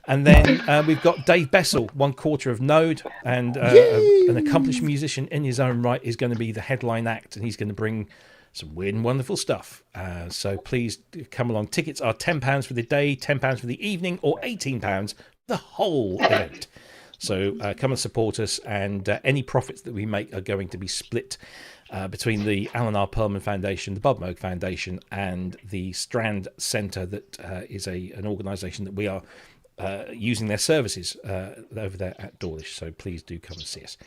Speaker 1: And then we've got Dave Bessel, 1/4 of Node, and an accomplished musician in his own right, is going to be the headline act, and he's going to bring some weird and wonderful stuff. So please come along. Tickets are £10 for the day, £10 for the evening, or £18 the whole event. So come and support us, and any profits that we make are going to be split between the Alan R. Perlman Foundation, the Bob Moog Foundation, and the Strand Centre, that is an organisation that we are using their services over there at Dawlish. So please do come and see us.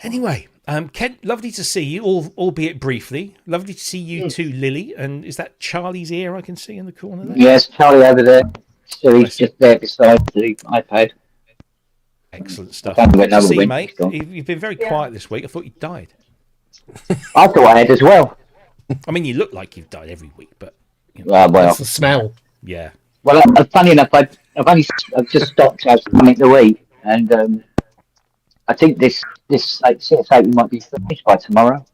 Speaker 1: Anyway, Ken, lovely to see you, albeit briefly. Lovely to see you too, Lily. And is that Charlie's ear I can see in the corner there?
Speaker 5: Yes, Charlie over there. So he's just there beside the iPad.
Speaker 1: Excellent stuff.
Speaker 5: I
Speaker 1: Good to see you, mate. You've been very quiet this week. I thought you died.
Speaker 5: I thought I had as well.
Speaker 1: I mean, you look like you've died every week, but... You know.
Speaker 5: Well,
Speaker 3: That's the smell.
Speaker 1: Yeah.
Speaker 5: Well, funny enough, I've just stopped something to eat, and I think this CS8 might be finished by tomorrow.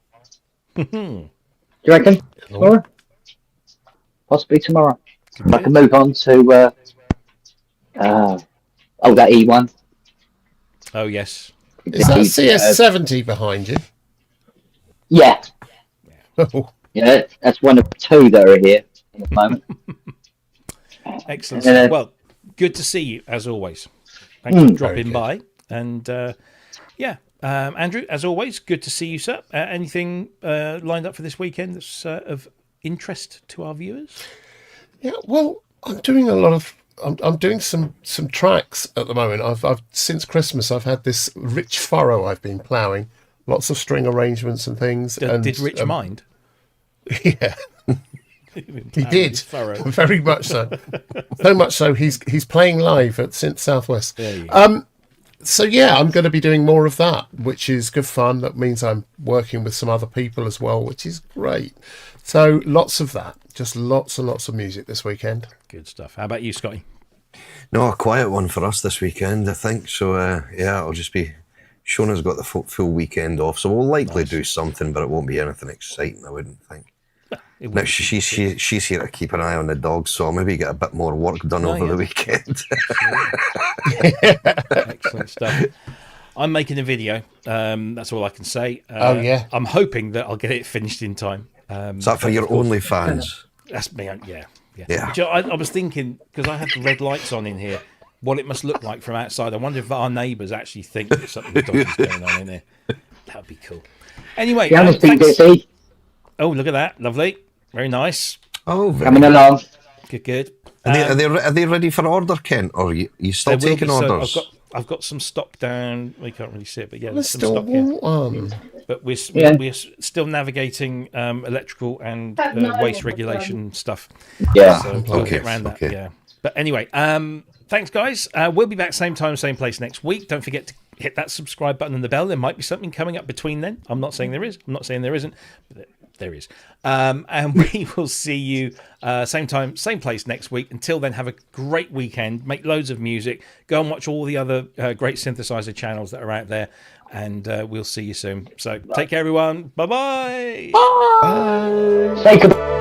Speaker 5: Do you reckon? Tomorrow? Possibly tomorrow. I can move on to that E1.
Speaker 1: Oh, yes.
Speaker 3: Is that CS70 behind you?
Speaker 5: Yeah.
Speaker 3: Oh.
Speaker 5: Yeah, that's one of two that are here at the moment.
Speaker 1: Excellent. Well, good to see you, as always. Thanks for dropping by. And, Andrew, as always, good to see you, sir. Anything lined up for this weekend that's of interest to our viewers?
Speaker 3: Yeah, well, I'm doing a lot of... I'm doing some tracks at the moment. I've since Christmas, I've had this rich furrow I've been ploughing. Lots of string arrangements and things.
Speaker 1: Did Rich mind?
Speaker 3: Yeah. He did, very much so. So much so, he's playing live at Synth Southwest. So yeah, I'm going to be doing more of that, which is good fun. That means I'm working with some other people as well, which is great. So lots of that, just lots and lots of music this weekend.
Speaker 1: Good stuff. How about you, Scotty?
Speaker 2: No, a quiet one for us this weekend, I think. So it'll just be... Shona's got the full weekend off, so we'll likely do something, but it won't be anything exciting, I wouldn't think. Now, she's here to keep an eye on the dogs, so I'll maybe get a bit more work done over the weekend.
Speaker 1: Excellent stuff. I'm making a video. That's all I can say.
Speaker 3: I'm
Speaker 1: hoping that I'll get it finished in time.
Speaker 2: Is that for your OnlyFans?
Speaker 1: That's me. Yeah. I was thinking, because I have the red lights on in here, what it must look like from outside. I wonder if our neighbours actually think that something dodgy is going on in there. That would be cool. Anyway,
Speaker 5: thanks.
Speaker 1: Oh, look at that. Lovely. Very nice.
Speaker 2: Oh,
Speaker 5: coming along.
Speaker 1: Good.
Speaker 2: Are they ready for order, Ken? Or are you still taking orders?
Speaker 1: So I've got some stock down. We can't really see it, but yeah, there's some
Speaker 3: still
Speaker 1: stock here. But we're still navigating electrical and waste regulation stuff.
Speaker 5: Yeah.
Speaker 1: So we'll get around that. Yeah. But anyway, thanks, guys. We'll be back same time, same place next week. Don't forget to hit that subscribe button and the bell. There might be something coming up between then. I'm not saying there is. I'm not saying there isn't. But there is. And we will see you same time, same place next week. Until then, have a great weekend. Make loads of music. Go and watch all the other great synthesizer channels that are out there. And we'll see you soon. So take care, everyone. Bye-bye.
Speaker 5: Bye. Say goodbye.